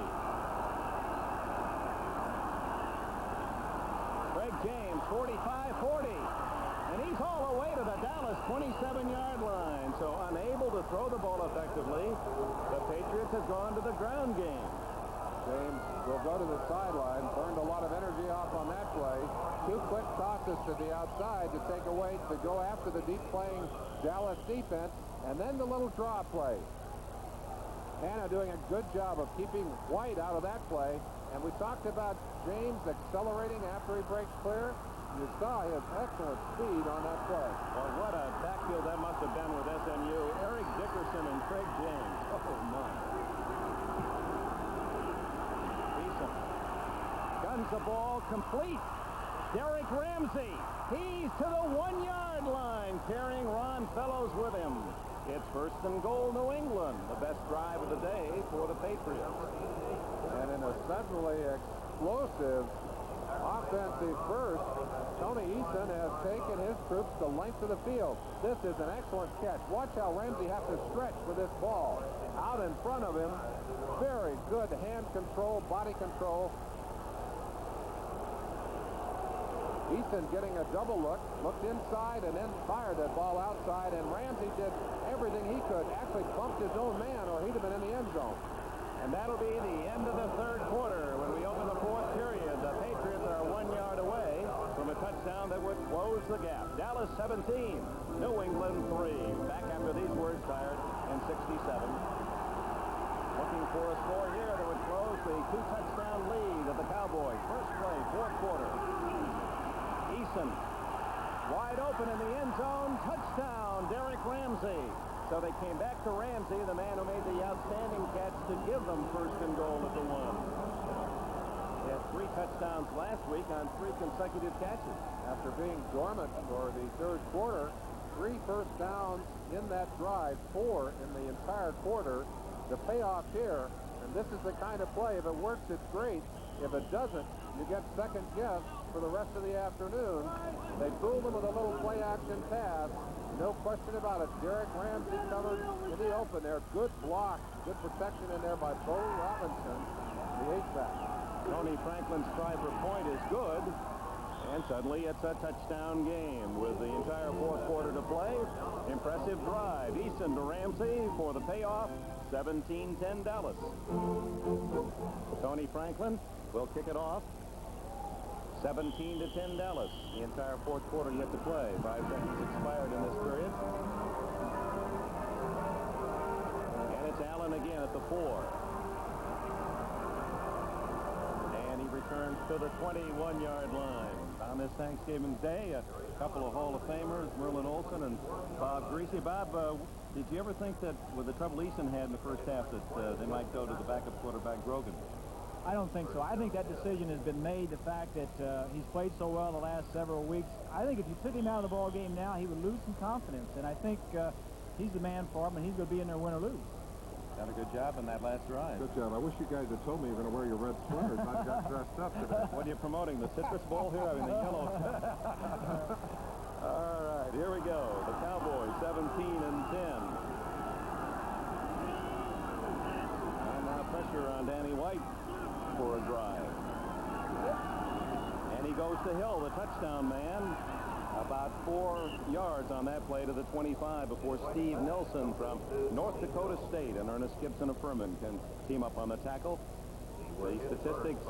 Craig James, 45-40. And he's all the way to the Dallas 27-yard line. So unable to throw the ball effectively, the Patriots have gone to the ground game. James will go to the sideline. Burned a lot of energy off on that play. 2 quick tosses to the outside to take away, to go after the deep playing Dallas defense. And then the little draw play. Hanna doing a good job of keeping White out of that play. And we talked about James accelerating after he breaks clear. You saw his excellent speed on that play. Well, what a backfield that must have been with SMU. Eric Dickerson and Craig James. Oh, my. Eason guns the ball complete. Derek Ramsey. He's to the 1-yard line, carrying Ron Fellows with him. It's first and goal, New England. The best drive of the day for the Patriots. And in a suddenly explosive offensive burst, Tony Eason has taken his troops the length of the field. This is an excellent catch. Watch how Ramsey has to stretch with this ball. Out in front of him. Very good hand control, body control. Eason getting a double look, looked inside and then fired that ball outside, and Ramsey did everything he could, actually bumped his own man, or he'd have been in the end zone. And that'll be the end of the third quarter. When we open the fourth period, the Patriots are 1 yard away from a touchdown that would close close the gap. Dallas 17, New England 3. Back after these words tired in 67. Looking for a score here that would close the 2-touchdown lead of the Cowboys. First play, fourth quarter. Eason wide open in the end zone. Touchdown, Derek Ramsey. So they came back to Ramsey, the man who made the outstanding catch to give them first and goal at the 1. He had 3 touchdowns last week on 3 consecutive catches. After being dormant for the third quarter, 3 first downs in that drive, 4 in the entire quarter. The payoff here, and this is the kind of play, if it works, it's great. If it doesn't, you get second guess for the rest of the afternoon. They fooled him with a little play action pass. No question about it. Derek Ramsey covered in the open there. Good block, good protection in there by Bo Robinson, the H-back. Tony Franklin's try for point is good. And suddenly it's a touchdown game with the entire fourth quarter to play. Impressive drive. Eason to Ramsey for the payoff. 17-10 Dallas. Tony Franklin will kick it off. 17-10 Dallas. The entire fourth quarter yet to play. 5 seconds expired in this period. And it's Allen again at the 4. And he returns to the 21-yard line. On this Thanksgiving Day, a couple of Hall of Famers, Merlin Olsen and Bob Greasy. Bob, did you ever think that with the trouble Eason had in the first half that they might go to the backup quarterback Grogan? I don't think so. I think that decision has been made. The fact that he's played so well the last several weeks. I think if you took him out of the ball game now, he would lose some confidence. And I think he's the man for him, and he's going to be in there win or lose. Done a good job in that last drive. Good job. I wish you guys had told me you were going to wear your red sweaters. I got dressed up today. What are you promoting? The Citrus Bowl here? I mean, the yellow. All right, here we go. The Cowboys 17-10. And now pressure on Danny White for a drive. And he goes to Hill, the touchdown man. About 4 yards on that play to the 25 before Steve Nelson from North Dakota State and Ernest Gibson of Furman can team up on the tackle. The statistics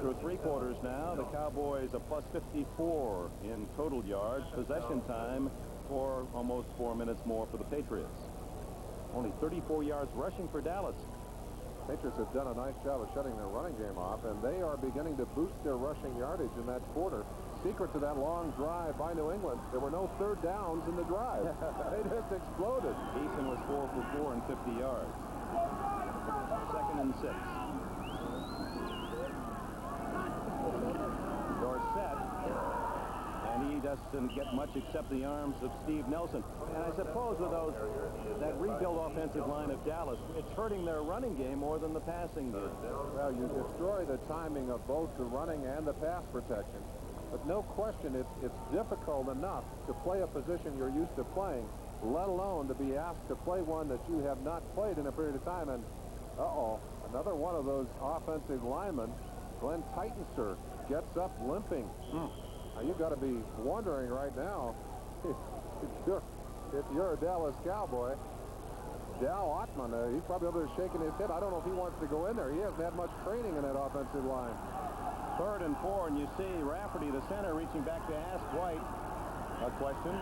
through 3 quarters now. The Cowboys a plus 54 in total yards. Possession time for almost 4 minutes more for the Patriots. Only 34 yards rushing for Dallas. Patriots have done a nice job of shutting their running game off, and they are beginning to boost their rushing yardage in that quarter. Secret to that long drive by New England, there were no third downs in the drive. They just exploded. Eason was 4 for 4 and 50 yards. 2nd and 6. Dorsett, and he doesn't get much except the arms of Steve Nelson. And I suppose with that rebuilt offensive line of Dallas, it's hurting their running game more than the passing game. Well, you destroy the timing of both the running and the pass protection. But no question, it's difficult enough to play a position you're used to playing, let alone to be asked to play one that you have not played in a period of time. And, another one of those offensive linemen, Glenn Titensur, gets up limping. Now, you've got to be wondering right now, if you're a Dallas Cowboy, Dal Ottman, he's probably over there shaking his head. I don't know if he wants to go in there. He hasn't had much training in that offensive line. 3rd and 4, and you see Rafferty, the center, reaching back to ask White a question.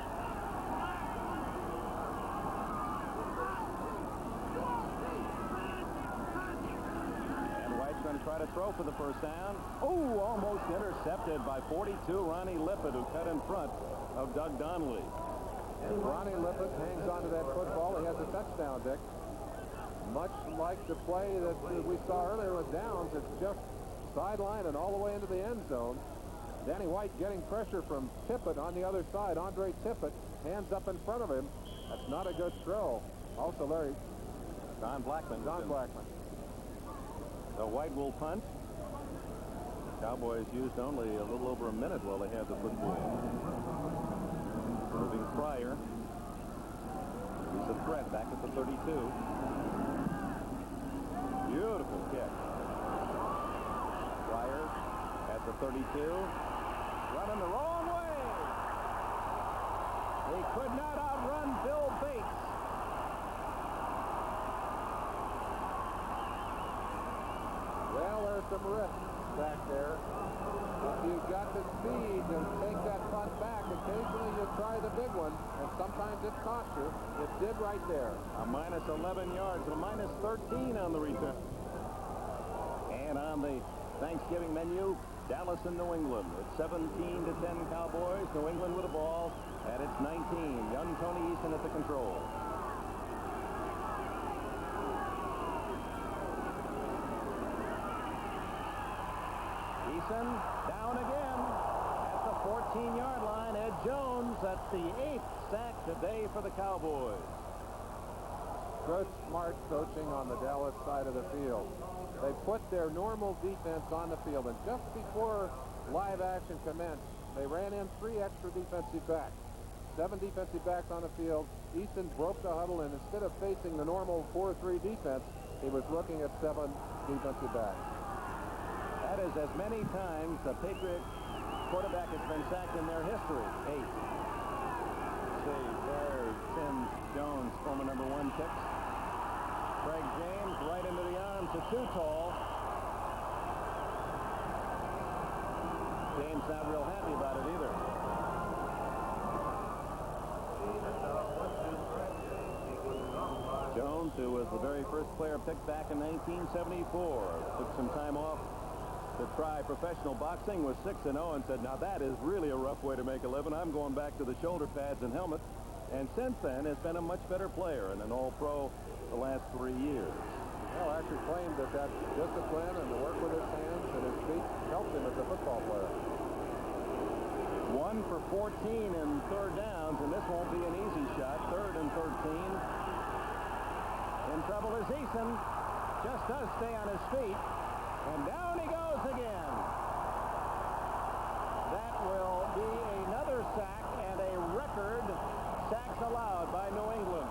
And White's going to try to throw for the first down. Oh, almost intercepted by 42, Ronnie Lippett, who cut in front of Doug Donnelly. And Ronnie Lippett hangs onto that football. He has a touchdown, Dick. Much like the play that we saw earlier with Downs, it's just sideline and all the way into the end zone. Danny White getting pressure from Tippett on the other side. Andre Tippett, hands up in front of him. That's not a good throw. Also, Larry. Don Blackman. So White will punt. Cowboys used only a little over a minute while they had the football. Moving Pryor. He's a threat back at the 32. Beautiful kick. Pryor at the 32. Running the wrong way. He could not outrun Bill Bates. Well, there's some risk back there. If you've got the speed to take that punt back, occasionally right there. A minus 11 yards, a minus 13 on the return. And on the Thanksgiving menu, Dallas and New England. It's 17-10 Cowboys. New England with the ball at its 19. Young Tony Eason at the control. Eason down again at the 14-yard line. Ed Jones, that's the 8th sack today for the Cowboys. Good, smart coaching on the Dallas side of the field. They put their normal defense on the field, and just before live action commenced, they ran in 3 extra defensive backs. 7 defensive backs on the field. Eason broke the huddle, and instead of facing the normal 4-3 defense, he was looking at 7 defensive backs. That is as many times a Patriot quarterback has been sacked in their history. 8. See, there's Tim Jones, former number 1 kicks. Craig James right into the arms of too tall. James not real happy about it either. Jones, who was the very first player picked back in 1974, took some time off to try professional boxing, was 6-0, and said, now that is really a rough way to make a living. I'm going back to the shoulder pads and helmet. And since then has been a much better player and an all-pro the last 3 years. Well, actually claimed that discipline and the work with his hands and his feet helped him as a football player. 1 for 14 in third downs, and this won't be an easy shot. 3rd and 13. In trouble is Eason. Just does stay on his feet. And down he goes again. That will be another sack and a record sacks allowed by New England.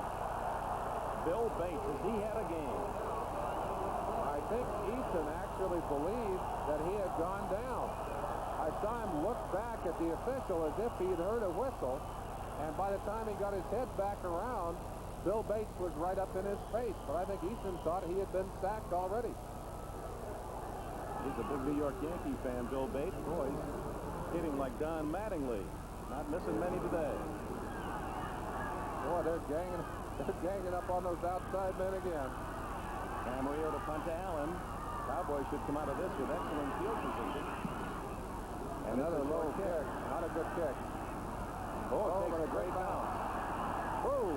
Bill Bates, as he had a game. I think Eason actually believed that he had gone down. I saw him look back at the official as if he had heard a whistle, and by the time he got his head back around, Bill Bates was right up in his face. But I think Eason thought he had been sacked already. He's a big New York Yankee fan, Bill Bates. Boy, he's hitting like Don Mattingly. Not missing many today. Boy, they're ganging up on those outside men again. Camarillo to punt to Allen. Cowboys should come out of this with excellent field position. And Another low kick. Not a good kick. Oh, takes a great bounce. Whoa!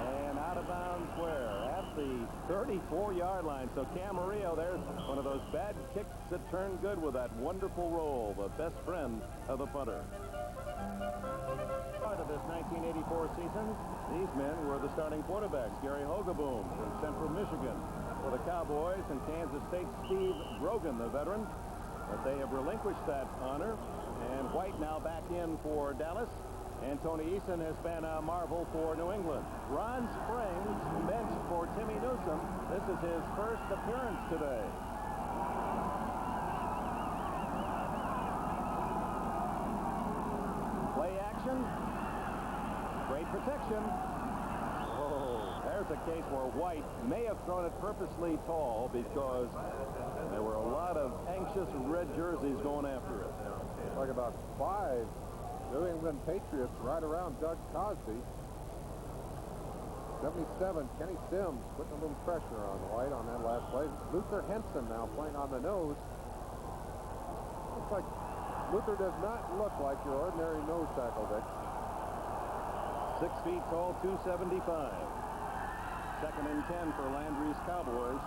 And out of bounds where? At the 34-yard line. So Camarillo, there's one of those bad kicks that turn good with that wonderful roll, the best friend of the punter. Part of this 1984 season, these men were the starting quarterbacks. Gary Hogeboom from Central Michigan for the Cowboys, and Kansas State Steve Grogan, the veteran. But they have relinquished that honor, and White now back in for Dallas. And Tony Eason has been a marvel for New England. Ron Springs benched for Timmy Newsome. This is his first appearance today. Play action. Great protection. Oh, there's a case where White may have thrown it purposely tall because there were a lot of anxious red jerseys going after it. Like about 5 New England Patriots right around Doug Cosby. 77, Kenny Sims putting a little pressure on White on that last play. Luther Henson now playing on the nose. Looks like Luther does not look like your ordinary nose tackle, Dick. 6 feet tall, 275. 2nd and 10 for Landry's Cowboys.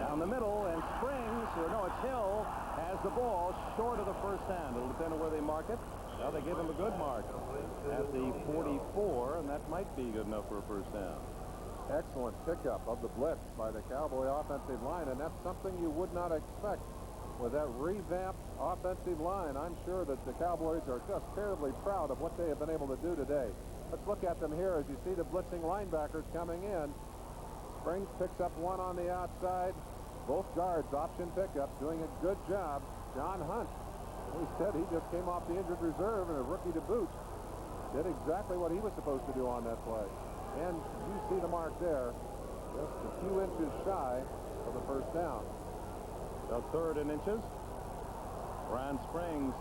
Down the middle, and Springs, or no, it's Hill, has the ball short of the first down. It'll depend on where they mark it. Now they give him a good mark at the 44, and that might be good enough for a first down. Excellent pickup of the blitz by the Cowboy offensive line, and that's something you would not expect with that revamped offensive line. I'm sure that the Cowboys are just terribly proud of what they have been able to do today. Let's look at them here as you see the blitzing linebackers coming in. Springs picks up one on the outside. Both guards option pickup, doing a good job. John Hunt, we said he just came off the injured reserve and a rookie to boot. Did exactly what he was supposed to do on that play. And you see the mark there, just a few inches shy of the first down. The 3rd and inches. Ron Springs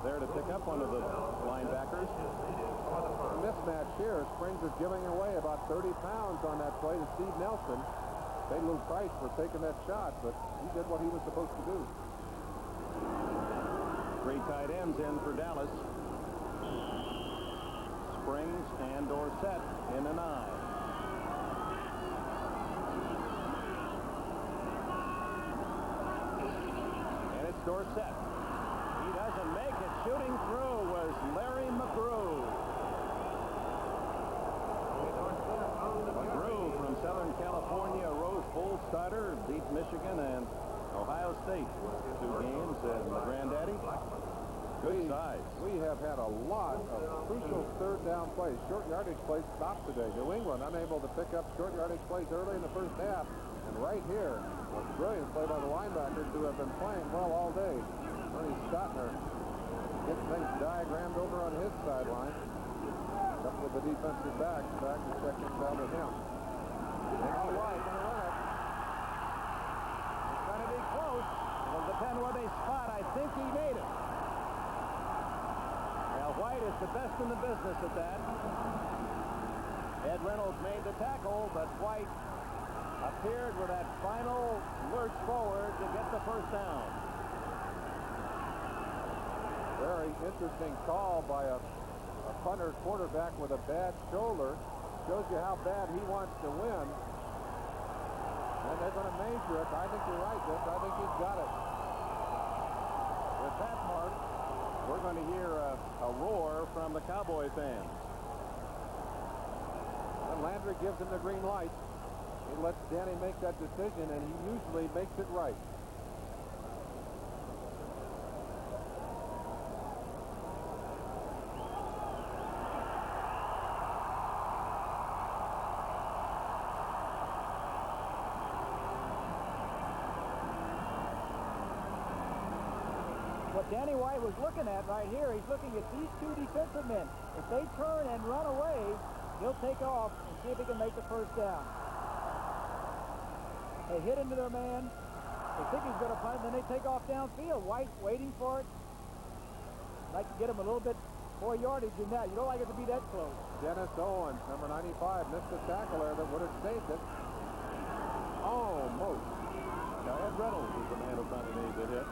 there to pick up one of the linebackers. A mismatch here. Springs is giving away about 30 pounds on that play to Steve Nelson. Paid a little price for taking that shot, but he did what he was supposed to do. 3 tight ends in for Dallas. Springs and Dorsett in an eye. And it's Dorsett. He doesn't make it. Shooting through was Larry McGrew. McGrew from Southern California, Rose Bowl starter, beat Michigan and Ohio State 2 games at the Granddaddy. Good size. We have had a lot of crucial third down plays, short yardage plays stopped today. New England unable to pick up short yardage plays early in the first half. And right here, a brilliant play by the linebackers who have been playing well all day. Ernie Stotner gets things diagrammed over on his sideline. Up with the defensive back to check things out with him. All right, going to run it. It's going to be close. It'll depend where they spot. I think he made it. Now, White is the best in the business at that. Ed Reynolds made the tackle, but White appeared with that final lurch forward to get the first down. Very interesting call by a punter quarterback with a bad shoulder. Shows you how bad he wants to win. And they're going to measure it. I think you're right, Dick. I think he's got it. With that mark, we're going to hear a roar from the Cowboy fans. And Landry gives him the green light. He lets Danny make that decision, and he usually makes it right. What Danny White was looking at right here, he's looking at these 2 defensive men. If they turn and run away, he'll take off and see if he can make the first down. They hit into their man. They think he's going to punt, and then they take off downfield. White's waiting for it. Like to get him a little bit more yardage than that. You don't like it to be that close. Dennis Owens, number 95, missed a tackle there that would have saved it. Almost. Now, Ed Reynolds is the man who finally made the hit.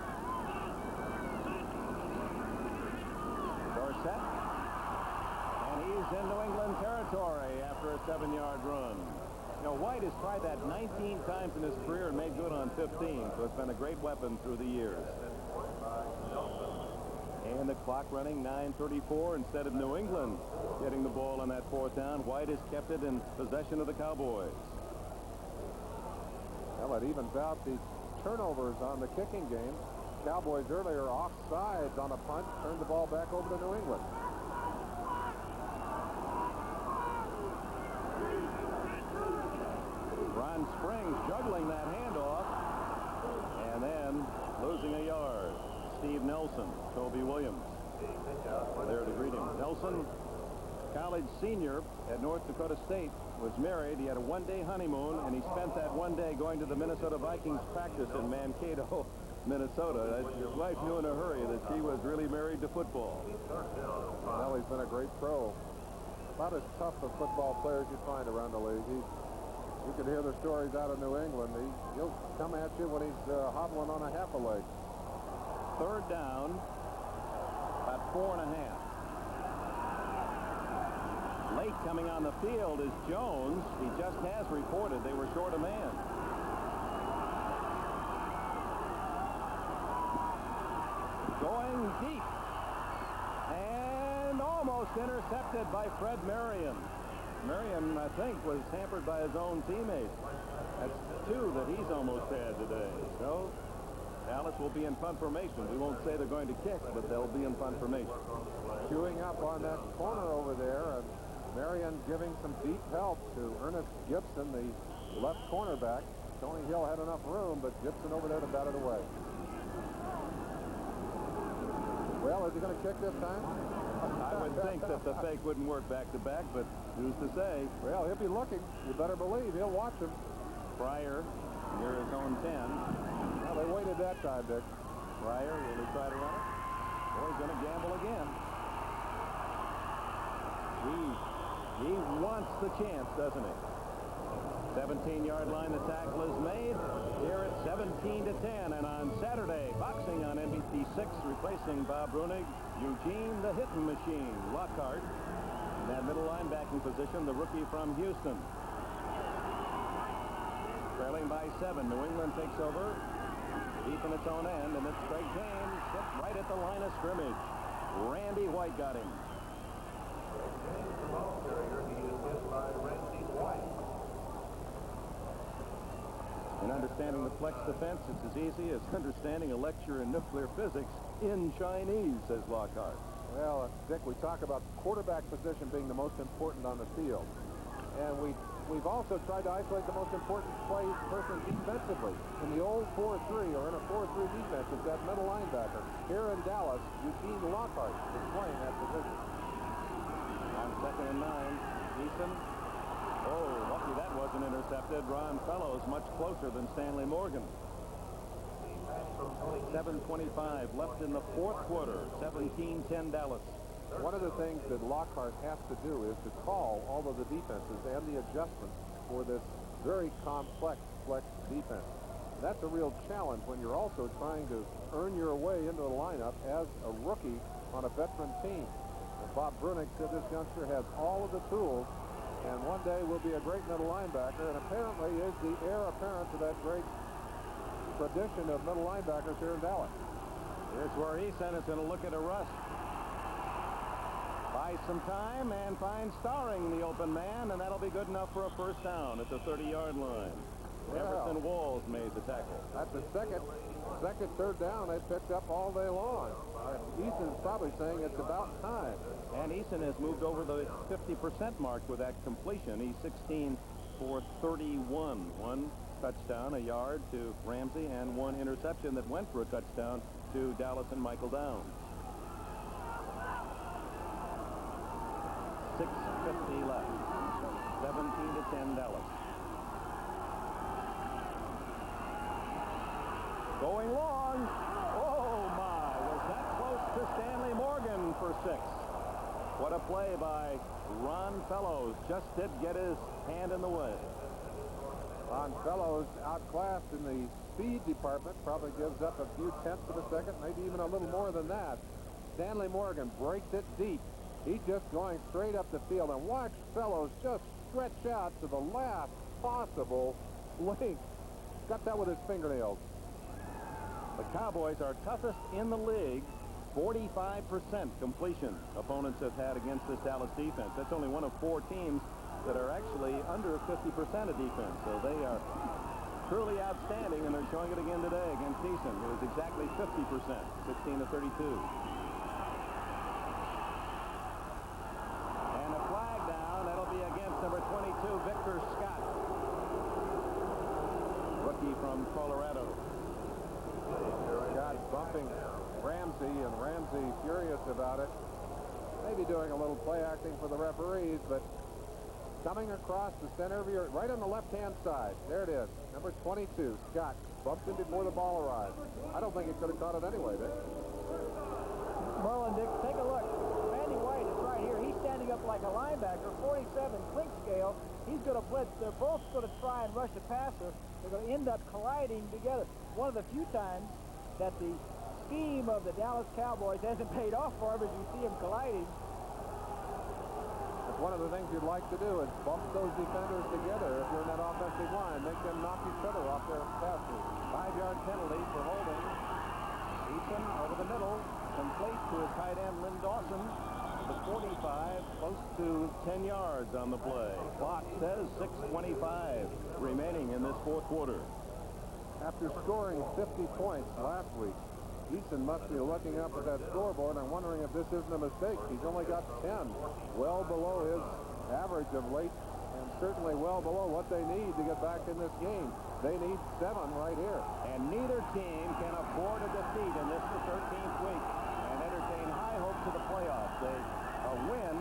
Dorsett. And he's in New England territory after a 7-yard run. You know, White has tried that 19 times in his career and made good on 15, so it's been a great weapon through the years. And the clock running, 9:34 instead of New England getting the ball on that 4th down. White has kept it in possession of the Cowboys. Well, it evens out the turnovers on the kicking game. Cowboys earlier offsides on a punt, turned the ball back over to New England. Ron Springs juggling that handoff and then losing a yard. Steve Nelson, Toby Williams there to greet him. Nelson, college senior at North Dakota State, was married. He had a 1-day honeymoon, and he spent that 1 day going to the Minnesota Vikings practice in Mankato, Minnesota. His wife knew in a hurry that she was really married to football. Well, he's been a great pro. About as tough a football player as you find around the league. You can hear the stories out of New England. He'll come at you when he's hobbling on a half a leg. 3rd down, about 4.5. Late coming on the field is Jones. He just has reported they were short a man. Going deep. And almost intercepted by Fred Marion. Marion, I think, was hampered by his own teammates. That's 2 that he's almost had today. So Dallas will be in punt formation. We won't say they're going to kick, but they'll be in punt formation. Queuing up on that corner over there, and Marion giving some deep help to Ernest Gibson, the left cornerback. Tony Hill had enough room, but Gibson over there to bat it away. Well, is he going to kick this time? I would think that the fake wouldn't work back-to-back, but who's to say? Well, he'll be looking. You better believe he'll watch him. Pryor near his own 10. Well, they waited that time, Dick. Pryor, will he try to run it? Or he's going to gamble again. He wants the chance, doesn't he? 17-yard line, the tackle is made. Here it's 17-10, and on Saturday, boxing on NBC 6, replacing Bob Brunig, Eugene the Hitting Machine Lockhart. In that middle linebacking position, the rookie from Houston. Trailing by 7, New England takes over deep in its own end, and it's Craig James hit right at the line of scrimmage. Randy White got him. James, the ball carrier, he is hit by Randy White. In understanding the flex defense, it's as easy as understanding a lecture in nuclear physics in Chinese, says Lockhart. Well, Dick, we talk about quarterback position being the most important on the field. And we've also tried to isolate the most important person defensively. In the old 4-3 or in a 4-3 defense, it's that middle linebacker. Here in Dallas, Eugene Lockhart is playing that position. On 2nd and 9, Eason. Oh, lucky that wasn't intercepted. Ron Fellows much closer than Stanley Morgan. 7:25 left in the 4th quarter. 17-10 Dallas. One of the things that Lockhart has to do is to call all of the defenses and the adjustments for this very complex flex defense. That's a real challenge when you're also trying to earn your way into the lineup as a rookie on a veteran team. And Bob Brunig said this youngster has all of the tools and one day will be a great middle linebacker, and apparently is the heir apparent to that great tradition of middle linebackers here in Dallas. Here's where Eason is going to look at a rush. Buy some time and find Starring the open man, and that'll be good enough for a first down at the 30-yard line. Jefferson Walls made the tackle. That's the second, third down they picked up all day long. Eason's probably saying it's about time. And Eason has moved over the 50% mark with that completion. He's 16 for 31. One touchdown, a yard to Ramsey, and one interception that went for a touchdown to Dallas and Michael Downs. 6:50 left. 17-10 Dallas. Going long. Oh, my. Was that close to Stanley Morgan for 6. What a play by Ron Fellows. Just did get his hand in the way. Ron Fellows outclassed in the speed department. Probably gives up a few tenths of a second, maybe even a little more than that. Stanley Morgan breaks it deep. He's just going straight up the field. And watch Fellows just stretch out to the last possible length. Got that with his fingernails. The Cowboys are toughest in the league. 45% completion opponents have had against this Dallas defense. That's only one of 4 teams that are actually under 50% of defense. So they are truly outstanding, and they're showing it again today against Eason. It was exactly 50%, 16-32. And a flag down. That'll be against number 22, Victor Scott. Rookie from Colorado. Scott bumping Ramsey, and Ramsey furious about it. Maybe doing a little play acting for the referees, but coming across the center of your, right on the left-hand side. There it is. Number 22, Scott, bumped him before the ball arrived. I don't think he could have caught it anyway, Dick. Merlin, Dick, take a look. Randy White is right here. He's standing up like a linebacker, 47 clink scale. He's going to blitz. They're both going to try and rush the passer. They're going to end up colliding together. One of the few times that the scheme of the Dallas Cowboys hasn't paid off for them as you see them colliding. That's one of the things you'd like to do is bump those defenders together if you're in that offensive line. Make them knock each other off their passes. 5-yard penalty for holding. Eason over the middle. Complete to his tight end, Lynn Dawson. The 45, close to 10 yards on the play. Clock says 6:25 remaining in this 4th quarter. After scoring 50 points last week, Eason must be looking up at that scoreboard and wondering if this isn't a mistake. He's only got 10, well below his average of late, and certainly well below what they need to get back in this game. They need 7 right here. And neither team can afford a defeat in this, the 13th week, and entertain high hopes of the playoffs. A win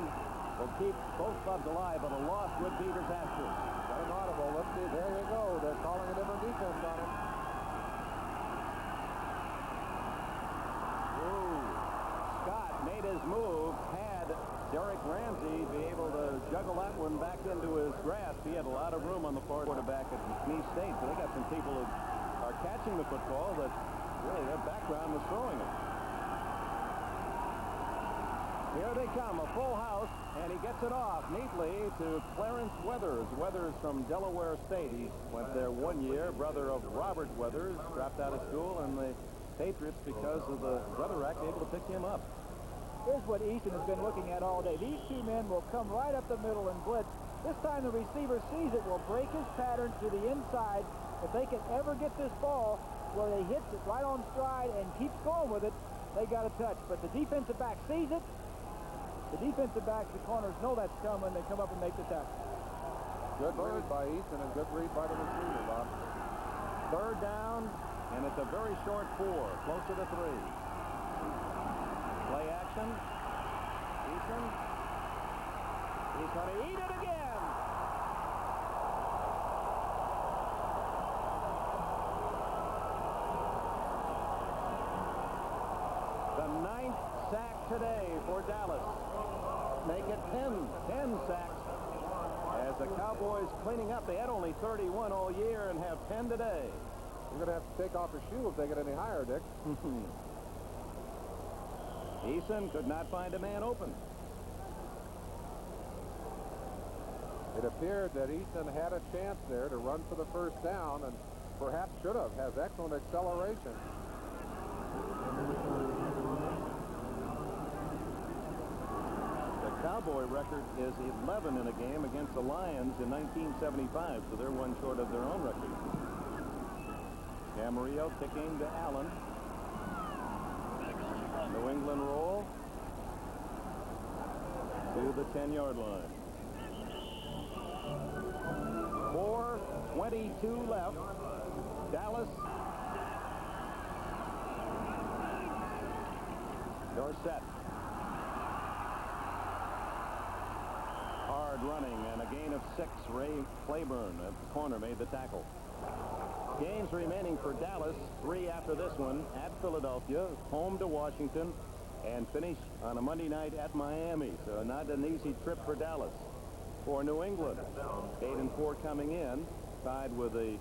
will keep both clubs alive, but a loss would be disastrous. Got an audible. Let's see. There you go. They're calling a different defense on it. into his grasp. He had a lot of room on the far quarterback at McNeese State, so they got some people who are catching the football that really their background was throwing it. Here they come, a full house, and he gets it off neatly to Clarence Weathers. Weathers from Delaware State. He went there 1 year, brother of Robert Weathers, dropped out of school, and the Patriots, because of the brother act, able to pick him up. Here's what Easton has been looking at all day. These two men will come right up the middle and blitz. This time the receiver sees it, will break his pattern to the inside. If they can ever get this ball where he hits it right on stride and keeps going with it, they got a touch. But the defensive back sees it. The defensive backs, the corners know that's coming. They come up and make the tackle. Good read by Easton and good read by the receiver, Bob. Third down, and it's a very short 4, close to the 3. Play action. Easton. He's going to eat it again. The 9th sack today for Dallas. Make it 10 sacks as the Cowboys cleaning up. They had only 31 all year and have 10 today. You're going to have to take off your shoe if they get any higher, Dick. Eason could not find a man open. It appeared that Easton had a chance there to run for the first down and perhaps should have. Has excellent acceleration. The Cowboy record is 11 in a game against the Lions in 1975, so they're one short of their own record. Camarillo kicking to Allen. New England roll to the 10-yard line. 4:22 left. Dallas. Dorsett. Hard running and a gain of 6. Ray Claiborne at the corner made the tackle. Games remaining for Dallas, 3 after this one at Philadelphia, home to Washington, and finish on a Monday night at Miami. So not an easy trip for Dallas. For New England, 8-4 coming in, tied with the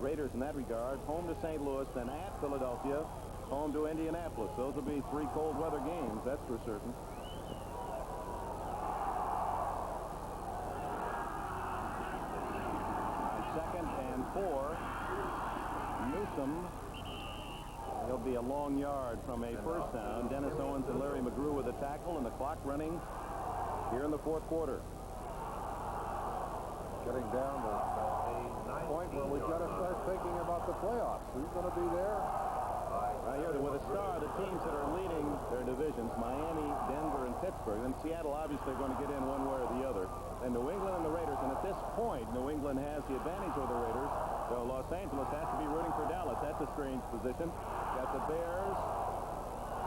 Raiders in that regard. Home to St. Louis, then at Philadelphia, home to Indianapolis. Those will be 3 cold weather games, that's for certain. On 2nd and 4, Newsom. He'll be a long yard from a first down. Dennis Owens and Larry McGrew with a tackle, and the clock running here in the 4th quarter. Getting down to the point where we've got to start thinking about the playoffs. Who's going to be there? Right here, with a star, the teams that are leading their divisions, Miami, Denver, and Pittsburgh. And Seattle, obviously, are going to get in one way or the other. And New England and the Raiders. And at this point, New England has the advantage over the Raiders. So Los Angeles has to be rooting for Dallas. That's a strange position. Got the Bears.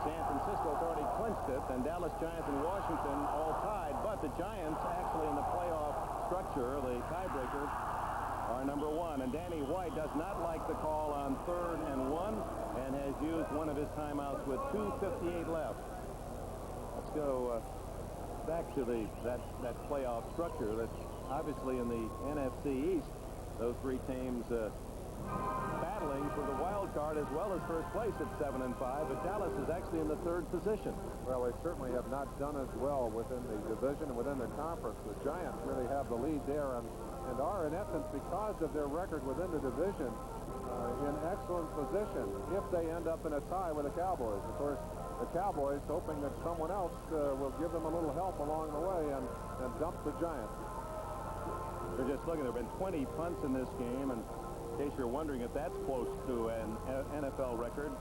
San Francisco's already clinched it. And Dallas, Giants, and Washington all tied. But the Giants, actually in the playoff structure, the tiebreaker, are number 1. And Danny White does not like the call on 3rd and 1 and has used one of his timeouts with 2:58 left. Let's go back to that playoff structure. That's obviously in the NFC East. Those 3 teams battling for the wild card as well as first place at 7-5, but Dallas is actually in the 3rd position. Well, they certainly have not done as well within the division and within the conference. The Giants really have the lead there and are, in essence, because of their record within the division, in excellent position if they end up in a tie with the Cowboys. Of course, the Cowboys hoping that someone else will give them a little help along the way and dump the Giants. We're just looking. There have been 20 punts in this game, and in case you're wondering if that's close to an NFL record,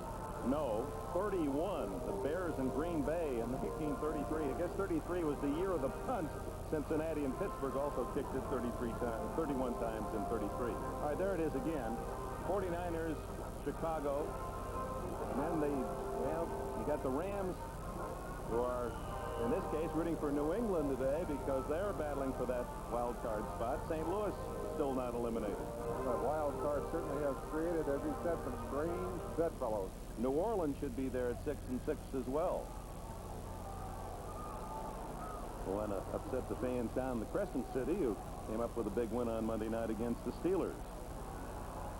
no. 31. The Bears in Green Bay in 1933. I guess 33 was the year of the punt. Cincinnati and Pittsburgh also kicked it 31 times in 33. All right, there it is again. 49ers, Chicago, and then you got the Rams, who are, in this case, rooting for New England today because they're battling for that wild card spot. St. Louis still not eliminated. That wild card certainly has created, as you said, some strange bedfellows. New Orleans should be there at 6-6 as well. Will upset the fans down in the Crescent City who Came up with a big win on Monday night against the Steelers.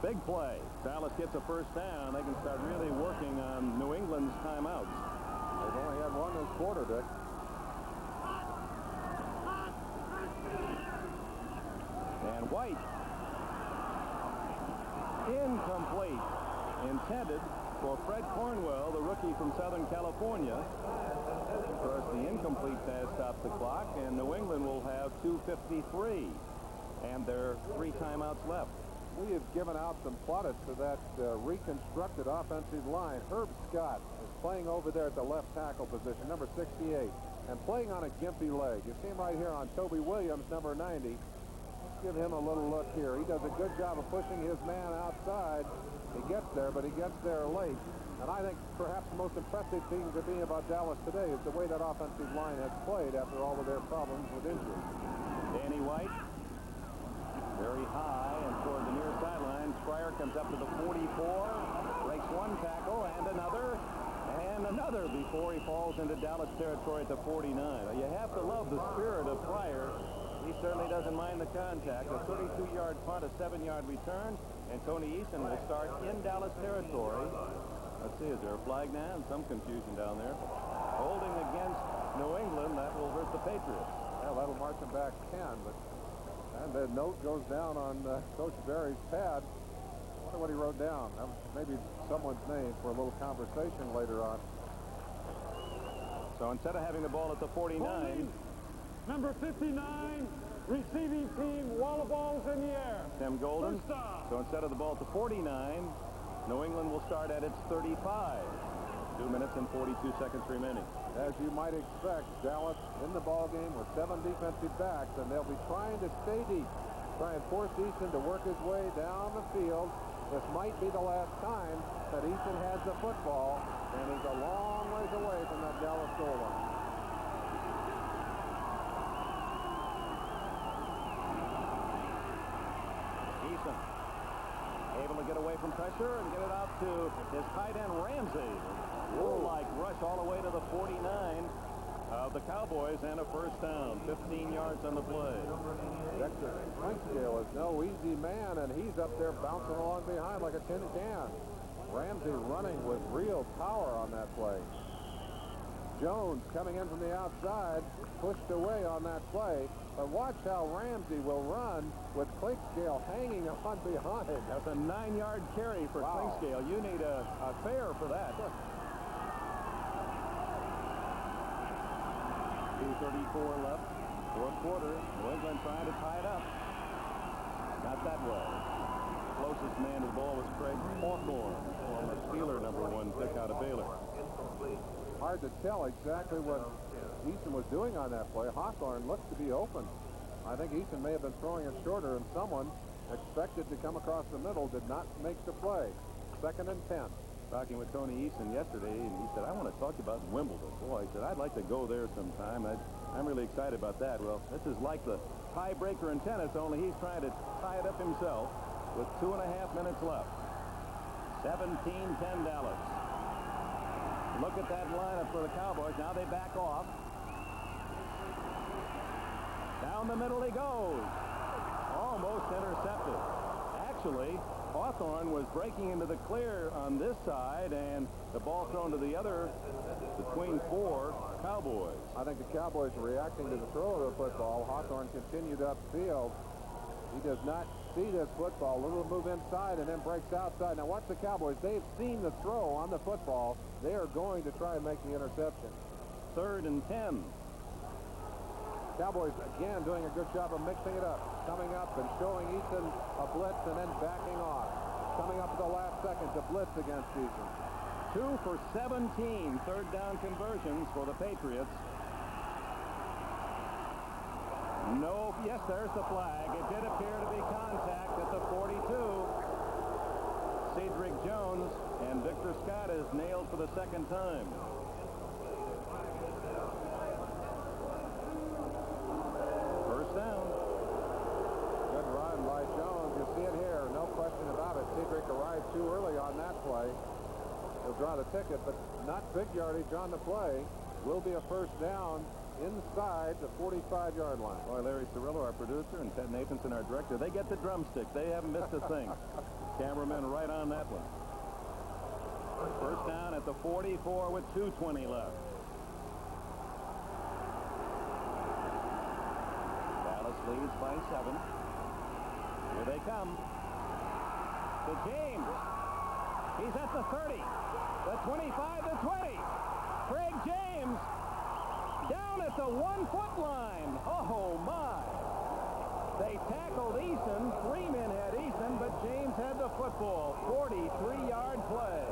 Big play. Dallas gets a first down. They can start really working on New England's timeouts. They've only had one this quarter, Dick. And White. Incomplete. Intended for Fred Cornwell, the rookie from Southern California. Of course, the incomplete pass stops the clock, and New England will have 2:53. And there are 3 timeouts left. We have given out some plaudits to that reconstructed offensive line. Herb Scott is playing over there at the left tackle position, number 68, and playing on a gimpy leg. You see him right here on Toby Williams, number 90. Let's give him a little look here. He does a good job of pushing his man outside. He gets there, but he gets there late. And I think perhaps the most impressive thing to me about Dallas today is the way that offensive line has played after all of their problems with injuries. Danny White. Very high and toward the near sideline. Fryer comes up to the 44, breaks one tackle and another before he falls into Dallas territory at the 49. You have to love the spirit of Fryer. He certainly doesn't mind the contact. A 32-yard punt, a 7-yard return, and Tony Eason will start in Dallas territory. Let's see, is there a flag now? And some confusion down there. Holding against New England, that will hurt the Patriots. Well, that'll march him back 10, but and the note goes down on Coach Berry's pad. I wonder what he wrote down. That was maybe someone's name for a little conversation later on. So instead of having the ball at the 49, number 59, receiving team, while the ball's in the air. Tim Golden. First down. So instead of the ball at the 49, New England will start at its 35. 2 minutes and 42 seconds remaining. As you might expect, Dallas in the ball game with 7 defensive backs, and they'll be trying to stay deep, try and force Eason to work his way down the field. This might be the last time that Eason has the football, and he's a long ways away from that Dallas goal line. Eason able to get away from pressure and get it out to his tight end Ramsey. Like rush all the way to the 49 of the Cowboys, and a first down. 15 yards on the play. Dexter Clinkscale is no easy man, and he's up there bouncing along behind like a tin can. Ramsey running with real power on that play. Jones coming in from the outside, pushed away on that play. But watch how Ramsey will run with Clinkscale hanging on behind. That's a 9-yard carry for Clinkscale. You need a fair for that. 2:34 left, fourth quarter. New England trying to tie it up. Not that way. Closest man to the ball was Craig Hawthorne, former Steeler #1 pick out of Baylor. Hard to tell exactly what Eason was doing on that play. Hawthorne looked to be open. I think Eason may have been throwing it shorter, and someone expected to come across the middle did not make the play. 2nd and 10. Talking with Tony Eason yesterday, and he said, I want to talk about Wimbledon. Boy, he said, I'd like to go there sometime. I'm really excited about that. Well, this is like the tiebreaker in tennis, only he's trying to tie it up himself with 2.5 minutes left. 17-10 Dallas. Look at that lineup for the Cowboys. Now they back off. Down the middle he goes. Almost intercepted. Actually, Hawthorne was breaking into the clear on this side, and the ball thrown to the other between 4 Cowboys. I think the Cowboys are reacting to the throw of the football. Hawthorne continued upfield. He does not see this football. Little move inside and then breaks outside. Now watch the Cowboys. They've seen the throw on the football. They are going to try and make the interception. 3rd and 10. Cowboys again doing a good job of mixing it up. Coming up and showing Eason a blitz and then backing off. Coming up at the last second to blitz against Eason. 2 for 17 third down conversions for the Patriots. No, yes, there's the flag. It did appear to be contact at the 42. Cedric Jones and Victor Scott is nailed for the 2nd time. First down. Good run by Jones. You see it here. No question about it. Cedric arrived too early on that play. He'll draw the ticket, but not big yardage on the play. Will be a first down inside the 45-yard line. Boy, Larry Cirillo, our producer, and Ted Nathanson, our director, they get the drumstick. They haven't missed a thing. Cameraman right on that one. First down at the 44 with 2:20 left. Dallas leads by 7. Here they come. To James. He's at the 30. The 25, the 20. Craig James down at the 1-foot line. Oh, my. They tackled Eason. 3 men had Eason, but James had the football. 43-yard play.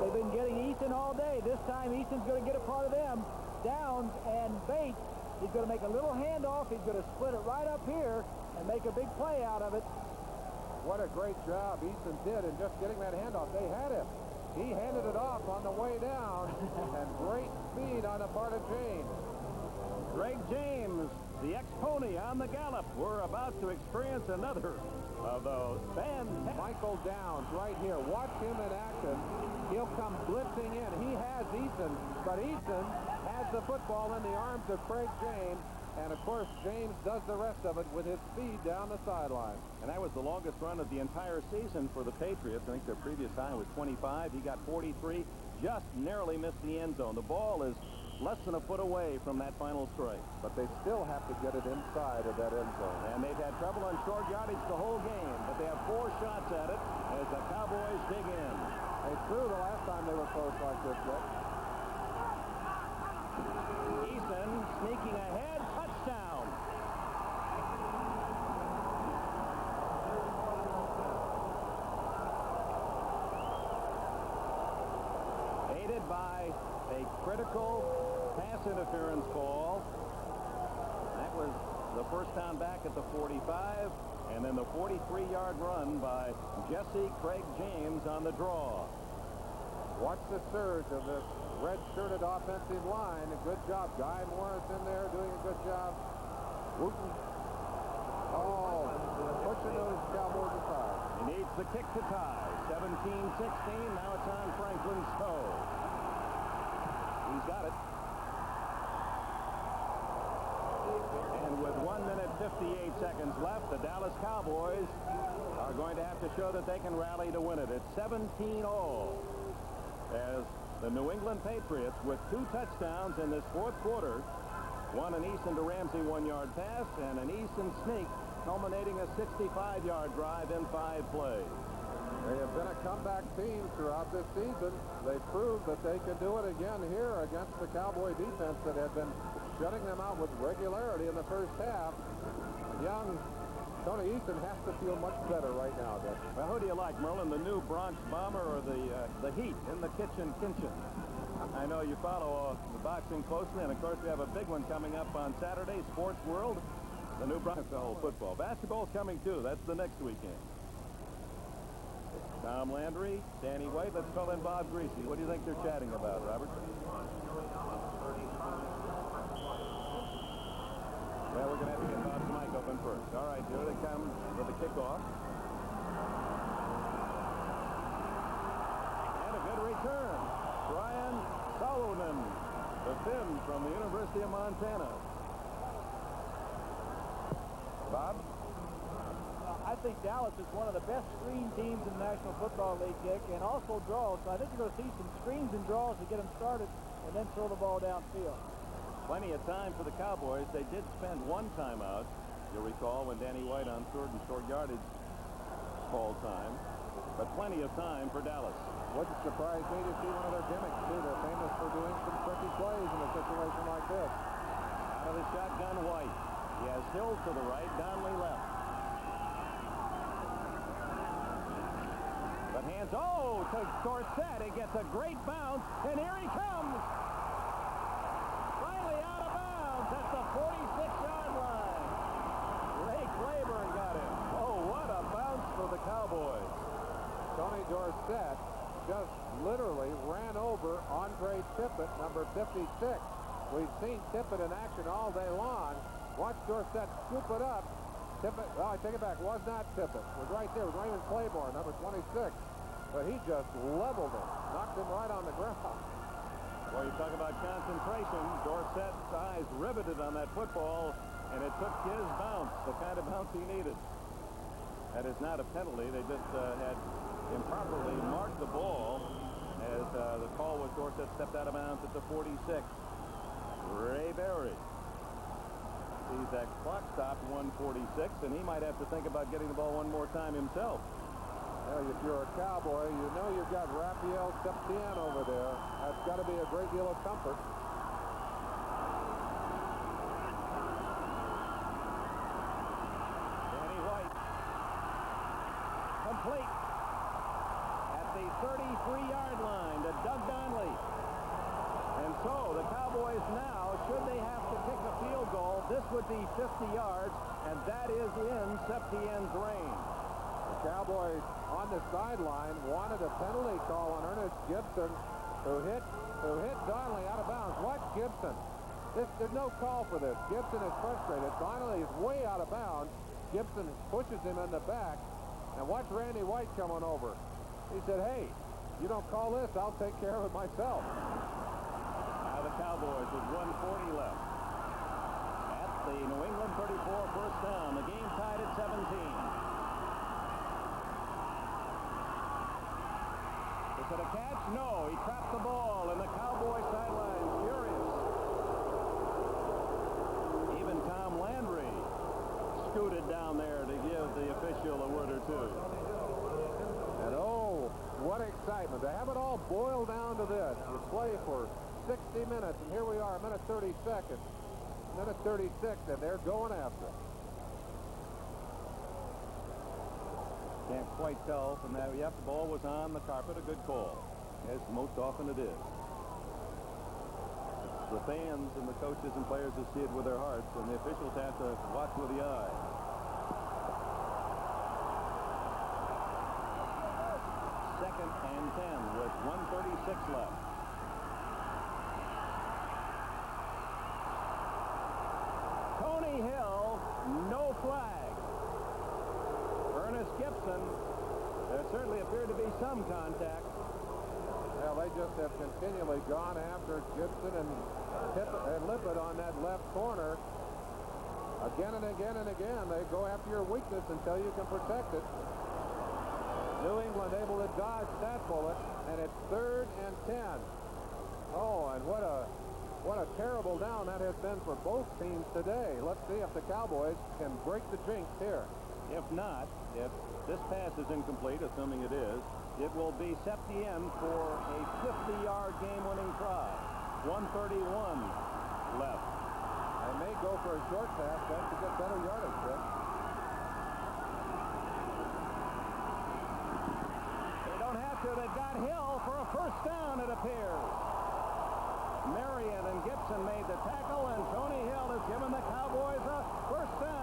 They've been getting Eason all day. This time, Eason's going to get a part of them. Downs and Bates. He's going to make a little handoff. He's going to split it right up here and make a big play out of it. What a great job Eason did in just getting that handoff. They had him. He handed it off on the way down, and great speed on the part of James. Greg James, the ex-pony on the gallop. We're about to experience another of those fantastic. Michael Downs right here. Watch him in action. He'll come blitzing in. He has Eason, but Eason has the football in the arms of Craig James. And, of course, James does the rest of it with his speed down the sideline. And that was the longest run of the entire season for the Patriots. I think their previous high was 25. He got 43. Just narrowly missed the end zone. The ball is less than a foot away from that final strike. But they still have to get it inside of that end zone. And they've had trouble on short yardage the whole game. But they have 4 shots at it as the Cowboys dig in. They threw the last time they were close like this, Dick. Eason sneaking ahead. Touchdown. Aided by a critical pass interference call. That was the first down back at the 45, and then the 43-yard run by Jesse Craig James on the draw. Watch the surge of this red-shirted offensive line. A good job. Guy Morris in there doing a good job. Wooten. Oh, pushing those Cowboys aside. He needs the kick to tie. 17-16. Now it's on Franklin Stowe. He's got it. And with 1 minute 58 seconds left, the Dallas Cowboys are going to have to show that they can rally to win it. It's 17-all. As the New England Patriots, with 2 touchdowns in this fourth quarter, one an Eason to Ramsey 1-yard pass and an Eason sneak, culminating a 65-yard drive in 5 plays. They have been a comeback team throughout this season. They proved that they can do it again here against the Cowboy defense that had been shutting them out with regularity in the first half. Young Tony Eason has to feel much better right now, Dick. Well, who do you like, Merlin, the new Bronx Bomber or the Heat in the kitchen? I know you follow the boxing closely, and of course we have a big one coming up on Saturday, Sports World, the new Bronx football. Basketball's coming too. That's the next weekend. Tom Landry, Danny White. Let's call in Bob Greasy. What do you think they're chatting about, Robert? Well, we're going to have to get Bob's mic open first. All right, here they come with the kickoff. And a good return. Brian Solomon, the Finn from the University of Montana. Bob? I think Dallas is one of the best screen teams in the National Football League, Dick, and also draws. So I think you're going to see some screens and draws to get them started and then throw the ball downfield. Plenty of time for the Cowboys. They did spend 1 timeout, you'll recall, when Danny White on 3rd and short yardage call time. But plenty of time for Dallas. Wouldn't surprise me to see one of their gimmicks, too. They're famous for doing some tricky plays in a situation like this. Out of the shotgun, White. He has Hill to the right, Donnelly left. But hands, to Dorsett. He gets a great bounce, and here he comes. Finally out of bounds at the 46-yard line. Ray Claiborne got him. Oh, what a bounce for the Cowboys. Tony Dorsett just literally ran over Andre Tippett, number 56. We've seen Tippett in action all day long. Watch Dorsett scoop it up. Tippett, well, I take it back. Was not Tippett. Was right there. It was Raymond Claiborne, number 26. but he just leveled him, knocked him right on the ground. Well, you talk about concentration. Dorsett's eyes riveted on that football, and it took his bounce, the kind of bounce he needed. That is not a penalty. They just had improperly marked the ball as the call was Dorsett stepped out of bounds at the 46. Ray Berry sees that clock stop 146, and he might have to think about getting the ball one more time himself. Well, if you're a Cowboy, you know you've got Raphael Septien over there. That's got to be a great deal of comfort. Danny White. Complete. At the 33-yard line to Doug Donnelly. And so the Cowboys now, should they have to kick a field goal, this would be 50 yards, and that is in Septien's range. The Cowboys on the sideline wanted a penalty call on Ernest Gibson, who hit Donnelly out of bounds. Watch Gibson. There's no call for this. Gibson is frustrated. Donnelly is way out of bounds. Gibson pushes him in the back, and watch Randy White coming over. He said, "Hey, you don't call this, I'll take care of it myself." Now the Cowboys with 1:40 left. At the New England 34, first down. The game tied at 17. Is it a catch? No, he trapped the ball, and the Cowboy sideline furious. Even Tom Landry scooted down there to give the official a word or two. And oh, what excitement to have it all boil down to this. You play for 60 minutes, and here we are, a minute 30 seconds, minute 36, and they're going after it. Can't quite tell from that. Yep, the ball was on the carpet. A good call, as most often it is. It's the fans and the coaches and players who see it with their hearts, and the officials have to watch with the eye. Second and 10 with 1:36 left. Tony Hill, no flag. Ernest Gibson, there certainly appeared to be some contact. Well, they just have continually gone after Gibson and Lippett on that left corner. Again and again and again, they go after your weakness until you can protect it. New England able to dodge that bullet, and it's 3rd and 10. Oh, and what a terrible down that has been for both teams today. Let's see if the Cowboys can break the jinx here. If not, if this pass is incomplete, assuming it is, it will be Septien for a 50-yard game-winning try. 1:31 left. They may go for a short pass just to get better yardage, Chris. They don't have to. They've got Hill for a first down, it appears. Marion and Gibson made the tackle, and Tony Hill has given the Cowboys a first down.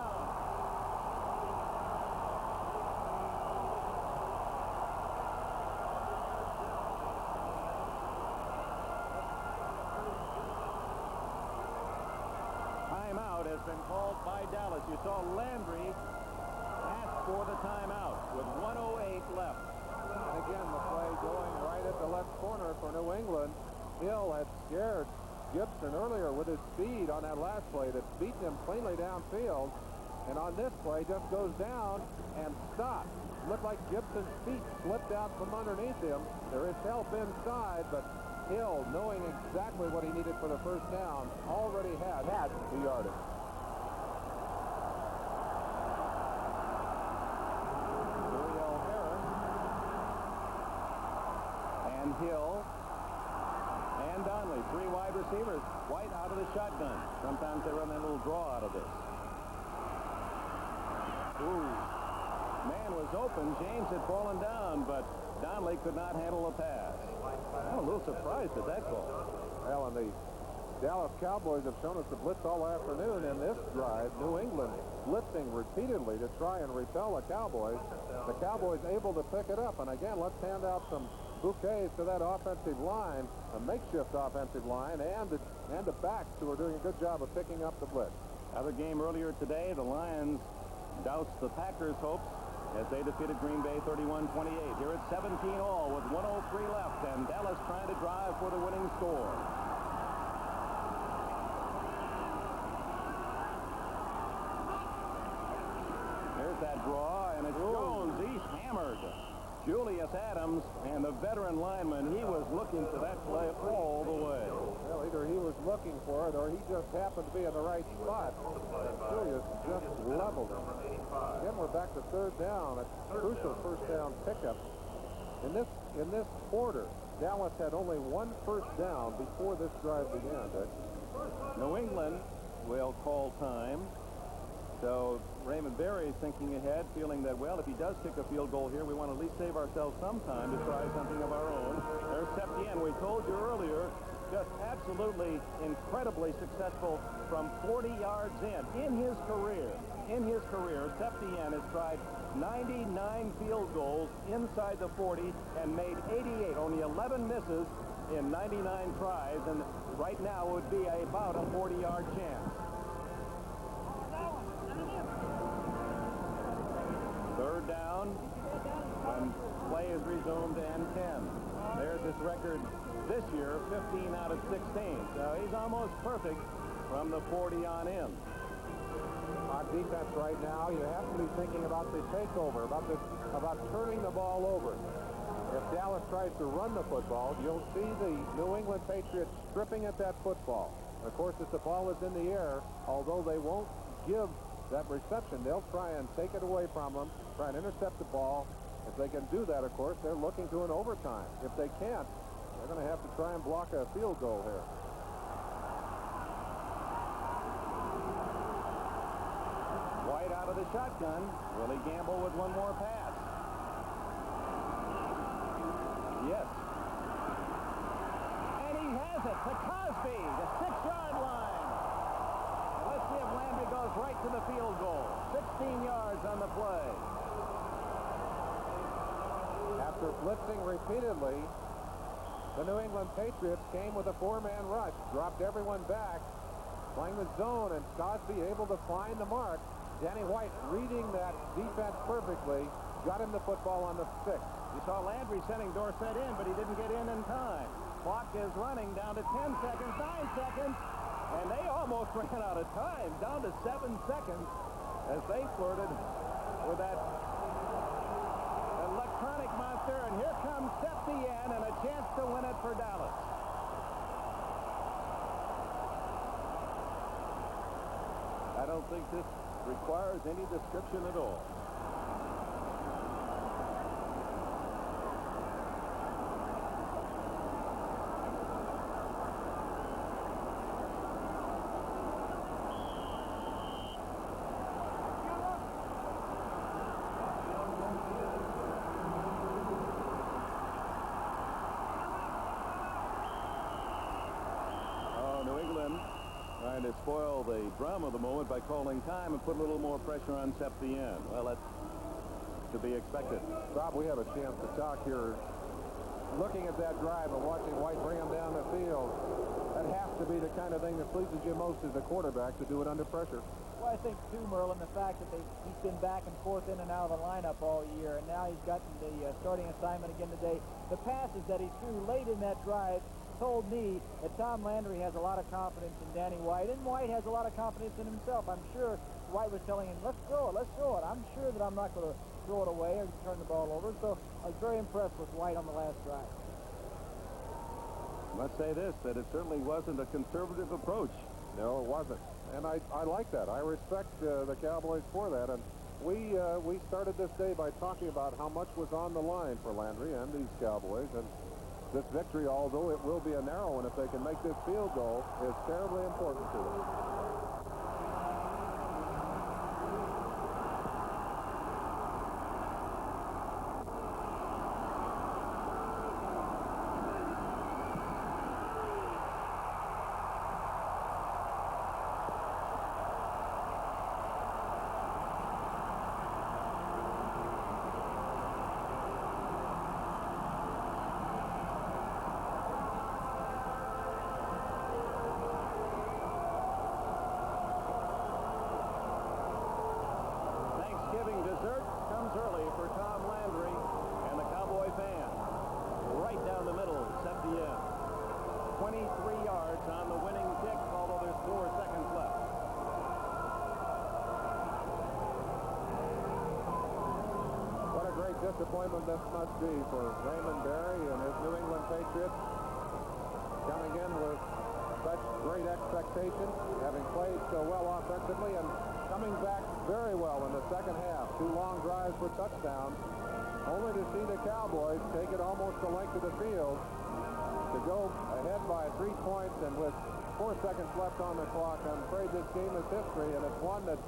Timeout has been called by Dallas. You saw Landry ask for the timeout with 1:08 left. And again, the play going right at the left corner for New England. Hill had scared Gibson earlier with his speed on that last play that's beaten him cleanly downfield. And on this play, just goes down and stops. Looked like Gibson's feet slipped out from underneath him. There is help inside, but Hill, knowing exactly what he needed for the first down, already had the yardage. Uriel Heron and Hill and Donnelly, 3 wide receivers. White out of the shotgun. Sometimes they run that little draw out of this. Ooh. Man was open. James had fallen down, but Donnelly could not handle the pass. I'm a little surprised at that call. Well, and the Dallas Cowboys have shown us the blitz all afternoon in this drive. New England blitzing repeatedly to try and repel the Cowboys. The Cowboys able to pick it up. And again, let's hand out some bouquets to that offensive line, a makeshift offensive line, and the backs who are doing a good job of picking up the blitz. Other game earlier today, the Lions doused the Packers' hopes as they defeated Green Bay 31-28. Here it's 17-all with 1:03 left, and Dallas trying to drive for the winning score. There's that draw, and it's Jones. He's hammered. Julius Adams, and the veteran lineman, he was looking for that play all the way. Well, either he was looking for it or he just happened to be in the right spot. And Julius just leveled him. Again, we're back to third down. A crucial first down pickup. In this quarter, Dallas had only one first down before this drive began, Dick. New England will call time. So Raymond Berry thinking ahead, feeling that, well, if he does kick a field goal here, we want to at least save ourselves some time to try something of our own. There's Septien. We told you earlier, just absolutely incredibly successful from 40 yards in his career. In his career, Septien has tried 99 field goals inside the 40 and made 88. Only 11 misses in 99 tries, and right now it would be about a 40-yard chance. Third down when play is resumed and 10. There's his record this year, 15 out of 16. So he's almost perfect from the 40 on in. On defense right now, you have to be thinking about the takeover, about turning the ball over. If Dallas tries to run the football, you'll see the New England Patriots stripping at that football. Of course, if the ball is in the air, although they won't give that reception, they'll try and take it away from them, try and intercept the ball. If they can do that, of course, they're looking to an overtime. If they can't, they're going to have to try and block a field goal here. White out of the shotgun. Will he gamble with one more pass? Yes. And he has it to Cosby, the 6-yard line. Let's see if Landry goes right to the field goal. 16 yards on the play. After blitzing repeatedly, the New England Patriots came with a 4-man rush, dropped everyone back, playing the zone, and Cosby able to find the mark. Danny White reading that defense perfectly, got him the football on the 6. You saw Landry sending Dorsett in, but he didn't get in time. Clock is running down to 10 seconds, 9 seconds. And they almost ran out of time, down to 7 seconds, as they flirted with that electronic monster. And here comes Septien and a chance to win it for Dallas. I don't think this requires any description at all. Trying to spoil the drama of the moment by calling time and put a little more pressure on Septien. Well, that's to be expected. Bob, we have a chance to talk here. Looking at that drive and watching White bring him down the field, that has to be the kind of thing that pleases you most as a quarterback, to do it under pressure. Well, I think, too, Merlin, the fact that he's been back and forth in and out of the lineup all year, and now he's gotten the starting assignment again today. The passes that he threw late in that drive told me that Tom Landry has a lot of confidence in Danny White, and White has a lot of confidence in himself. I'm sure White was telling him, let's throw it, let's throw it. I'm sure that I'm not going to throw it away or turn the ball over. So I was very impressed with White on the last drive. I must say this, that it certainly wasn't a conservative approach. No, it wasn't. And I like that. I respect the Cowboys for that. And we started this day by talking about how much was on the line for Landry and these Cowboys. And this victory, although it will be a narrow one if they can make this field goal, is terribly important to them. disappointment this must be for Raymond Berry and his New England Patriots, coming in with such great expectations, having played so well offensively, and coming back very well in the second half. 2 long drives for touchdowns, only to see the Cowboys take it almost the length of the field to go ahead by 3 points, and with 4 seconds left on the clock. I'm afraid this game is history, and it's one that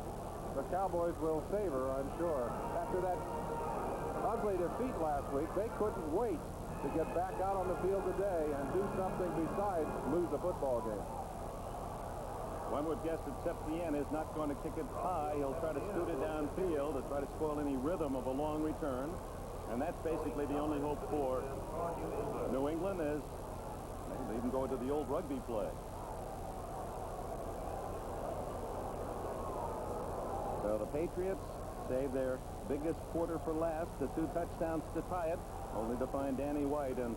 the Cowboys will savor, I'm sure. After that ugly defeat last week, they couldn't wait to get back out on the field today and do something besides lose a football game. One would guess that Septien is not going to kick it high. He'll try to scoot it downfield to try to spoil any rhythm of a long return. And that's basically the only hope for New England, is they even go into the old rugby play. So the Patriots save their biggest quarter for last, the 2 touchdowns to tie it, only to find Danny White and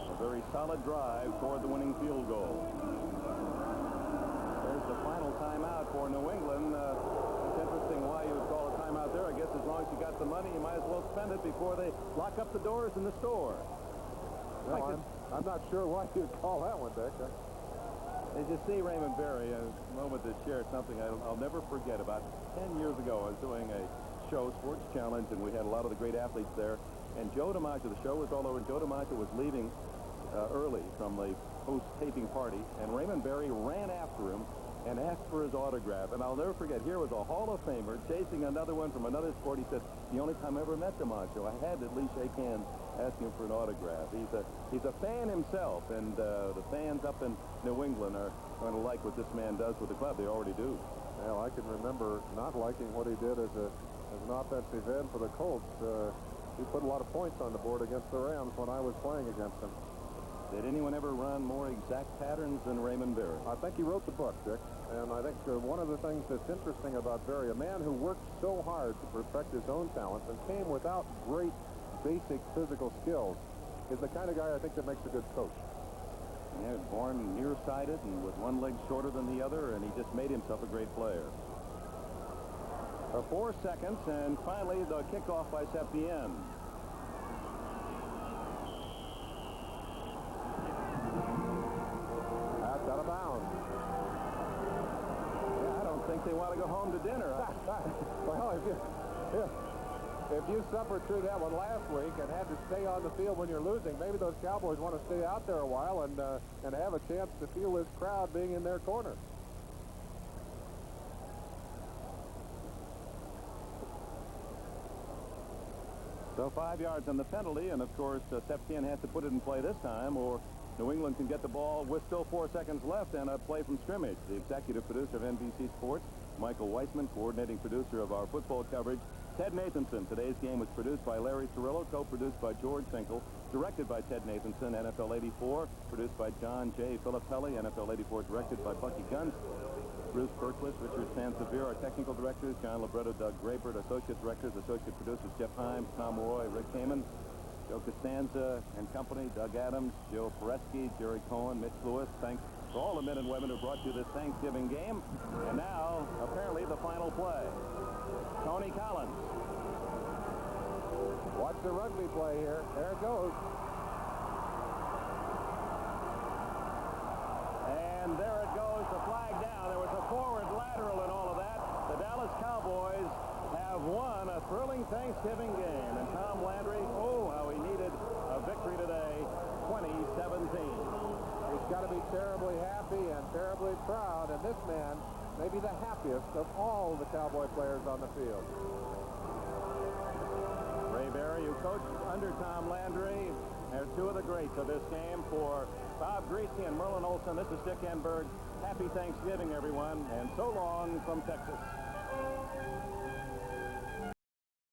a very solid drive toward the winning field goal. There's the final timeout for New England. It's interesting why you would call a timeout there. I guess as long as you got the money, you might as well spend it before they lock up the doors in the store. Well, I'm not sure why you'd call that one, Dick. As you see Raymond Berry, a moment to share something I'll never forget. About 10 years ago, I was doing a show, Sports Challenge, and we had a lot of the great athletes there. And Joe DiMaggio, the show was all over, and Joe DiMaggio was leaving early from the post-taping party, and Raymond Berry ran after him and asked for his autograph. And I'll never forget, here was a Hall of Famer chasing another one from another sport. He said, the only time I ever met DiMaggio, I had to at least shake hands, asking him for an autograph. He's a fan himself, and the fans up in New England are going to like what this man does with the club. They already do. Well, I can remember not liking what he did as an offensive end for the Colts. He put a lot of points on the board against the Rams when I was playing against him. Did anyone ever run more exact patterns than Raymond Berry? I think he wrote the book, Dick. And I think one of the things that's interesting about Berry, a man who worked so hard to perfect his own talents and came without great basic physical skills, is the kind of guy I think that makes a good coach. Yeah, born nearsighted and with one leg shorter than the other, and he just made himself a great player. 4 seconds, and finally the kickoff by Septien. That's out of bounds. Yeah, I don't think they want to go home to dinner. Well, if you suffered through that one last week and had to stay on the field when you're losing, maybe those Cowboys want to stay out there a while and have a chance to feel this crowd being in their corner. So 5 yards on the penalty, and of course Septien has to put it in play this time, or New England can get the ball with still 4 seconds left and a play from scrimmage. The executive producer of NBC Sports, Michael Weissman, coordinating producer of our football coverage, Ted Nathanson. Today's game was produced by Larry Cirillo, co-produced by George Finkel, directed by Ted Nathanson. NFL 84, produced by John J. Filippelli. NFL 84, directed by Bucky Gunst. Bruce Berquist, Richard Sansevier. Our technical directors, John Libretto, Doug Grabert. Associate directors, associate producers, Jeff Himes, Tom Roy, Rick Kamen, Joe Costanza and company, Doug Adams, Joe Foresky, Jerry Cohen, Mitch Lewis. Thanks to all the men and women who brought you this Thanksgiving game. And now, apparently, the final play. Tony Collins. Watch the rugby play here. There it goes. And there it goes, the flag down. There was a forward lateral and all of that. The Dallas Cowboys have won a thrilling Thanksgiving game. And Tom Landry, oh, how he needed a victory today, 2017. He's got to be terribly happy and terribly proud. And this man may be the happiest of all the Cowboy players on the field. Ray Berry, who coached under Tom Landry, are two of the greats of this game. For Bob Greasy and Merlin Olsen, this is Dick Enberg. Happy Thanksgiving, everyone, and so long from Texas.